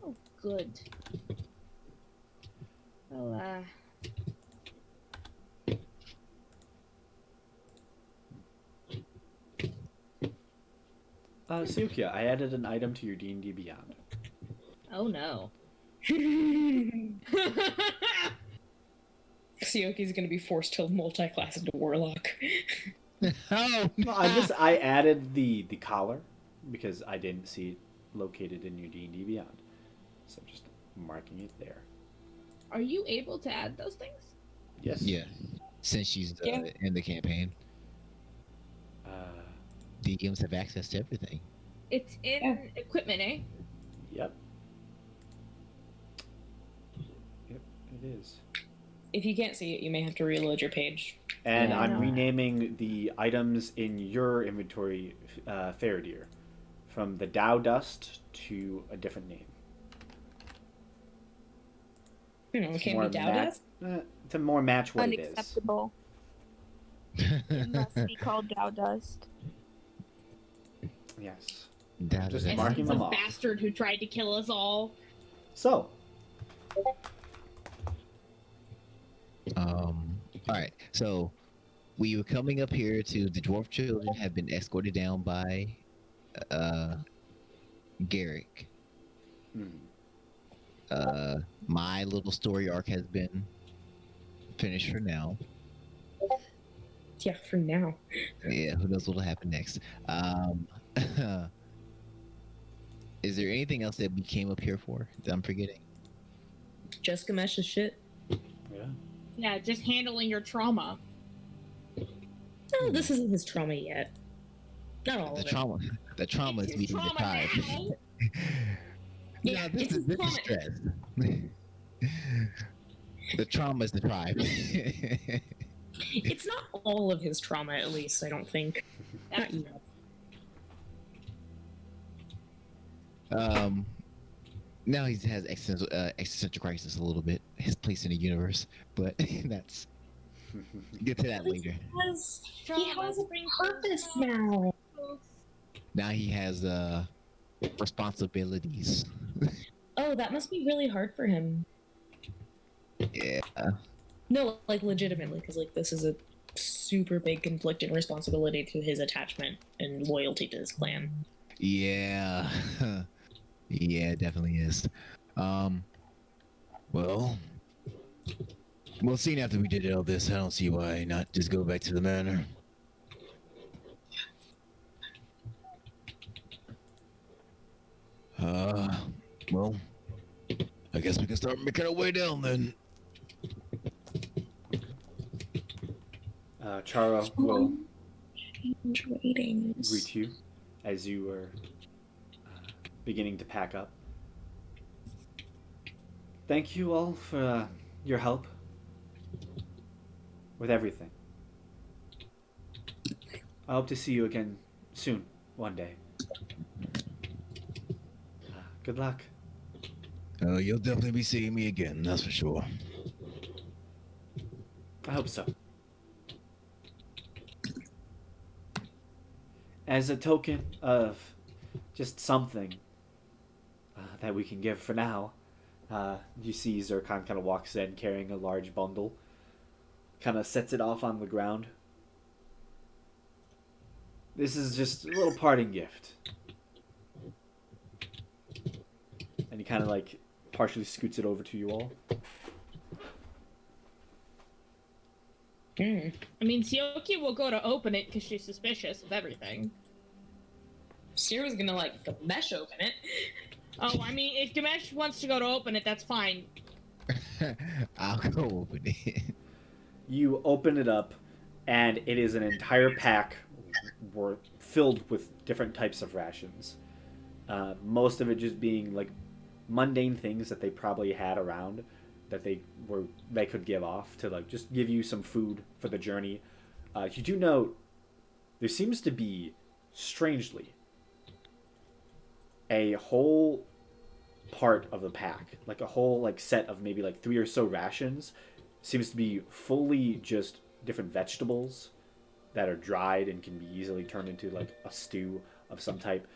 Oh, good. Well, Sukia, I added an item to your D&D Beyond. oh no. Sioki's gonna be forced to multi-class into warlock. Oh, No, I added the collar because I didn't see it located in your D&D Beyond. So I'm just marking it there. Are you able to add those things? Yes. yeah. Since she's Yeah. in the campaign, DMs have access to everything. It's in equipment, eh? Yep. Yep, it is. If you can't see it, you may have to reload your page. And Yeah, I'm no. renaming the items in your inventory Faradir from the Dow Dust to a different name. It It's can't more be Dow Dust. to more match what it is. Unacceptable. It must be called Dowdust. Yes. Just Just marking Essence them of off. bastard who tried to kill us all. So, All right. So we were coming up here to the dwarf children have been escorted down by Garrick. hmm, My little story arc has been finished for now. Yeah, for now. Yeah, who knows what'll happen next. Is there anything else that we came up here for that I'm forgetting? Just Gamesh's shit. yeah. Yeah, just handling your trauma. No, this isn't his trauma yet. Not all The of it. trauma. The trauma It's is his meeting the trauma tribe. now. Yeah, No, it's his this is trauma. stress. The trauma is the tribe. It's not all of his trauma, at least, I don't think. Not yet. Now he has existential crisis a little bit, his place in the universe, but that's get to that later. He has a purpose now. Now he has responsibilities. Oh, that must be really hard for him. Yeah. No, like legitimately, because like this is a super big conflicting responsibility to his attachment and loyalty to his clan. Yeah. Yeah, it definitely is. Well, seeing after we did all this, I don't see why not just go back to the manor. Well, I guess we can start making our way down then. Charo will Change ratings. greet you as you are beginning to pack up. Thank you all for your help with everything. I hope to see you again soon, one day. Good luck. You'll definitely be seeing me again, that's for sure. I hope so. As a token of just something that we can give for now, you see Zircon kind of walks in carrying a large bundle, kind of sets it off on the ground. This is just a little parting gift. And he kind of like partially scoots it over to you all. Mm. I mean, Sioki will go to open it because she's suspicious of everything. Sierra's gonna like Gamesh open it. Oh, I mean, if Gamesh wants to go to open it, that's fine. I'll go open it. You open it up, and it is an entire pack filled with different types of rations. Most of it just being like mundane things that they probably had around that they could give off to like just give you some food for the journey. You do note there seems to be, strangely, a whole part of the pack, like a whole like set of maybe like 3 or so rations, seems to be fully just different vegetables that are dried and can be easily turned into like a stew of some type.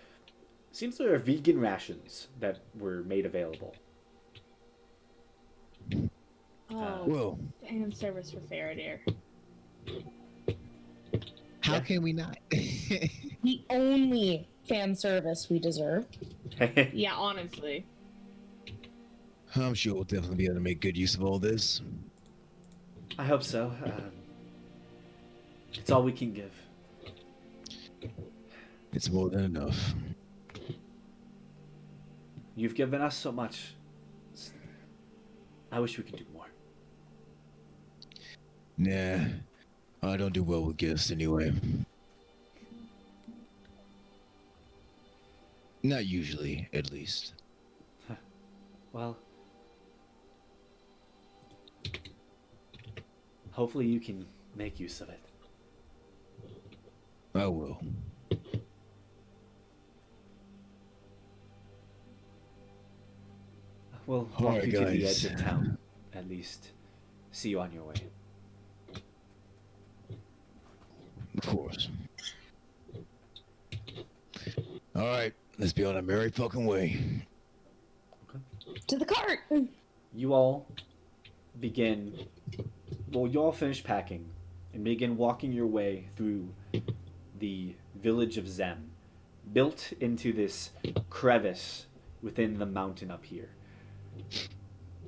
Seems there are vegan rations that were made available. Oh, Whoa. fan service for Faraday. How Yeah. can we not? The only fan service we deserve. Yeah, honestly. I'm sure we'll definitely be able to make good use of all this. I hope so. It's all we can give. It's more than enough. You've given us so much. I wish we could do more. Nah, I don't do well with gifts anyway. Not usually, at least. Well, hopefully you can make use of it. I will. We'll walk Alright, you to the guys. edge of town, at least, see you on your way. Of course. All right, let's be on our merry fucking way. To the cart. You all begin. Well, you all finish packing and begin walking your way through the village of Zem, built into this crevice within the mountain up here.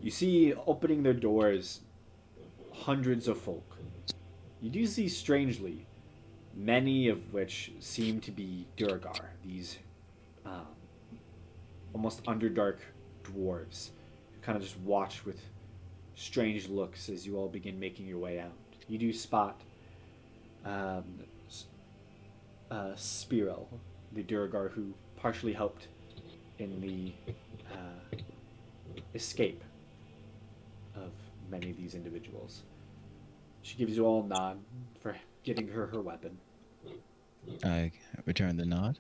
You see opening their doors hundreds of folk. You do see, strangely, many of which seem to be Durgar, these almost underdark dwarves who kind of just watch with strange looks as you all begin making your way out. You do spot Spiro, the Durgar who partially helped in the escape of many of these individuals. She gives you all a nod for getting her weapon. I return the nod.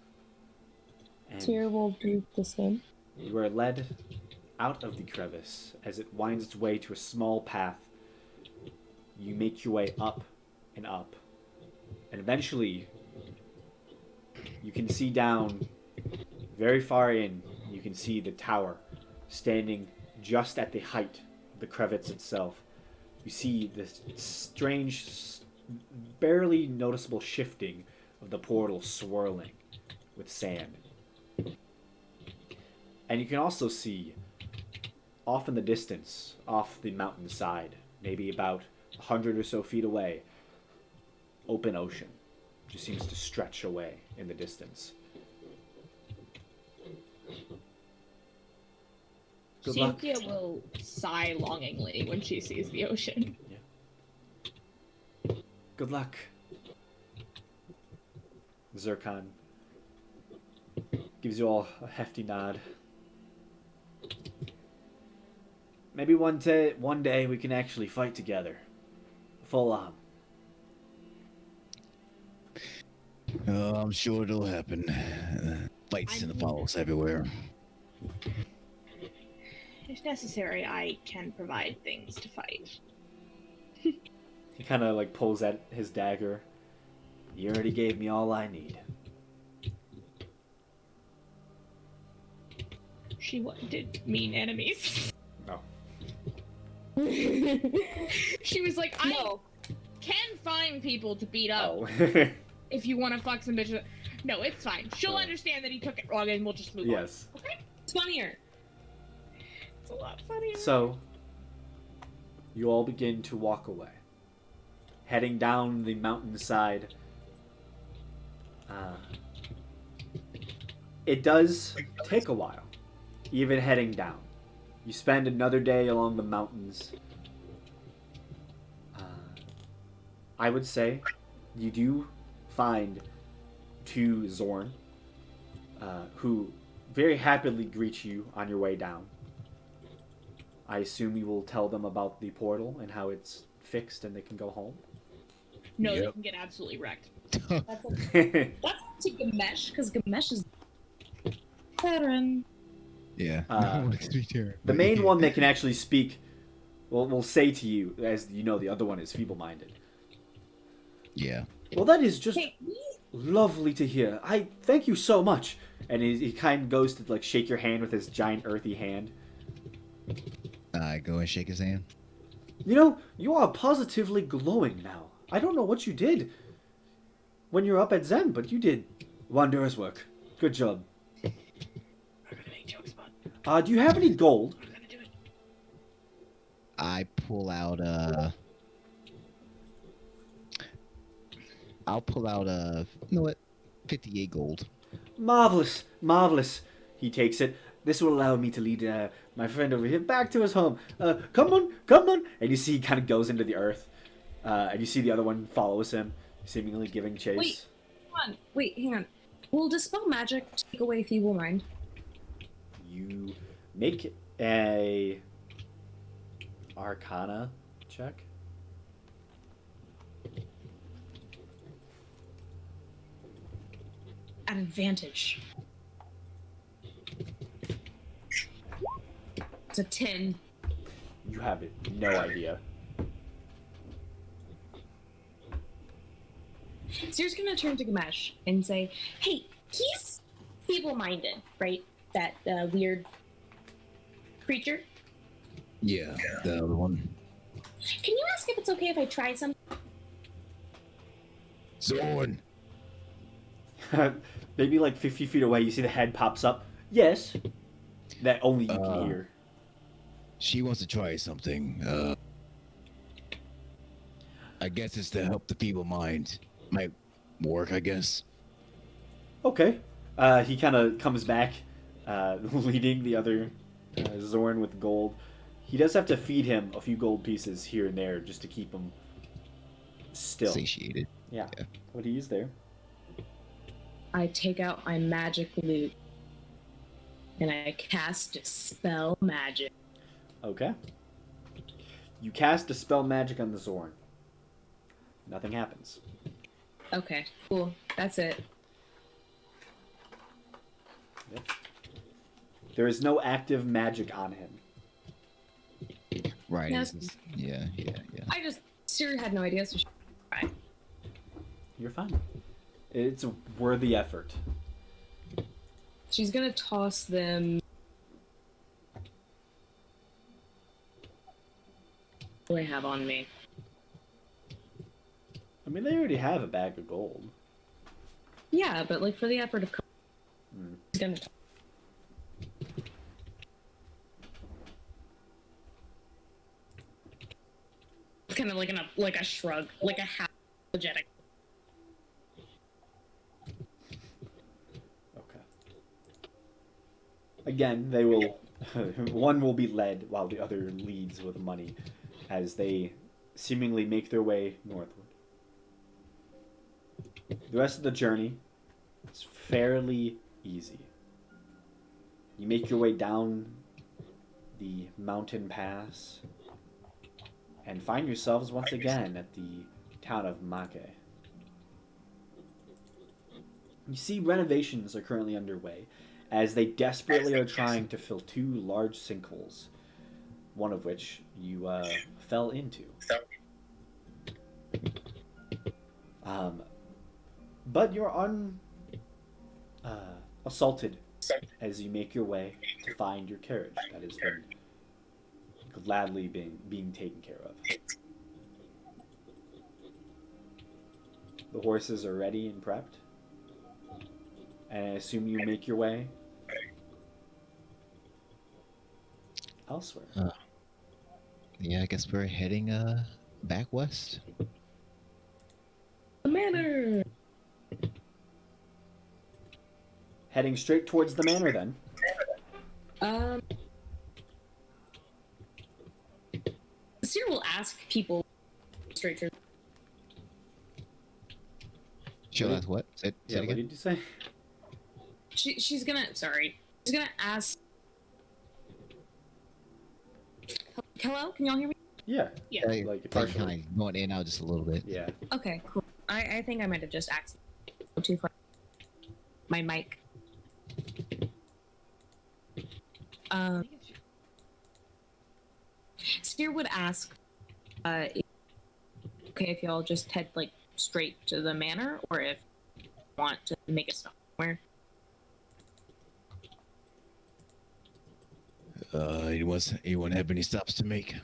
And Tyr will do the same. you are led out of the crevice as it winds its way to a small path. You make your way up and up. And eventually, you can see down very far in. You can see the tower standing just at the height of the crevice itself. You see this strange, barely noticeable shifting of the portal swirling with sand. And you can also see, off in the distance, off the mountainside, maybe about 100 or so feet away, open ocean. Just seems to stretch away in the distance. Good luck. Cynthia will sigh longingly when she sees the ocean. Good luck. Zircon gives you all a hefty nod. Maybe one day we can actually fight together. Full on. Oh, I'm sure it'll happen. Fights and follows everywhere. If necessary, I can provide things to fight. He kind of like pulls at his dagger. You already gave me all I need. She did mean enemies. No. She was like, I can find people to beat up Oh. if you want to fuck some bitches. No, it's fine. She'll understand that he took it wrong and we'll just move on. Yes. Okay? It's funnier. It's a lot funnier. So, you all begin to walk away, heading down the mountainside. It does take a while, even heading down. You spend another day along the mountains. I would say you do find two Zorn, who very happily greet you on your way down. I assume you will tell them about the portal and how it's fixed and they can go home. No, they can get absolutely wrecked. That's to Gamesh, because Gamesh is veteran. Yeah. The main one that can actually speak will say to you, as you know, the other one is feeble-minded. Yeah. Well, that is just lovely to hear. I thank you so much. And he kind of goes to like shake your hand with his giant earthy hand. I go and shake his hand. You know, you are positively glowing now. I don't know what you did when you were up at Zen, but you did wondrous work. Good job. We're gonna make jokes about. Do you have any gold? We're gonna do it. I pull out I'll pull out you know what? 58 gold. Marvelous, marvelous. He takes it. This will allow me to lead my friend over here back to his home. Come on, come on. And you see he kind of goes into the earth. And you see the other one follows him, seemingly giving chase. Wait, hang on. Will Dispel Magic take away Feeble Mind? You make a Arcana check. At advantage. It's a 10. You have no idea. Seer's gonna turn to Gamesh and say, "Hey, he's feeble-minded, right? That weird creature. Yeah, the other one. Can you ask if it's okay if I try some?" Zorn! Maybe like 50 feet away, you see the head pops up. Yes. That only you can hear. She wants to try something. I guess it's to help the feeble mind. Might work, I guess. Okay. He kind of comes back, leading the other Zorn with gold. He does have to feed him a few gold pieces here and there just to keep him still. Satiated. Yeah. Yeah. What do you use there? I take out my magic lute and I cast Dispel Magic. Okay. You cast Dispel Magic on the Zorn. Nothing happens. Okay, cool. That's it. Yep. There is no active magic on him. Right. Yes. Yeah. I just Seer had no idea, so she tried. You're fine. It's a worthy effort. She's gonna toss them. What do I have on me? I mean, they already have a bag of gold. Yeah, but like for the effort of, she's gonna. Kind of like a shrug, like a half apologetic. Okay. Again, they will. One will be led while the other leads with money, as they seemingly make their way northward. The rest of the journey is fairly easy. You make your way down the mountain pass and find yourselves once again at the town of Make. You see renovations are currently underway as they desperately are trying to fill two large sinkholes, one of which you fell into. But you're assaulted as you make your way to find your carriage that has been gladly being taken care of. The horses are ready and prepped, and I assume you make your way elsewhere. Yeah, I guess we're heading back west. The manor. Heading straight towards the manor, then. Seer will ask people straight through. She'll ask what? Say Yeah, it what again. did you say? She's gonna. Sorry. She's gonna ask. Hello, can y'all hear me? Yeah. Yeah. Like partially. Kind of going in and out just a little bit. Yeah. Okay, cool. I think I might have just accidentally go too far. My mic. Seer would ask, okay, if y'all just head like straight to the manor, or if you want to make a stop somewhere. Anyone have any stops to make?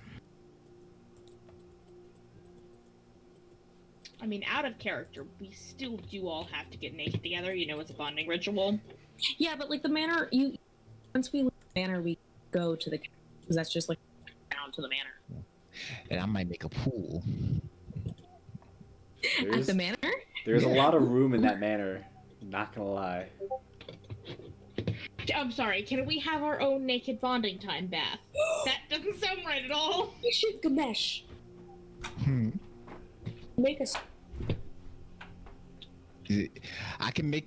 I mean, out of character, we still do all have to get naked together. You know, it's a bonding ritual. Yeah, but like the manor, once we leave the manor, we go to the because that's just like down to the manor. And I might make a pool. At the manor? There's a lot of room in that manor. Not gonna lie. I'm sorry, can we have our own naked bonding time, Beth? That doesn't sound right at all. We should Gamesh. Make us. I can make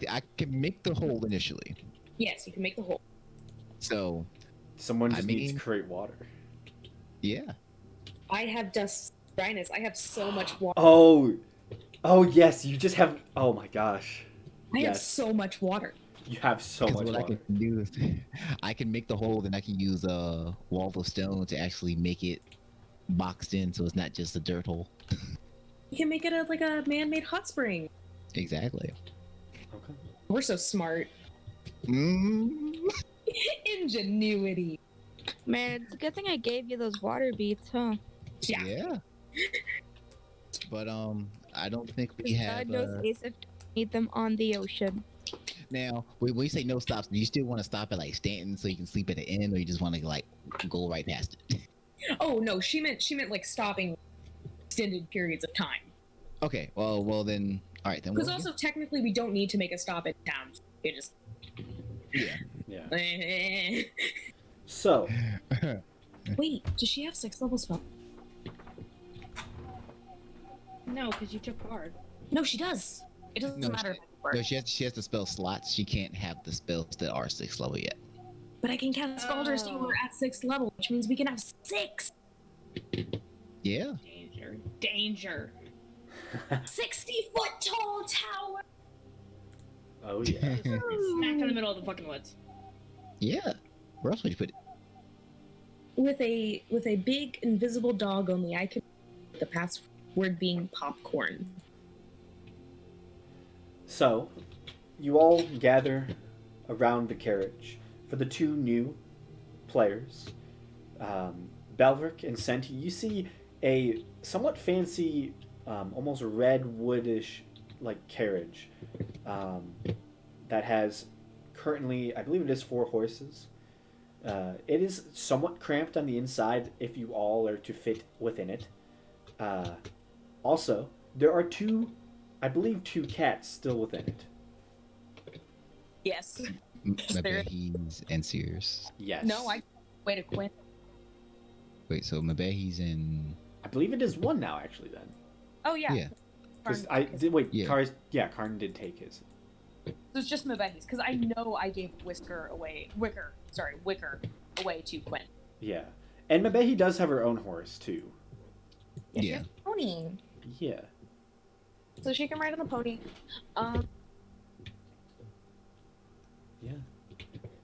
the hole initially. Yes, you can make the hole. So Someone just I needs mean- to create water. yeah. I have dust dryness. I have so much water. Oh yes, you just have. Oh my gosh, I have yes. so much water. You have so 'Cause much what water. I can do is I can make the hole, then I can use a wall of stone to actually make it boxed in, so it's not just a dirt hole. You can make it like a man-made hot spring. Exactly. Okay. We're so smart. Mm. Ingenuity. Man, it's a good thing I gave you those water beats, huh? Yeah. But I don't think we 'Cause have. God knows Asif don't need them on the ocean. Now, when you say no stops, do you still want to stop at like Stanton so you can sleep at the inn, or you just want to like go right past it? Oh no, she meant like stopping extended periods of time. Okay. Well then. All right then. Because Well, also technically we don't need to make a stop at town. You just Yeah. So, wait. Does she have 6 level spell? No, because you took hard. No, she does. It doesn't No, matter. no, she has to spell slots. She can't have the spells that are 6th level yet. But I can cast Scalder's Tower at 6th level, which means we can have 6. Yeah. Danger. 60-foot tall tower. oh yeah. Smack in the middle of the fucking woods. Yeah. Where else would you put it? With a big invisible dog only. I can the password being popcorn. So, you all gather around the carriage for the 2 new players, Belric and Senti. You see a somewhat fancy, almost red woodish like carriage that has currently, I believe it is 4 horses. It is somewhat cramped on the inside if you all are to fit within it. Also, there are 2 cats still within it. Yes. Mabehi's and Sears. Yes. No, I wait a Quinn. Wait, so Mabehi's in. I believe it is 1 now, actually. Then, Oh yeah. Yeah. because I did wait. Yeah. Karn did take his. So it's just Mabehi's because I know I gave Wicker away to Quinn. Yeah, and Mabehi does have her own horse too. Yeah. She Yeah. has a pony, Yeah. so she can ride on the pony. Yeah.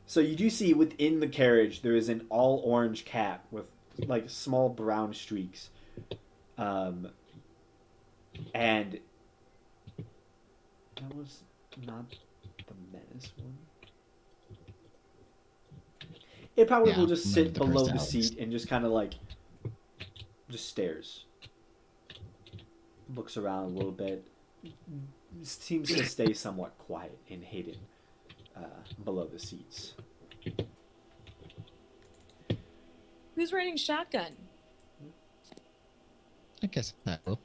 So you do see within the carriage there is an all orange cat with like small brown streaks, and that was not the menace one. It probably Yeah, will just none sit of the below the personalities. seat and just kind of like just stares, looks around a little bit, seems to stay somewhat quiet and hidden below the seats. Who's riding shotgun? I guess that will.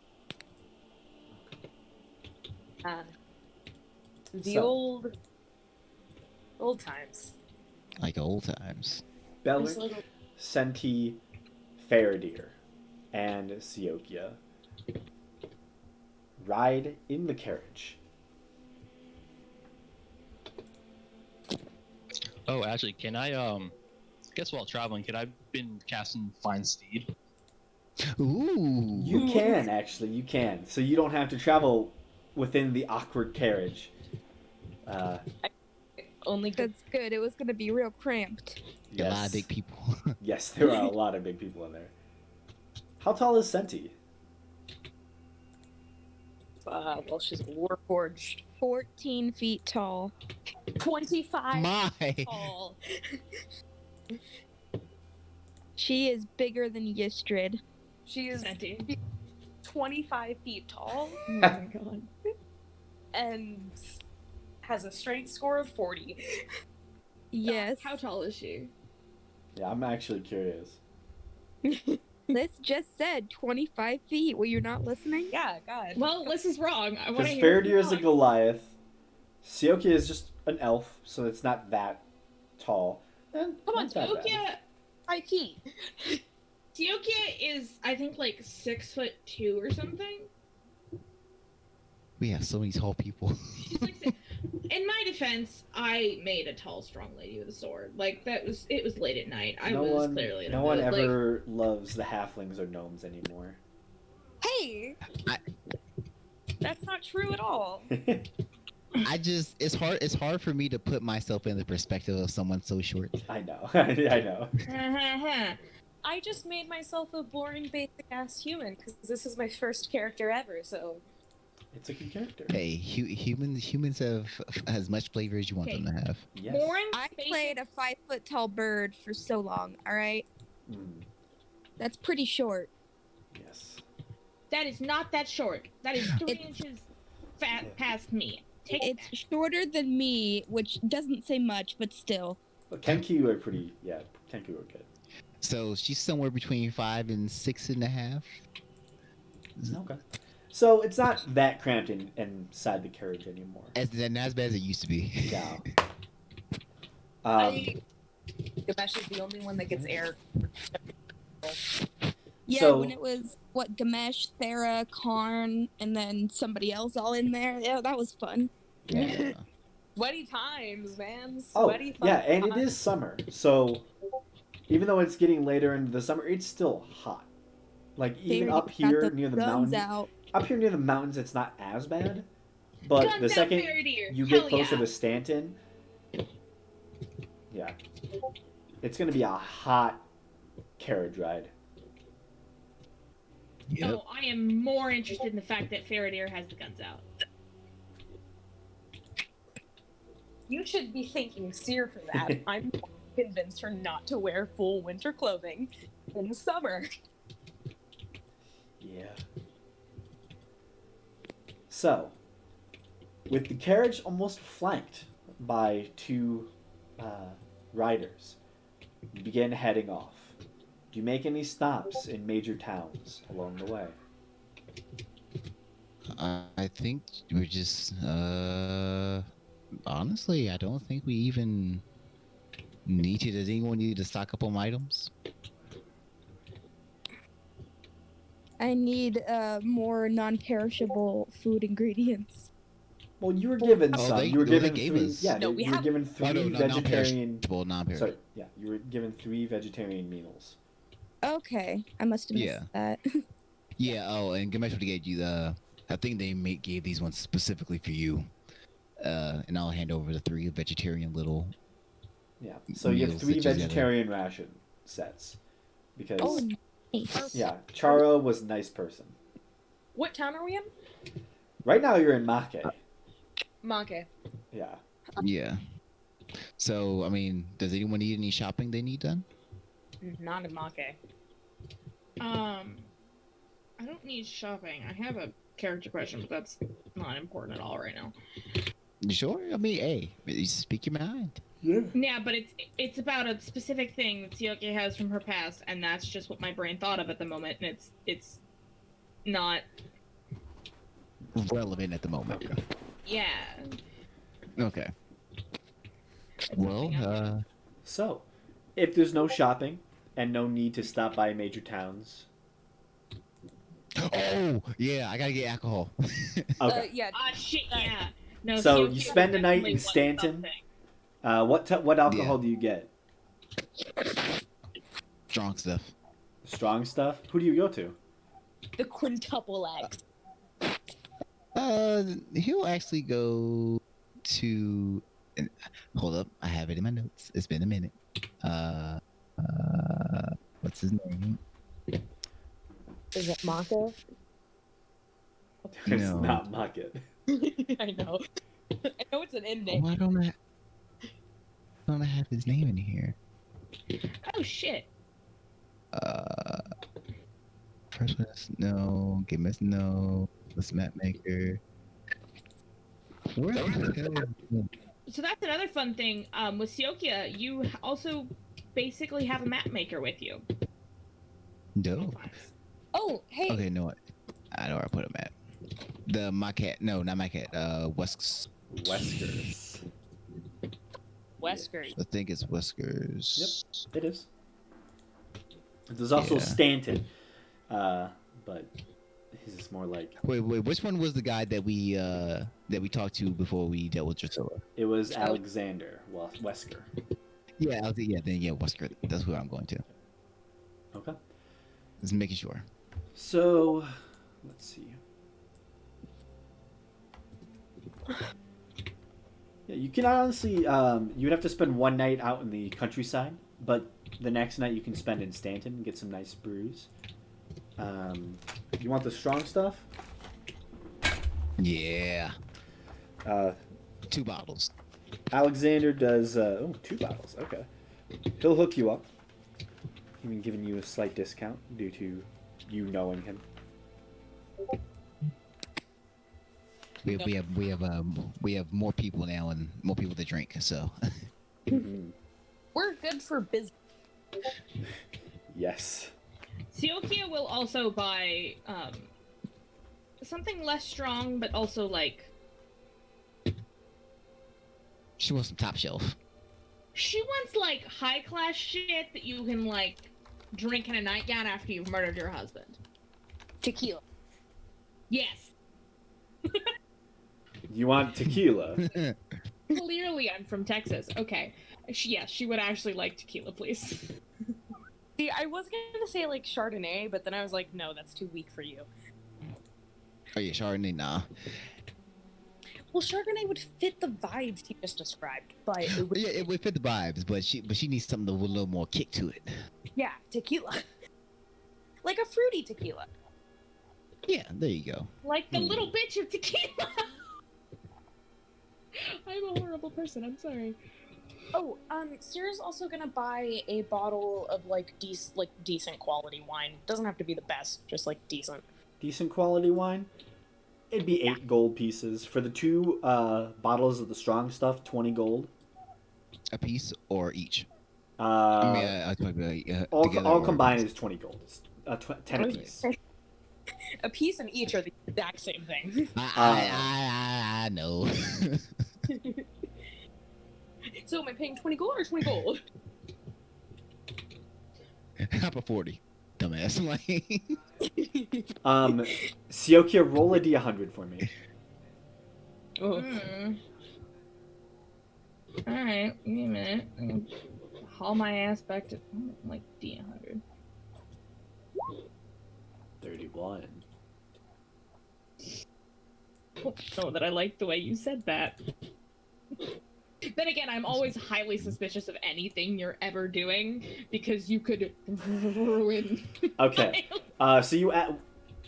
The So- old times. Like old times. Belric, Senti, Faradir, and Siokia ride in the carriage. Oh, actually, can I guess while traveling, could I been casting Find Steed? Ooh. You can, actually, you can. So you don't have to travel within the awkward carriage. Only good. That's good. It was gonna be real cramped. A lot of big people. Yes, there are a lot of big people in there. How tall is Senti? Well, she's warforged. 14 feet tall. 25 My. tall. She is bigger than Yistrid. She is Senti. 25 feet tall Oh my god. and has a strength score of 40. Yes. How tall is she? Yeah, I'm actually curious. Liz just said 25 feet. Were you not listening? Yeah, God. Well, Liz is wrong. I want Because to hear. Faradir is a Goliath. Siokia is just an elf, so it's not that tall. Come on, not that bad. Siokia. 5 feet. Siokia is, I think, like 6'2" or something. We have so many tall people. She's like, in my defense, I made a tall, strong lady with a sword. Like it was late at night. I was clearly in a no one mood, like- ever loves the halflings or gnomes anymore. Hey! I- That's not true at all. It's hard for me to put myself in the perspective of someone so short. I know. I know. I just made myself a boring basic ass human because this is my first character ever, so. It's a good character. Hey, humans have as much flavor as you want them to have. Yes. I played a 5 foot tall bird for so long. All right, Mm, that's pretty short. yes. That is not that short. That is 3 It- inches past me. Take it It's shorter than me, which doesn't say much, but still. But Kenku are pretty. Yeah, Kenku are good. So she's somewhere between 5 and 6.5. Okay. So it's not that cramped inside the carriage anymore. Not as bad as it used to be. Yeah. Gamesh is the only one that gets air. Yeah, So- when it was Gamesh, Thera, Karn, and then somebody else all in there. Yeah, that was fun. Yeah. Sweaty times, man. Oh, Sweaty fun yeah, and it times. is summer. So even though it's getting later into the summer, it's still hot. Like even They up got here near the guns mountain, out. up here near the mountains, it's not as bad. But Guns the out, second Faradir. you get Hell closer yeah. to Stanton, yeah, it's gonna be a hot carriage ride. Yep. So I am more interested in the fact that Faradir has the guns out. You should be thanking Seer for that. I'm convinced her not to wear full winter clothing in the summer. Yeah. So, with the carriage almost flanked by 2 riders, you begin heading off. Do you make any stops in major towns along the way? I think we're just honestly, I don't think we even need to. Does anyone need to stock up on items? I need more non-perishable food ingredients. Well, you were given Oh, some. they- You were they given gave 3. us- Yeah, No, we you were have- given 3 Oh, no, no, vegetarian. non-perishable. Sorry, yeah, you were given 3 vegetarian meals. Okay, I must have missed Yeah. that. Yeah. Oh, and Gamesh would gave you the. I think they gave these ones specifically for you. And I'll hand over the 3 vegetarian little. Yeah. So you have Meals 3 that you gotta- vegetarian ration sets. Because Oh, nice. yeah, Charo was a nice person. What town are we in? Right now you're in Make. Make. Yeah. Yeah. So I mean, does anyone need any shopping they need done? Not in Make. I don't need shopping. I have a character question, but that's not important at all right now. You sure? I mean, hey, you speak your mind. Yeah. Yeah, but it's about a specific thing that Sioke has from her past, and that's just what my brain thought of at the moment, and it's not. Relevant at the moment. Yeah. Okay. It's Well, something else. So, if there's no shopping and no need to stop by major towns, Oh, yeah, I gotta get alcohol. okay. Yeah. Ah, shit, yeah. No, So Sioke you spend a night definitely in wants Stanton? something. What alcohol do you get? Strong stuff. Strong stuff. Who do you go to? The quintuple X. He'll actually go to. Hold up, I have it in my notes. It's been a minute. What's his name? Is it Mako? It's No. not Market. I know. I know it's an end name. Why don't I have his name in here? Oh shit. First one is no. Game is no. The map maker. Where the hell? So that's another fun thing. With Siokia, you also basically have a map maker with you. No. Oh, hey. Okay, know what? I know where I put him at. The my cat. No, not my cat. Wesks. Weskers. Weskers. I think it's Whiskers. It is. There's also Yeah. Stanton, but his is more like Wait. Which one was the guy that we talked to before we dealt with Drusilla? it was Alexander Wesker. Yeah, Wesker. That's who I'm going to. Okay. Just making sure. So, let's see. Yeah, you can honestly, you'd have to spend one night out in the countryside, but the next night you can spend in Stanton and get some nice brews. You want the strong stuff? Yeah, Uh, 2 bottles. Alexander does 2 bottles. Okay, he'll hook you up. Even giving you a slight discount due to you knowing him. We have more people now and more people to drink. So We're good for business. Yes. Siokia will also buy something less strong, but also like she wants some top shelf. she wants like high class shit that you can like drink in a nightgown after you've murdered your husband. Tequila. Yes. You want tequila? Clearly, I'm from Texas. Okay. Yes, she would actually like tequila, please. See, I was gonna say like Chardonnay, but then I was like, no, that's too weak for you. Oh yeah, Chardonnay, nah. Well, Chardonnay would fit the vibes you just described, but it would, Yeah, it would fit the vibes, but she needs something with a little more kick to it. yeah, tequila. Like a fruity tequila. Yeah, there you go. Like the little bitch of tequila. I'm a horrible person. I'm sorry. Oh, Sarah's also gonna buy a bottle of like decent quality wine. Doesn't have to be the best, just like decent. Decent quality wine? It'd be 8 gold pieces. For the 2 bottles of the strong stuff, 20 gold. A piece or each? All combined is 20 gold. It's 10 a piece. A piece and each are the exact same thing. I know. So am I paying 20 gold or 20 gold? How about 40? Dumbass. Siokia, roll a d100 for me. Oh. Alright, give me a minute. I'm gonna haul my ass back to like D100. 31. Don't know that I like the way you said that. Then again, I'm always highly suspicious of anything you're ever doing because you could ruin. Okay. So you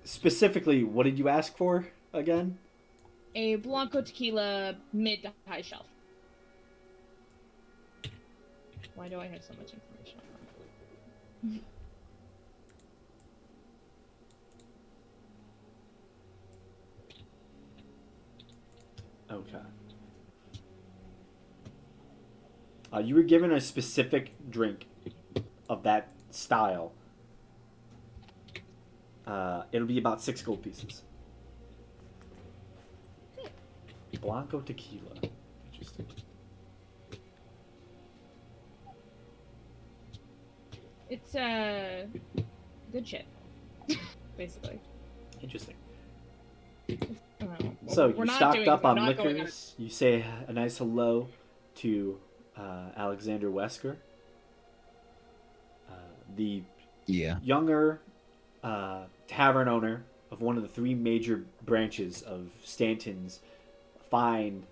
specifically, what did you ask for again? A Blanco tequila mid to high shelf. Why do I have so much information on that? Okay. You were given a specific drink of that style. It'll be about 6 gold pieces. Blanco tequila. Interesting. It's good shit, basically. Interesting. Well, So we're you not stocked doing- up we're on not going liquors. You say a nice hello to Alexander Wesker, the younger tavern owner of one of the 3 major branches of Stanton's fine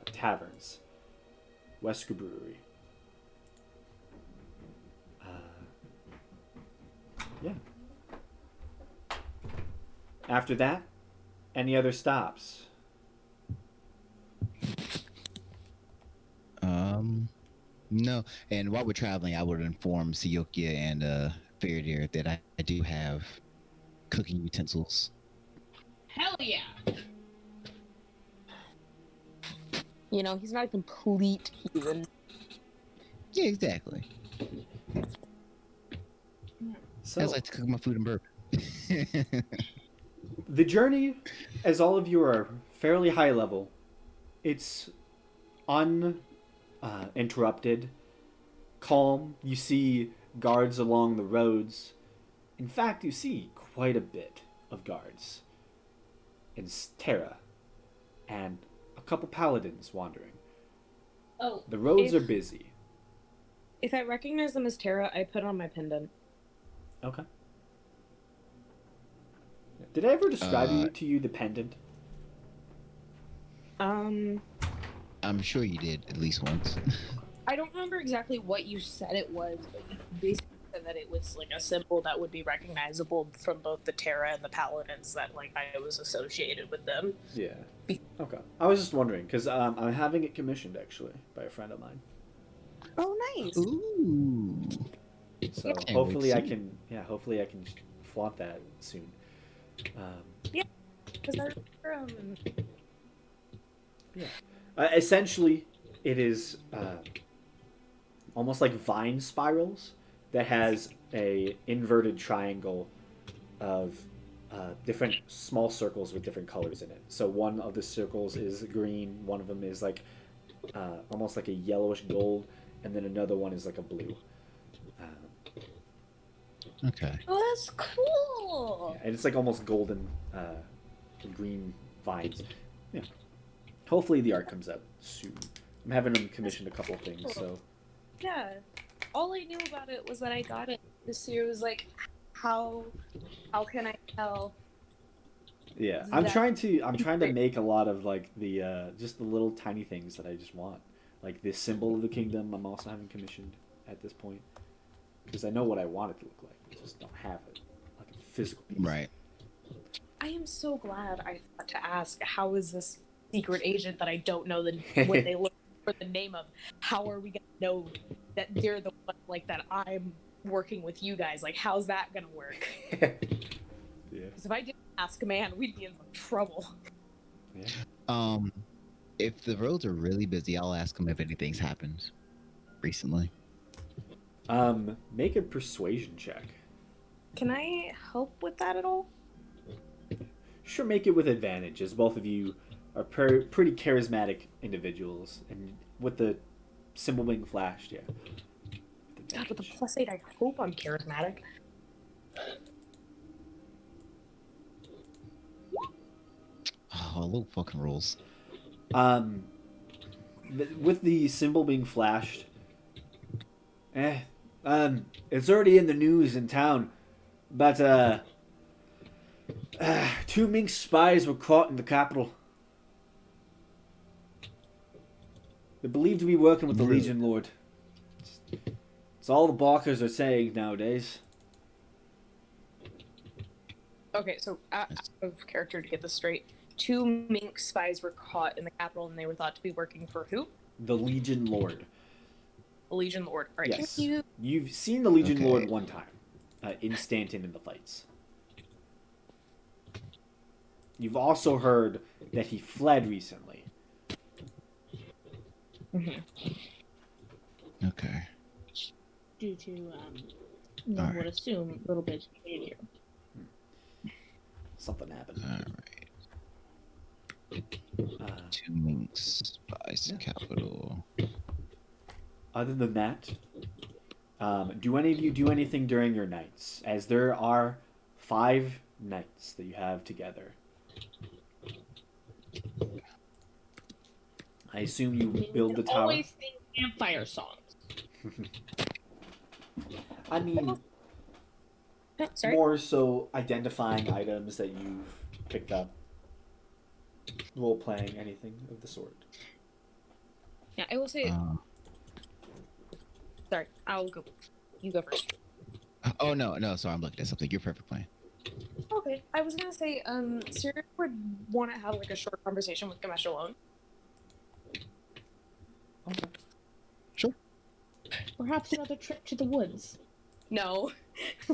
taverns, Wesker Brewery. Yeah. After that, any other stops? No. And while we're traveling, I would inform Siokia and Faradir that I do have cooking utensils. Hell yeah! You know, he's not a complete heathen. Yeah, exactly. So I just like to cook my food and burp. the journey, as all of you are fairly high level, it's uninterrupted, calm. You see guards along the roads. In fact, you see quite a bit of guards in Terra, and a couple paladins wandering. Oh, The roads are busy. If I recognize them as Terra, I put on my pendant. Okay. Did I ever describe to you the pendant? I'm sure you did at least once. I don't remember exactly what you said it was, but you basically said that it was like a symbol that would be recognizable from both the Terra and the Paladins that like I was associated with them. Yeah. Okay. I was just wondering because I'm having it commissioned actually by a friend of mine. Oh, nice. Ooh. So Can't hopefully wait I to see. can, hopefully I can flaunt that soon. Because I remember, Essentially, it is almost like vine spirals that has a inverted triangle of different small circles with different colors in it. So one of the circles is green, one of them is like almost like a yellowish gold, and then another one is like a blue. Okay. oh, that's cool. And it's like almost golden green vines. Yeah. Hopefully the art comes out soon. I'm having them commissioned a couple of things, so Yeah. All I knew about it was that I got it this year. Was like, how can I tell? yeah. I'm That- trying to make a lot of like the just the little tiny things that I just want. Like this symbol of the kingdom I'm also having commissioned at this point. Because I know what I want it to look like. I just don't have it. Like a physical piece. Right. I am so glad I thought to ask, how is this secret agent that I don't know what they look for the name of? How are we gonna know that they're the one like that I'm working with you guys? Like, how's that gonna work? Yeah. Because if I didn't ask, man, we'd be in some trouble. Yeah. If the roads are really busy, I'll ask them if anything's happened recently. Make a persuasion check. Can I help with that at all? Sure, make it with advantage, as both of you are pretty charismatic individuals, and with the symbol being flashed, yeah. God, with a +8, I hope I'm charismatic. Oh, little fucking rules. With the symbol being flashed, it's already in the news in town, but 2 Mink spies were caught in the capital. They're believed to be working with the Really? Legion Lord. It's all the Barkers are saying nowadays. Okay, so out of character to get this straight, 2 Mink spies were caught in the capital and they were thought to be working for who? The Legion Lord. The Legion Lord. All right, Yes. can you... You've seen the Legion Okay. Lord one time, in Stanton in the fights. You've also heard that he fled recently. Okay. Due to, one Alright. would assume, a little bit of behavior. Something happened. Alright. 2 Minks spies capital. Other than that, do any of you do anything during your nights? As there are 5 nights that you have together. I assume you build the tower. Always sing campfire songs. I mean, Sorry? more so identifying items that you've picked up. Role playing, anything of the sort. Yeah, I will say... Uh, Sorry, I'll go. You go first. oh no, sorry, I'm looking at something. You're perfect plan. Okay, I was gonna say, Siri would want to have like a short conversation with Gamesh alone. Sure. Perhaps another trip to the woods. No.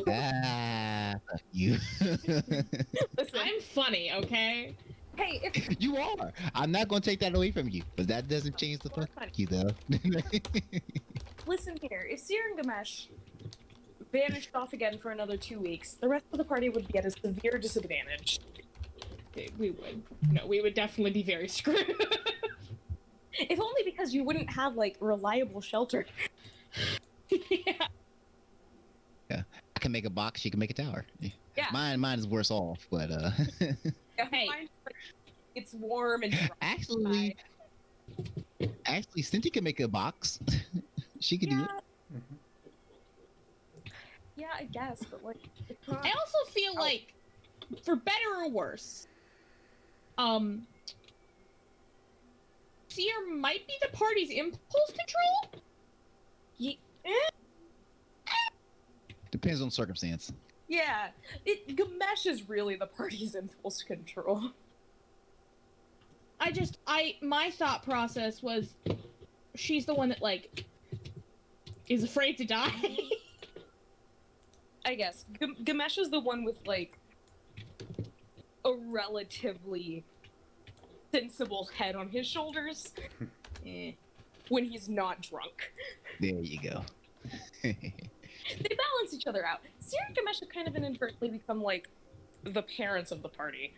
Ah, fuck you. Listen, I'm funny, okay? hey, if You are. I'm not gonna take that away from you, but that doesn't change the fuck you though. listen here, if Siri and Gamesh vanished off again for another 2 weeks, the rest of the party would be at a severe disadvantage. We would. No, we would definitely be very screwed. If only because you wouldn't have like reliable shelter. Yeah. I can make a box. She can make a tower. Yeah. Mine is worse off, but Hey. Mine, like, it's warm and dry. actually, Cynthia can make a box. She can do Yeah. it. Yeah, I guess, but like, it's not. I also feel like, for better or worse, Seer might be the party's impulse control. Depends on circumstance. Yeah, Gamesh is really the party's impulse control. My thought process was, she's the one that, like, is afraid to die. I guess. Gamesh is the one with, like, a relatively sensible head on his shoulders. When he's not drunk. There you go. They balance each other out. Sierra and Gamesh have kind of inadvertently become, like, the parents of the party.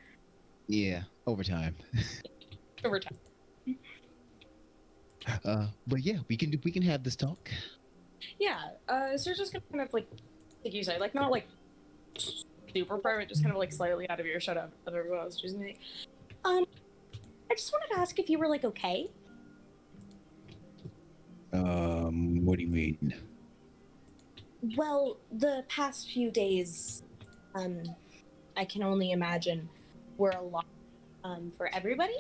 Yeah, over time. Over time. But yeah, we can have this talk. Yeah, so you're just gonna kind of, like you said, like, not, like, super private, just kind of, like, slightly out of earshot of everyone else. Just me. I just wanted to ask if you were, like, okay? What do you mean? Well, the past few days, I can only imagine were a lot, for everybody.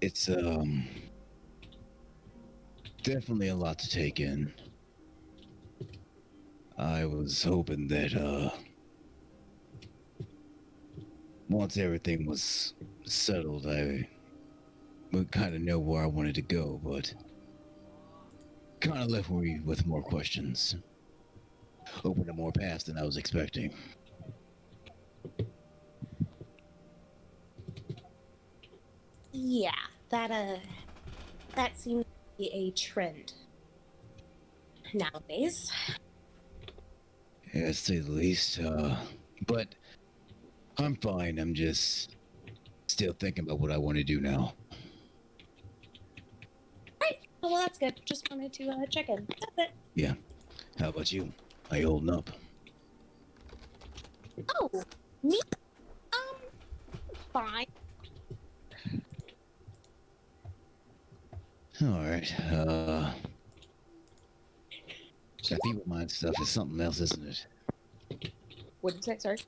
It's, definitely a lot to take in. I was hoping that, once everything was settled, I would kind of know where I wanted to go, but kind of left me with more questions. Opened up more paths than I was expecting. Yeah, that seems to be a trend nowadays. Yeah, to say the least, but I'm fine. I'm just still thinking about what I want to do now. Right. Oh, well, that's good. Just wanted to check in. That's it. Yeah. How about you? How you holding up? Oh, me? Fine. Alright, that feeble mind stuff is something else, isn't it? What did you say? Sorry?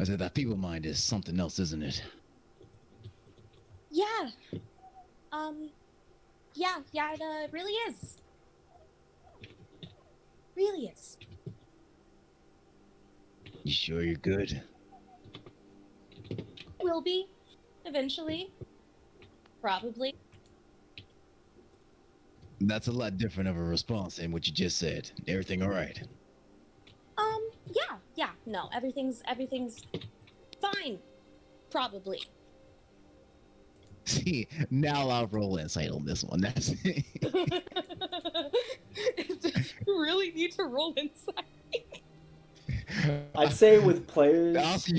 I said that feeble mind is something else, isn't it? Yeah. Yeah, it really is. Really is. You sure you're good? Will be. Eventually. Probably. That's a lot different of a response than what you just said. Everything alright? Yeah. No, everything's fine. Probably. See, now I'll roll insight on this one. That's You really need to roll inside. I'd say with players, Also,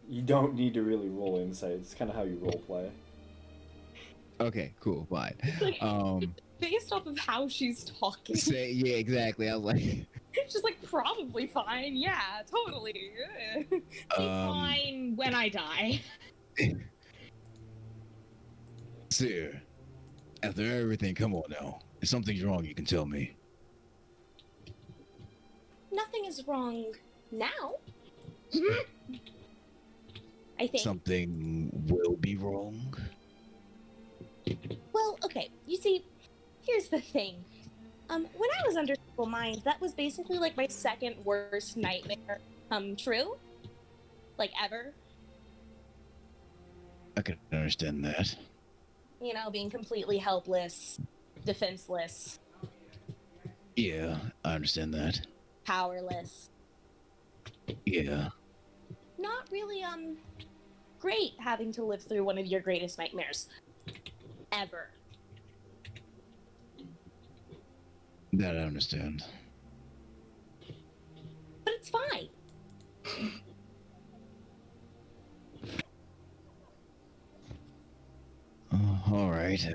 you don't need to really roll insight. It's kind of how you role play. okay, cool, fine. Based off of how she's talking. Yeah, exactly. I was like, She's like, probably fine. Yeah, totally. Be fine when I die. Sir, after everything, come on now. If something's wrong, you can tell me. Nothing is wrong now. I think. Something will be wrong? Well, okay. You see, here's the thing. When I was under Feeble Mind, that was basically like my second worst nightmare come true. Like, ever. I can understand that. You know, being completely helpless, defenseless, Yeah, I understand that. powerless. Yeah. Not really, great having to live through one of your greatest nightmares. Ever. That I understand. But it's fine. Alright,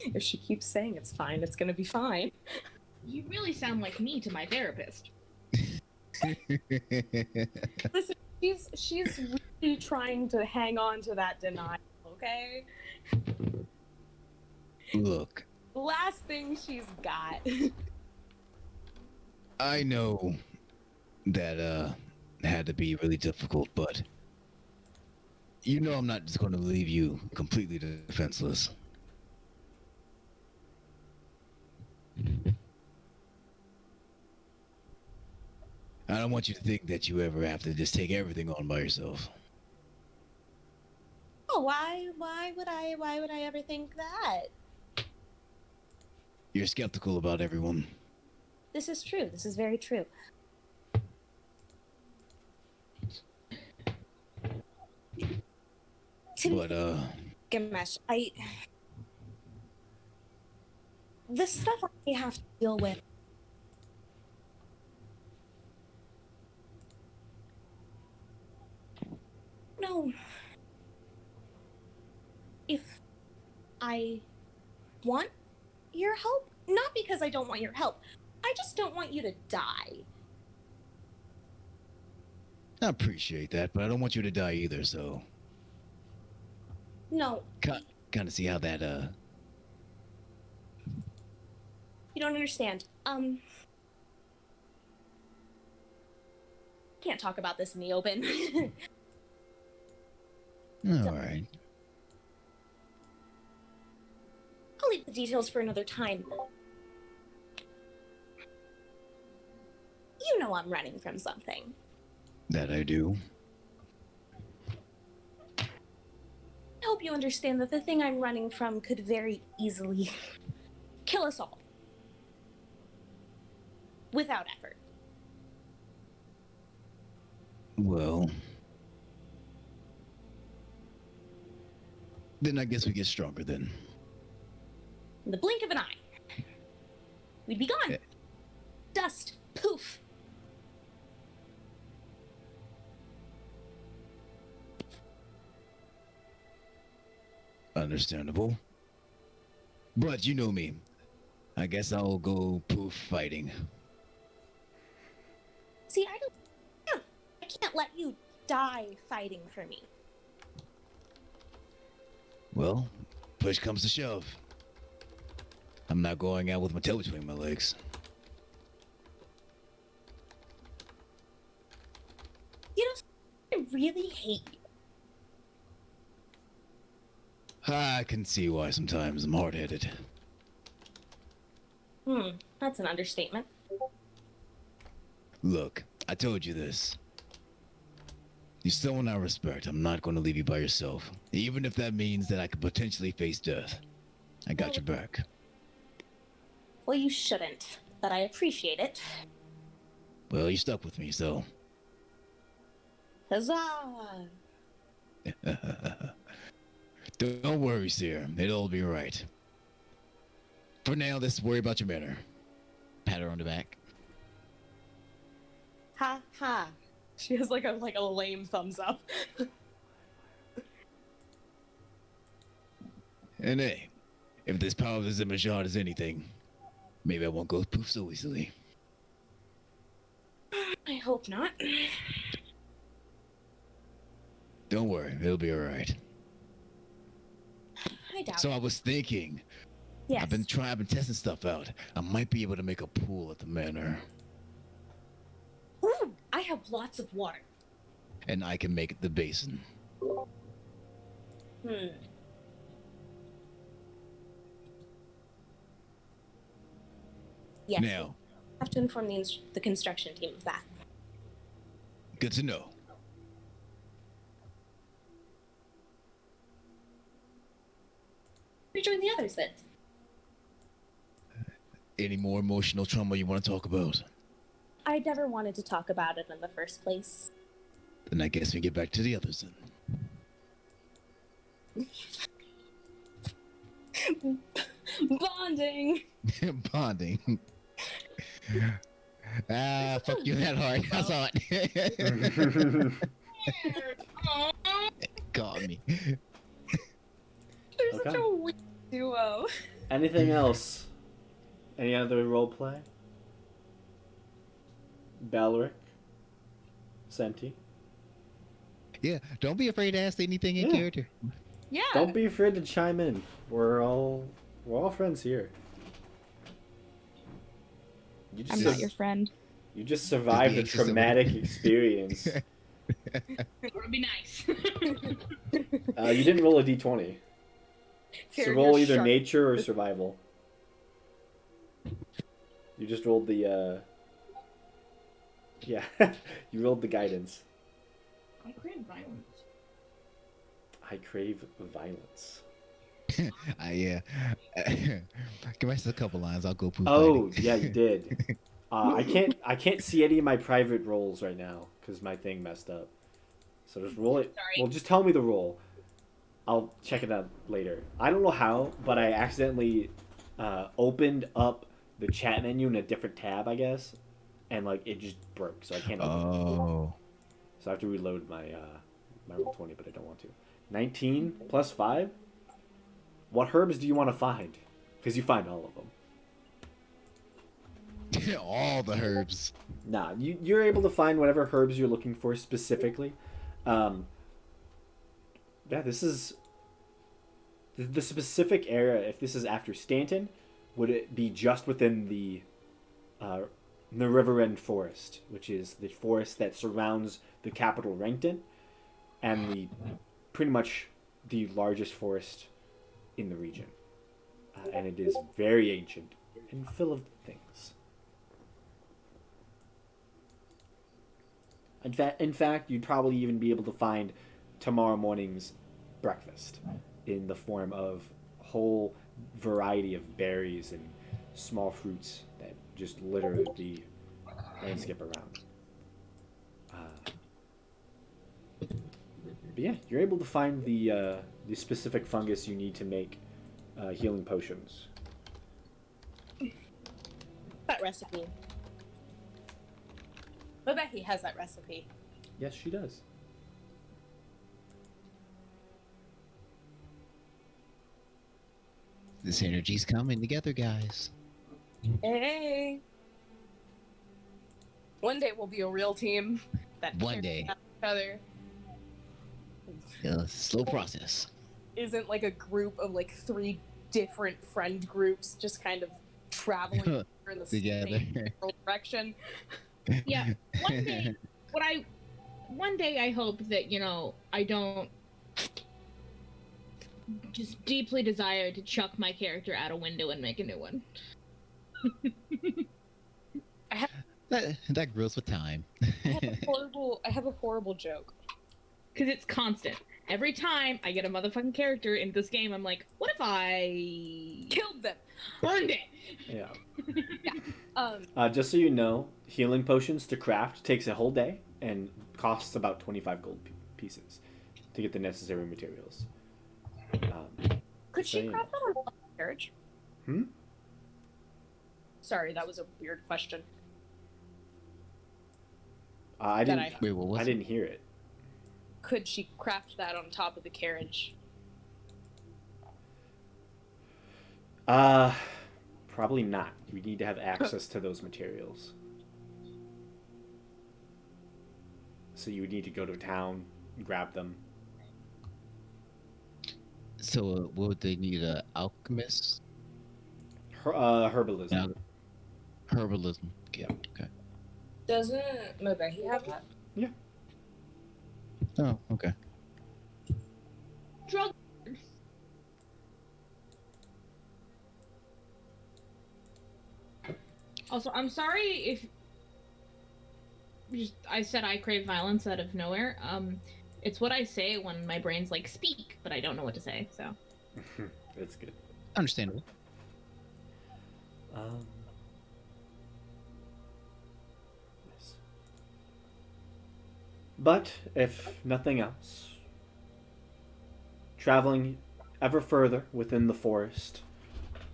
If she keeps saying it's fine, it's gonna be fine. You really sound like me to my therapist. Listen, she's really trying to hang on to that denial, okay? Look, The last thing she's got. I know that, had to be really difficult, but you know I'm not just going to leave you completely defenseless. I don't want you to think that you ever have to just take everything on by yourself. Oh, why would I ever think that? You're skeptical about everyone. This is true. This is very true. But, Gamesh, the stuff I have to deal with. No. If I want your help, not because I don't want your help, I just don't want you to die. I appreciate that, but I don't want you to die either, so... No, Kind of see how that, you don't understand. Can't talk about this in the open. Alright. I'll leave the details for another time. You know I'm running from something. That I do. I hope you understand that the thing I'm running from could very easily kill us all. Without effort. Well... Then I guess we get stronger then. In the blink of an eye. We'd be gone. Yeah. Dust. Poof. Understandable. But you know me. I guess I'll go poof fighting. See, I can't let you die fighting for me. Well, push comes to shove. I'm not going out with my tail between my legs. You know, I really hate you. I can see why sometimes I'm hard-headed. That's an understatement. Look, I told you this. You're someone I respect. I'm not going to leave you by yourself. Even if that means that I could potentially face death. I got your back. Well, you shouldn't, but I appreciate it. Well, you stuck with me, so... Huzzah! Don't worry, Seer. It'll all be right. For now, let's worry about your manner. Pat her on the back. Ha ha. She has like a lame thumbs up. And hey, if this power of the Zimajad is anything, maybe I won't go poof so easily. I hope not. Don't worry, it'll be alright. I doubt So it. I was thinking, Yes. I've been testing stuff out. I might be able to make a pool at the manor. Ooh, I have lots of water. And I can make the basin. Yes. Now, I have to inform the construction team of that. good to know. Rejoin the others then. Any more emotional trauma you want to talk about? I never wanted to talk about it in the first place. Then I guess we get back to the others then. Bonding. Bonding. Fuck you that hard. I saw it. Got me. They're such a weird duo. Anything else? Any other role play? Balric? Senti? Yeah, don't be afraid to ask anything in Yeah. character. Yeah. Don't be afraid to chime in. We're all friends here. You I'm not your friend. You just survived a anxious over traumatic it. experience. It would be nice. You didn't roll a d20. So Here, roll you're either sharp. nature or survival. You just rolled the. Yeah, you rolled the guidance. I crave violence. I crave violence. Yeah. Give us a couple lines. I'll go poof. Oh, fighting. yeah, you did. I can't see any of my private rolls right now because my thing messed up. So just roll it. Sorry. Well, just tell me the roll. I'll check it out later. I don't know how, but I accidentally opened up the chat menu in a different tab, I guess, and like it just broke, so I can't. Open it. Oh. So I have to reload my my roll 20, but I don't want to. 19 plus 5. What herbs do you want to find? Because you find all of them. All the herbs. Nah, you're able to find whatever herbs you're looking for specifically. Yeah, this is the specific area. If this is after Stanton, would it be just within the Riverend Forest, which is the forest that surrounds the capital Renton, and the pretty much the largest forest in the region, and it is very ancient and full of things. In fact, you'd probably even be able to find tomorrow morning's breakfast in the form of a whole variety of berries and small fruits that just litter the landscape around. But yeah, you're able to find the specific fungus you need to make healing potions. That recipe. But Becky has that recipe. Yes, she does. This energy's coming together, guys. Hey. One day we'll be a real team. That One cares day. about each other. Yeah, it's a slow process. Isn't like a group of like 3 different friend groups just kind of traveling in the Together. same direction. Yeah, one day I hope that, you know, I don't just deeply desire to chuck my character out a window and make a new one. That grows with time. I have a horrible joke. Because it's constant. Every time I get a motherfucking character in this game, I'm like, what if I Killed them. burned it? Yeah. Just so you know, healing potions to craft takes a whole day and costs about 25 gold pieces to get the necessary materials. Could she Same. craft that on a carriage? Hmm? Sorry, that was a weird question. I didn't. That Wait, what was I it? didn't hear it. Could she craft that on top of the carriage? Probably not. You need to have access to those materials. So you would need to go to town, grab them. So, would they need an alchemist? Herbalism. Yeah. Herbalism. Yeah. Okay. Doesn't Mabehi have that? Oh, okay. Drug. Also, I'm sorry if I said I crave violence out of nowhere. It's what I say when my brain's like speak, but I don't know what to say. So That's good. Understandable. Yes. But if nothing else, traveling ever further within the forest,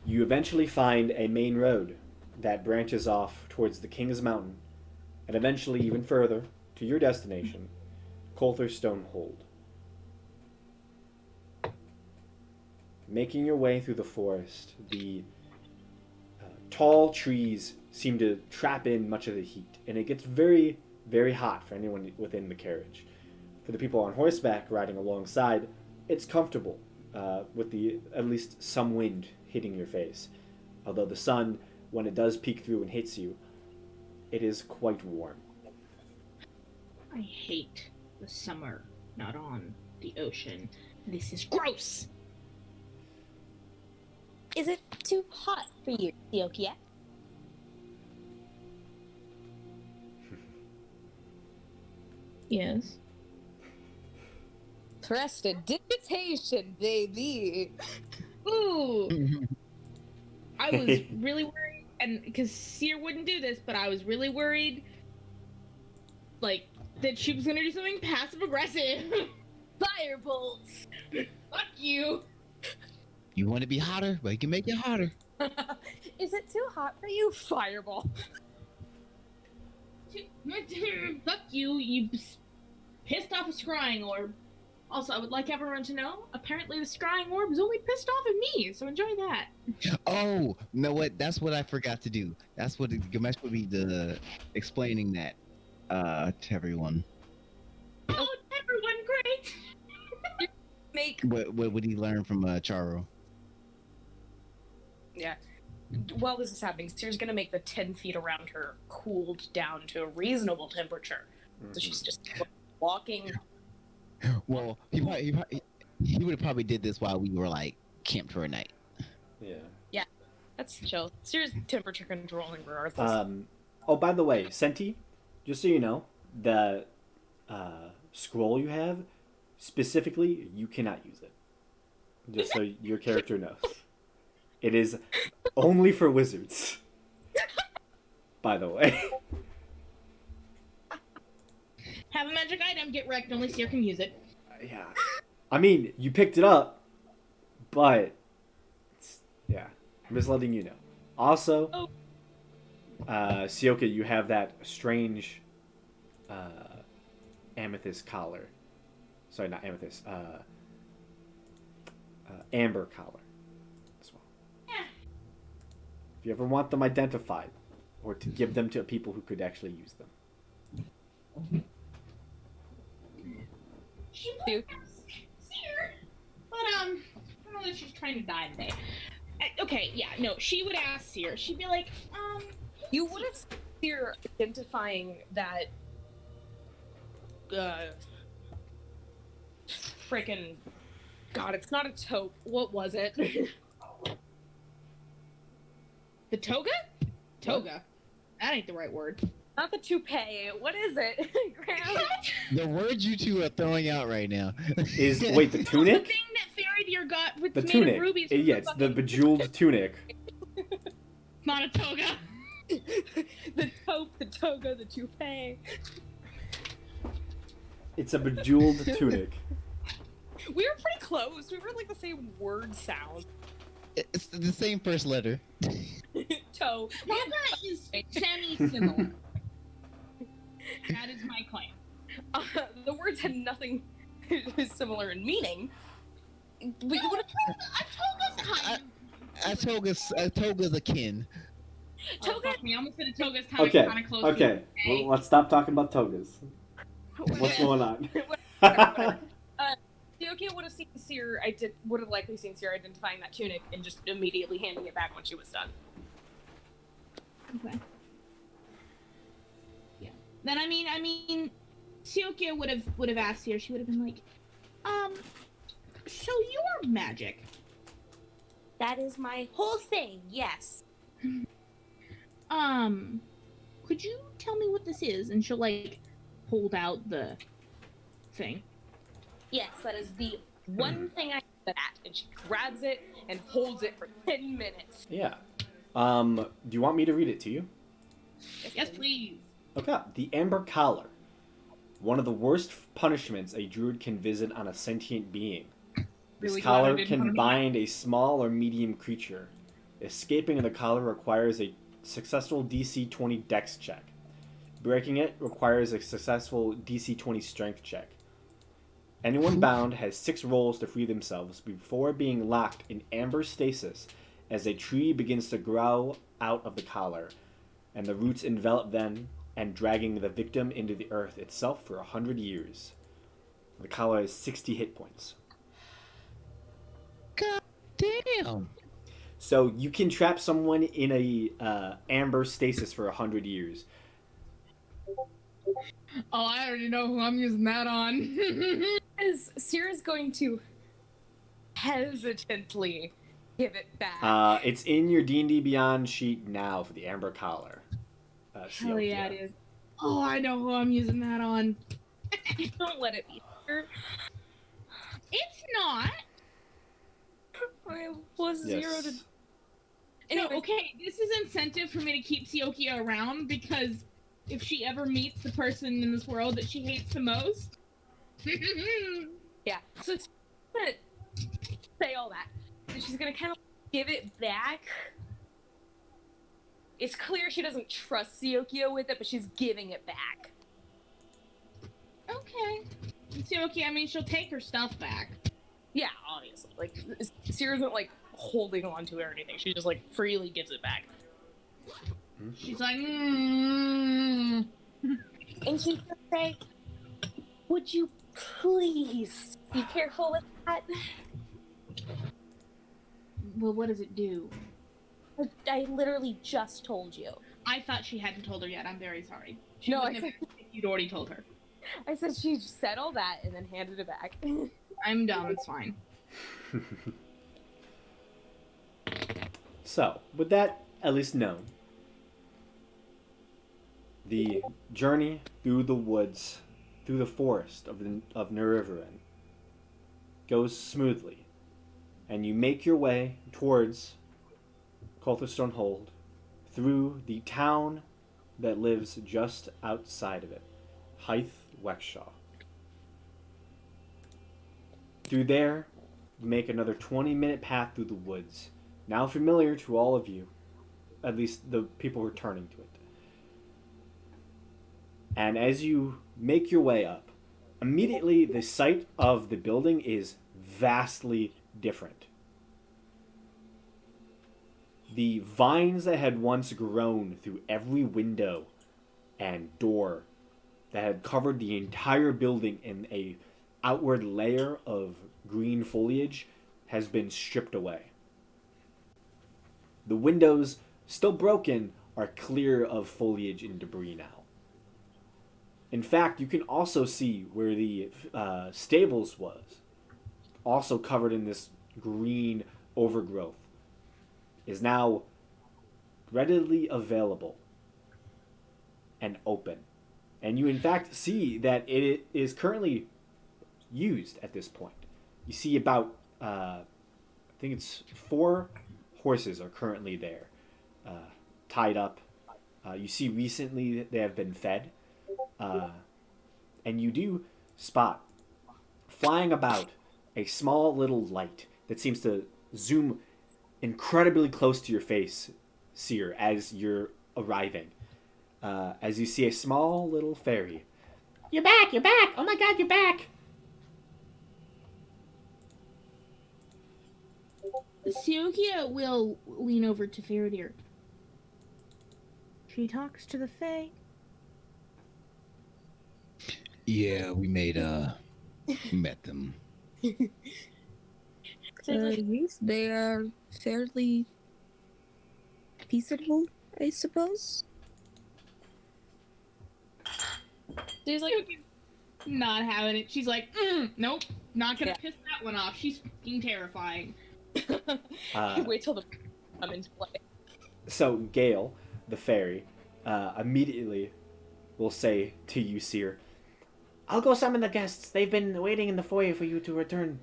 you eventually find a main road that branches off towards the King's Mountain, and eventually even further to your destination, Coltherstone Hold. Making your way through the forest, the tall trees seem to trap in much of the heat, and it gets very, very hot for anyone within the carriage. For the people on horseback riding alongside, it's comfortable with at least some wind hitting your face. Although the sun, when it does peek through and hits you, it is quite warm. I hate the summer not on the ocean. This is gross. Is it too hot for you, Theokia? Yes. Prestidigitation, baby. Ooh. I was really worried, and because Seer wouldn't do this, but I was really worried, like, that she was gonna do something passive aggressive. Firebolt. Fuck you. You want to be hotter, but you can make it hotter. Is it too hot for you? Fireball. Fuck you. You pissed off a scrying orb. Also, I would like everyone to know, apparently the scrying orb is only pissed off at me, so enjoy that. Oh, you know what? That's what I forgot to do. That's what Gamesh would be explaining that to everyone. Oh, everyone, great. What would he learn from Charo? Yeah. While this is happening, Seer's gonna make the 10 feet around her cooled down to a reasonable temperature. So she's just walking. Well, he would have probably did this while we were like camped for a night. Yeah. Yeah, that's chill. Seer's temperature controlling regardless. Oh, by the way, Senti, just so you know, the scroll you have, specifically, you cannot use it. Just so your character knows. It is only for wizards. By the way. Have a magic item, get wrecked, only Seer can use it. Yeah. I mean, you picked it up, but yeah, I'm just letting you know. Also, Sioka, you have that strange amethyst collar. Sorry, not amethyst. Amber collar as well. Yeah. If you ever want them identified, or to give them to people who could actually use them. She would ask Seer, but I don't know that she's trying to die today. Okay, yeah, no, she would ask Seer. She'd be like, You would have seen Seer identifying that freaking God, it's not a taupe. What was it? The toga? Toga. That ain't the right word. Not the toupee. What is it? Graham? The words you two are throwing out right now Is wait, the tunic? The thing that Fairy Deer got with The made tunic. of rubies. Yeah, it's the bejeweled tunic. Not a toga. The taupe, the toga, the toupee. It's a bejeweled tunic. We were pretty close. We were like the same word sound. It's the same first letter. Toe. Toga is semi-similar. That is my claim. The words had nothing similar in meaning. We No, would a toga's A toga's akin. Oh, Toga. fuck me, I almost said a toga's Okay, kind of close. okay. Well, let's stop talking about togas. What's going on? Theokia would have seen Seer. Would have likely seen Seer identifying that tunic and just immediately handing it back when she was done. Okay. Yeah. Then I mean, Siokia would have asked Seer. She would have been like, so you're magic. That is my whole thing, yes. Could you tell me what this is? And she'll like hold out the thing. Yes, that is the one thing I'm good at. And she grabs it and holds it for 10 minutes. Yeah. Do you want me to read it to you? Yes, please. Okay. The Amber Collar. One of the worst punishments a druid can visit on a sentient being. This Really glad I collar didn't can wanna be- bind a small or medium creature. Escaping the collar requires a successful DC 20 Dex check. Breaking it requires a successful DC 20 Strength check. Anyone bound has 6 rolls to free themselves before being locked in amber stasis as a tree begins to grow out of the collar, and the roots envelop them and dragging the victim into the earth itself for 100 years. The collar has 60 hit points. God damn. So you can trap someone in a amber stasis for 100 years. Oh, I already know who I'm using that on. Seer is going to hesitantly give it back. It's in your D&D Beyond sheet now for the Amber Collar. Hell yeah, it is. Oh, I know who I'm using that on. Don't let it be her. It's not. I have plus 0 to. Yes. No, okay, this is incentive for me to keep Siokia around because if she ever meets the person in this world that she hates the most. Yeah, so she's gonna say all that. And she's gonna kind of give it back. It's clear she doesn't trust Siokia with it, but she's giving it back. Okay. Siokia, I mean, she'll take her stuff back. Yeah, obviously. Like, Seer isn't, like, holding on to it or anything. She just, like, freely gives it back. She's like, And she's gonna say, would you please be careful with that? Well, what does it do? I literally just told you. I thought she hadn't told her yet. I'm very sorry. No, wouldn't have if you'd already told her. I said she said all that and then handed it back. I'm dumb. It's fine. So, with that at least known, the journey through the woods, through the forest of Neriveran goes smoothly, and you make your way towards Coulterstone Hold through the town that lives just outside of it, Hythe Wexshaw. Through there, you make another 20-minute path through the woods, now familiar to all of you, at least the people returning to it. And as you make your way up, immediately the sight of the building is vastly different. The vines that had once grown through every window and door that had covered the entire building in a outward layer of green foliage has been stripped away. The windows, still broken, are clear of foliage and debris now. In fact, you can also see where the stables was, also covered in this green overgrowth, is now readily available and open. And you in fact see that it is currently used at this point. You see about, I think it's 4 horses are currently there, tied up. You see recently that they have been fed. And you do spot, flying about, a small little light that seems to zoom incredibly close to your face, Seer, as you're arriving. As you see a small little fairy. You're back! You're back! Oh my god, you're back! Siokia will lean over to Faradir. She talks to the Fae. Yeah, we met them. Yes, they are fairly peaceable, I suppose. She's like, not having it. She's like, nope, not gonna piss that one off. She's fucking terrifying. wait till the come into play. So Gale, the fairy, immediately will say to you, Seer, I'll go summon the guests. They've been waiting in the foyer for you to return.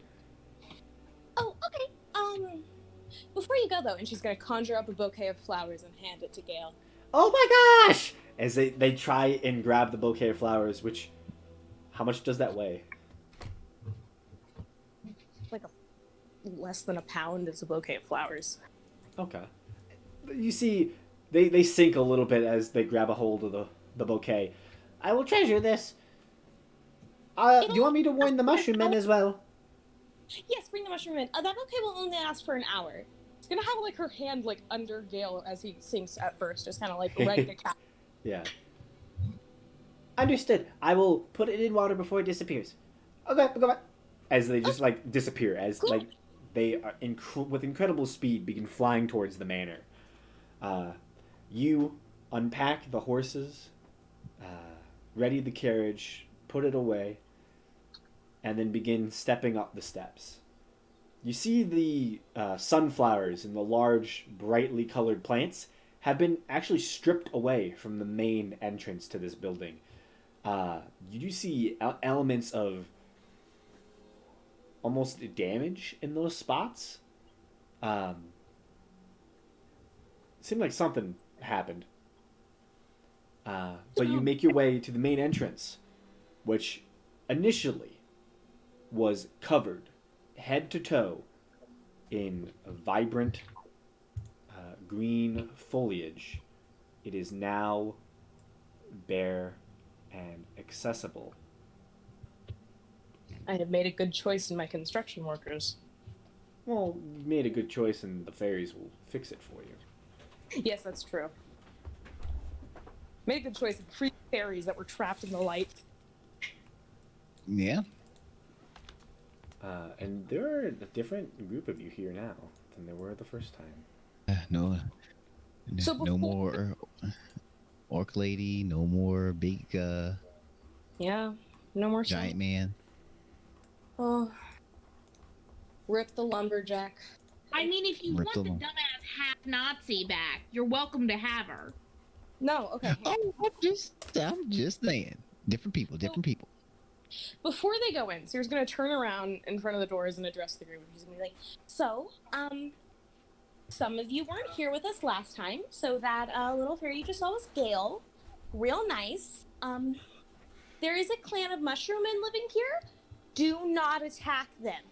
Oh, okay. Before you go though, and she's gonna conjure up a bouquet of flowers and hand it to Gale. Oh my gosh! As they try and grab the bouquet of flowers, which, how much does that weigh? Like less than a pound is a bouquet of flowers. Okay. You see, they sink a little bit as they grab a hold of the bouquet. I will treasure this. Do you want me to warn the mushroom men as well? Yes, bring the mushroom in. That bouquet will only last for an hour. It's gonna have like her hand like under Gale as he sinks at first, just kind of like ready to catch. Yeah. Understood. I will put it in water before it disappears. Okay, go back. As they just like disappear, as Cool. like they are with incredible speed begin flying towards the manor. You unpack the horses, ready the carriage, put it away, and then begin stepping up the steps. You see the sunflowers and the large, brightly colored plants have been actually stripped away from the main entrance to this building. You do see elements of almost damage in those spots. Seemed like something happened. But you make your way to the main entrance, which initially was covered head to toe in vibrant green foliage. It is now bare and accessible. I have made a good choice in my construction workers. Well, you made a good choice, and the fairies will fix it for you. Yes, that's true. Made a good choice in free fairies that were trapped in the light. Yeah. And there are a different group of you here now than there were the first time. No. So No before- more orc lady. No more big Yeah, no more giant man. Oh, rip the lumberjack. I mean, if you Rip want the them. dumbass half Nazi back, you're welcome to have her. No, okay. Oh, I'm just saying. Different people. Different people. Before they go in, Seer's gonna turn around in front of the doors and address the group. She's gonna be like, "So, some of you weren't here with us last time, so that little fairy you just saw was Gale. Real nice. There is a clan of mushroom men living here. Do not attack them.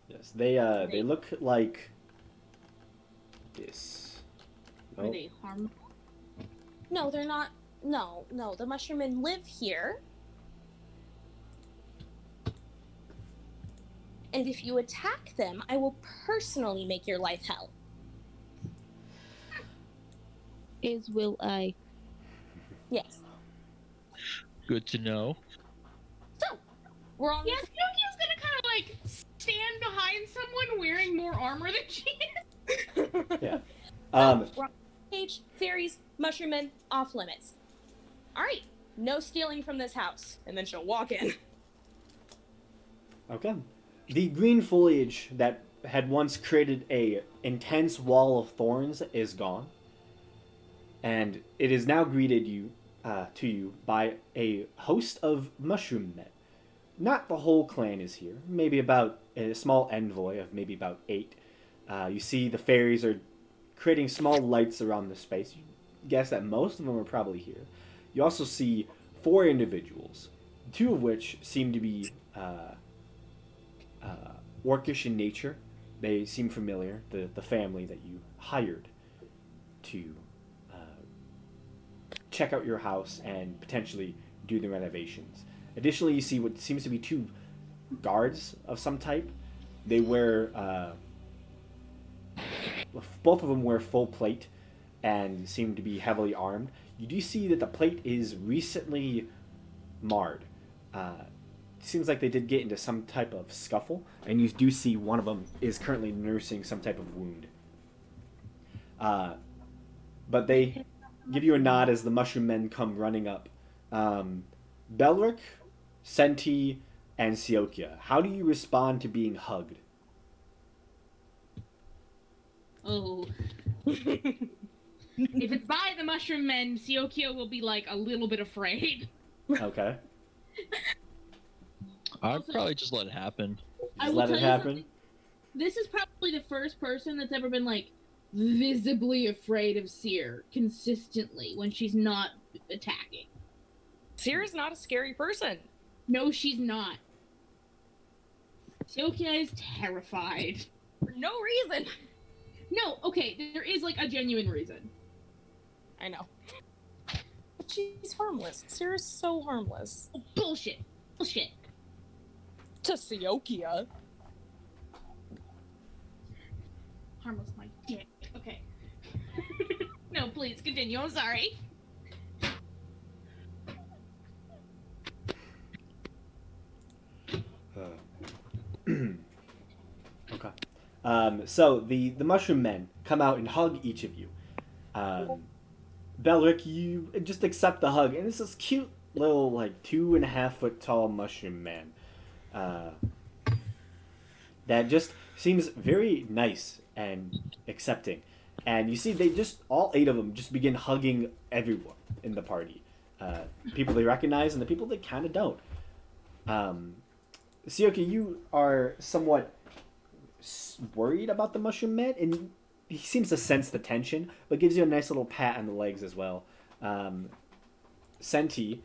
Yes, they look like this. Are Nope. they harmful? No, they're not. No, the mushroom men live here. And if you attack them, I will personally make your life hell." Is will I? Yes. Good to know. So, we're on Yeah, Pinocchio's gonna kind of like stand behind someone wearing more armor than she is. Yeah. we're on page, fairies, mushroom men, off limits. All right, no stealing from this house. And then she'll walk in. Okay. The green foliage that had once created a intense wall of thorns is gone, and it is now greeted to you by a host of mushroom men. Not the whole clan is here. Maybe about a small envoy of maybe about 8. You see the fairies are creating small lights around the space. You guess that most of them are probably here. You also see 4 individuals, 2 of which seem to be orcish in nature. They seem familiar, the family that you hired to check out your house and potentially do the renovations. Additionally, you see what seems to be 2 guards of some type. They wear, both of them wear full plate and seem to be heavily armed. You do see that the plate is recently marred. Seems like they did get into some type of scuffle, and you do see one of them is currently nursing some type of wound. But they give you a nod as the mushroom men come running up. Belric, Senti, and Siokia, how do you respond to being hugged? Oh. If it's by the mushroom men, Siokio will be like a little bit afraid. Okay. I'd Also- probably just let it happen. I Just will let tell it you happen. something. This is probably the first person that's ever been like visibly afraid of Seer consistently when she's not attacking. Seer's not a scary person. No, she's not. Siokia is terrified. For no reason. No, okay, there is like a genuine reason. I know. But she's harmless. Seer's so harmless. Oh, bullshit. Bullshit. To Siokia. Harmless my dick. Okay. No, please continue. I'm sorry. Okay. So the mushroom men come out and hug each of you. Belric, you just accept the hug, and it's this cute little like 2.5 foot tall mushroom man that just seems very nice and accepting. And you see they just, all 8 of them just begin hugging everyone in the party. People they recognize and the people they kind of don't. Sioki, you are somewhat worried about the Mushroom Man, and he seems to sense the tension, but gives you a nice little pat on the legs as well. Senti,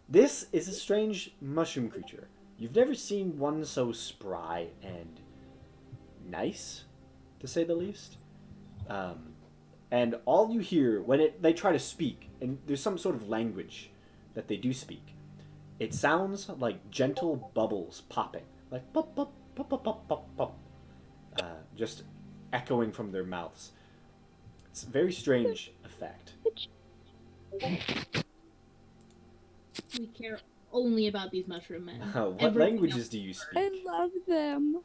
this is a strange mushroom creature. You've never seen one so spry and nice, to say the least. And all you hear when they try to speak, and there's some sort of language that they do speak, it sounds like gentle bubbles popping, like pop, pop, pop, pop, pop, pop, pop, just echoing from their mouths. It's a very strange effect. We care only about these mushroom men. What Everything languages else- do you speak? I love them.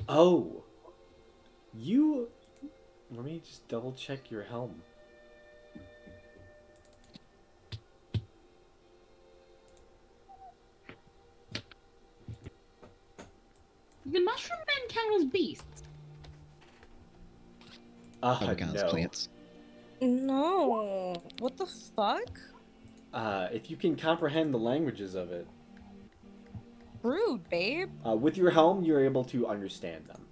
Oh, you. Let me just double check your helm. The mushroom men count as beasts. Probably counts No. plants. No. What the fuck? If you can comprehend the languages of it, Rude, babe. with your helm, you're able to understand them.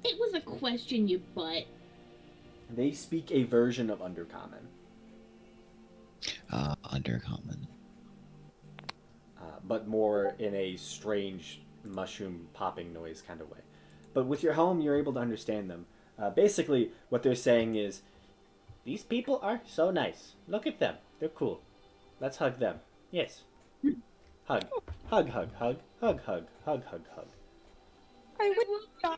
It was a question, you butt. They speak a version of Undercommon, Undercommon. but more in a strange mushroom popping noise kind of way. But with your helm, you're able to understand them. Basically, what they're saying is, these people are so nice. Look at them. They're cool. Let's hug them. Yes. Hug. Hug, hug, hug. Hug, hug, hug, hug, hug. I would die.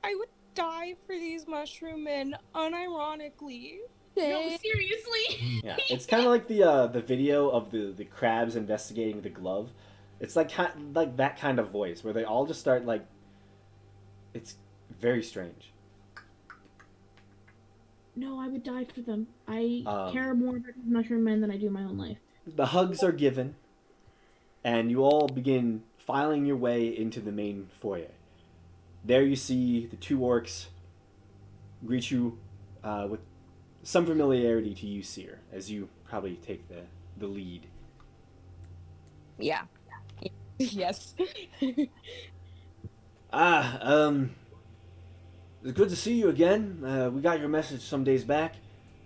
I would die for these mushroom men, unironically. No, seriously. Yeah, it's kind of like the video of the crabs investigating the glove. It's like that kind of voice where they all just start like. It's very strange. No, I would die for them. I Um, care more about these mushroom men than I do my own life. The hugs are given, and you all begin filing your way into the main foyer. There you see the 2 orcs greet you with some familiarity to you, Seer, as you probably take the lead. Yeah. Yes. It's good to see you again. We got your message some days back.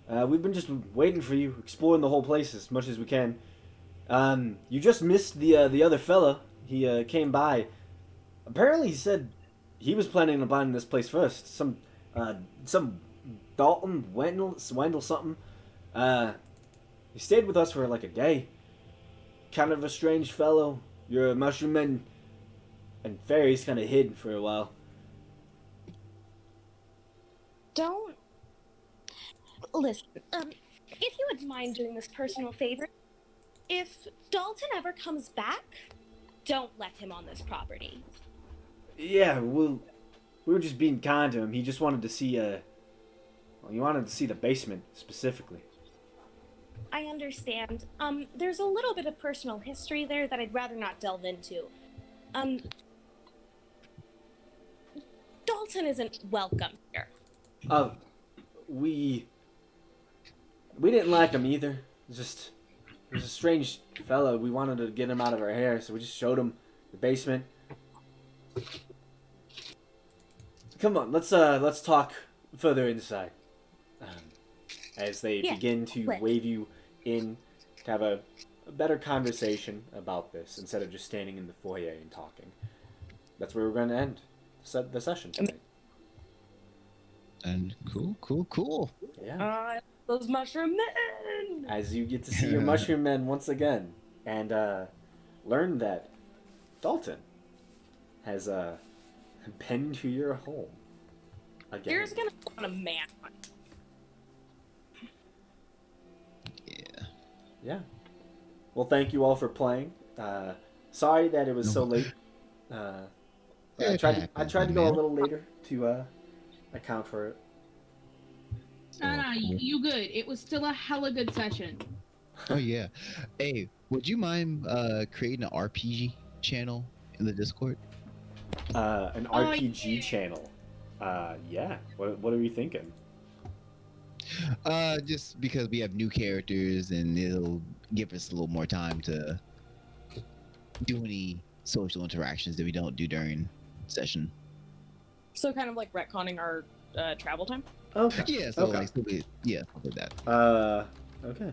We've been just waiting for you, exploring the whole place as much as we can. You just missed the other fella. He came by. Apparently, he said he was planning on buying this place first. Some Dalton Wendell something. He stayed with us for like a day. Kind of a strange fellow. Your mushroom men and fairies kind of hid for a while. Don't listen. If you would mind doing this personal favor, if Dalton ever comes back, don't let him on this property. Yeah, we were just being kind to him. He just wanted to see he wanted to see the basement specifically. I understand. There's a little bit of personal history there that I'd rather not delve into. Dalton isn't welcome here. We didn't like him either. He was a strange fellow. We wanted to get him out of our hair, so we just showed him the basement. Come on, let's talk further inside. As they begin to let's. wave you in to have a better conversation about this instead of just standing in the foyer and talking. That's where we're going to end the session tonight. And cool. Yeah. Those mushroom men! As you get to see your mushroom men once again and learn that Dalton has been to your home again. Here's gonna go on a man hunt. Yeah. Well, thank you all for playing. Sorry that it was so late. I tried to go a little later to account for it. No, you good. It was still a hella good session. Oh yeah. Hey, Would you mind creating an RPG channel in the Discord? An RPG channel. Yeah. What are we thinking? Just because we have new characters and it'll give us a little more time to do any social interactions that we don't do during session. So kind of like retconning our travel time. Okay. Yeah, so Okay. like, yeah, something like that. Okay.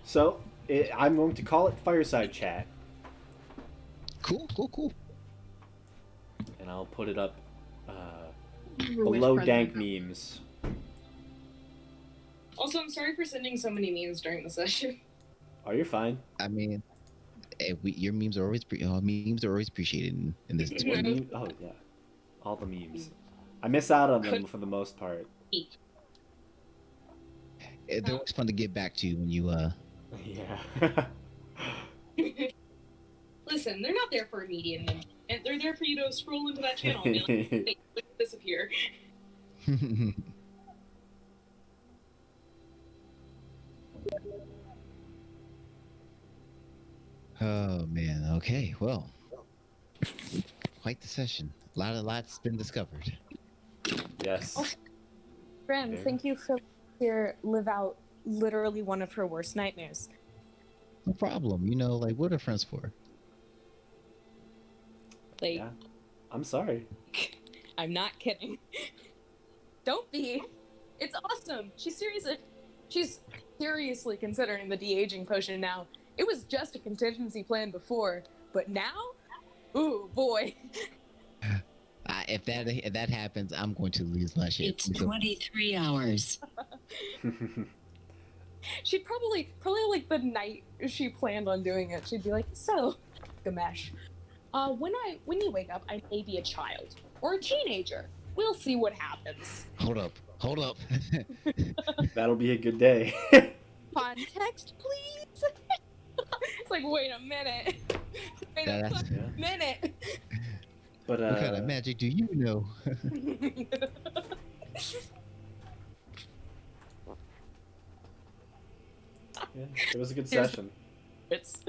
So, I'm going to call it Fireside Chat, Cool. and I'll put it up Wish below president. dank memes. Also, I'm sorry for sending so many memes during the session. Oh, you're fine. I mean, your memes are always appreciated in this What Discord. meme? Oh, yeah. All the memes. I miss out on them for the most part. They're always fun to get back to when you Yeah. Listen, they're not there for a median, and they're there for you to scroll into that channel and be like, "Hey, look at this appear." Oh man. Okay. Well, quite the session. Lots been discovered. Yes. Graham, Very. thank you for here live out literally one of her worst nightmares. No problem. You know, like what are friends for? Like, Yeah. I'm sorry. I'm not kidding. Don't be. It's awesome. She's seriously considering the de-aging potion now. It was just a contingency plan before, but now, ooh boy. If that happens, I'm going to lose my shit. It's 23 hours. She'd probably like the night she planned on doing it, she'd be like, so, Gamesh, when you wake up, I may be a child or a teenager. We'll see what happens. Hold up. That'll be a good day. Context, please. It's like, wait a minute. Wait a That's- fucking minute. But What kind of magic do you know? yeah, it was a good Here's- session. It's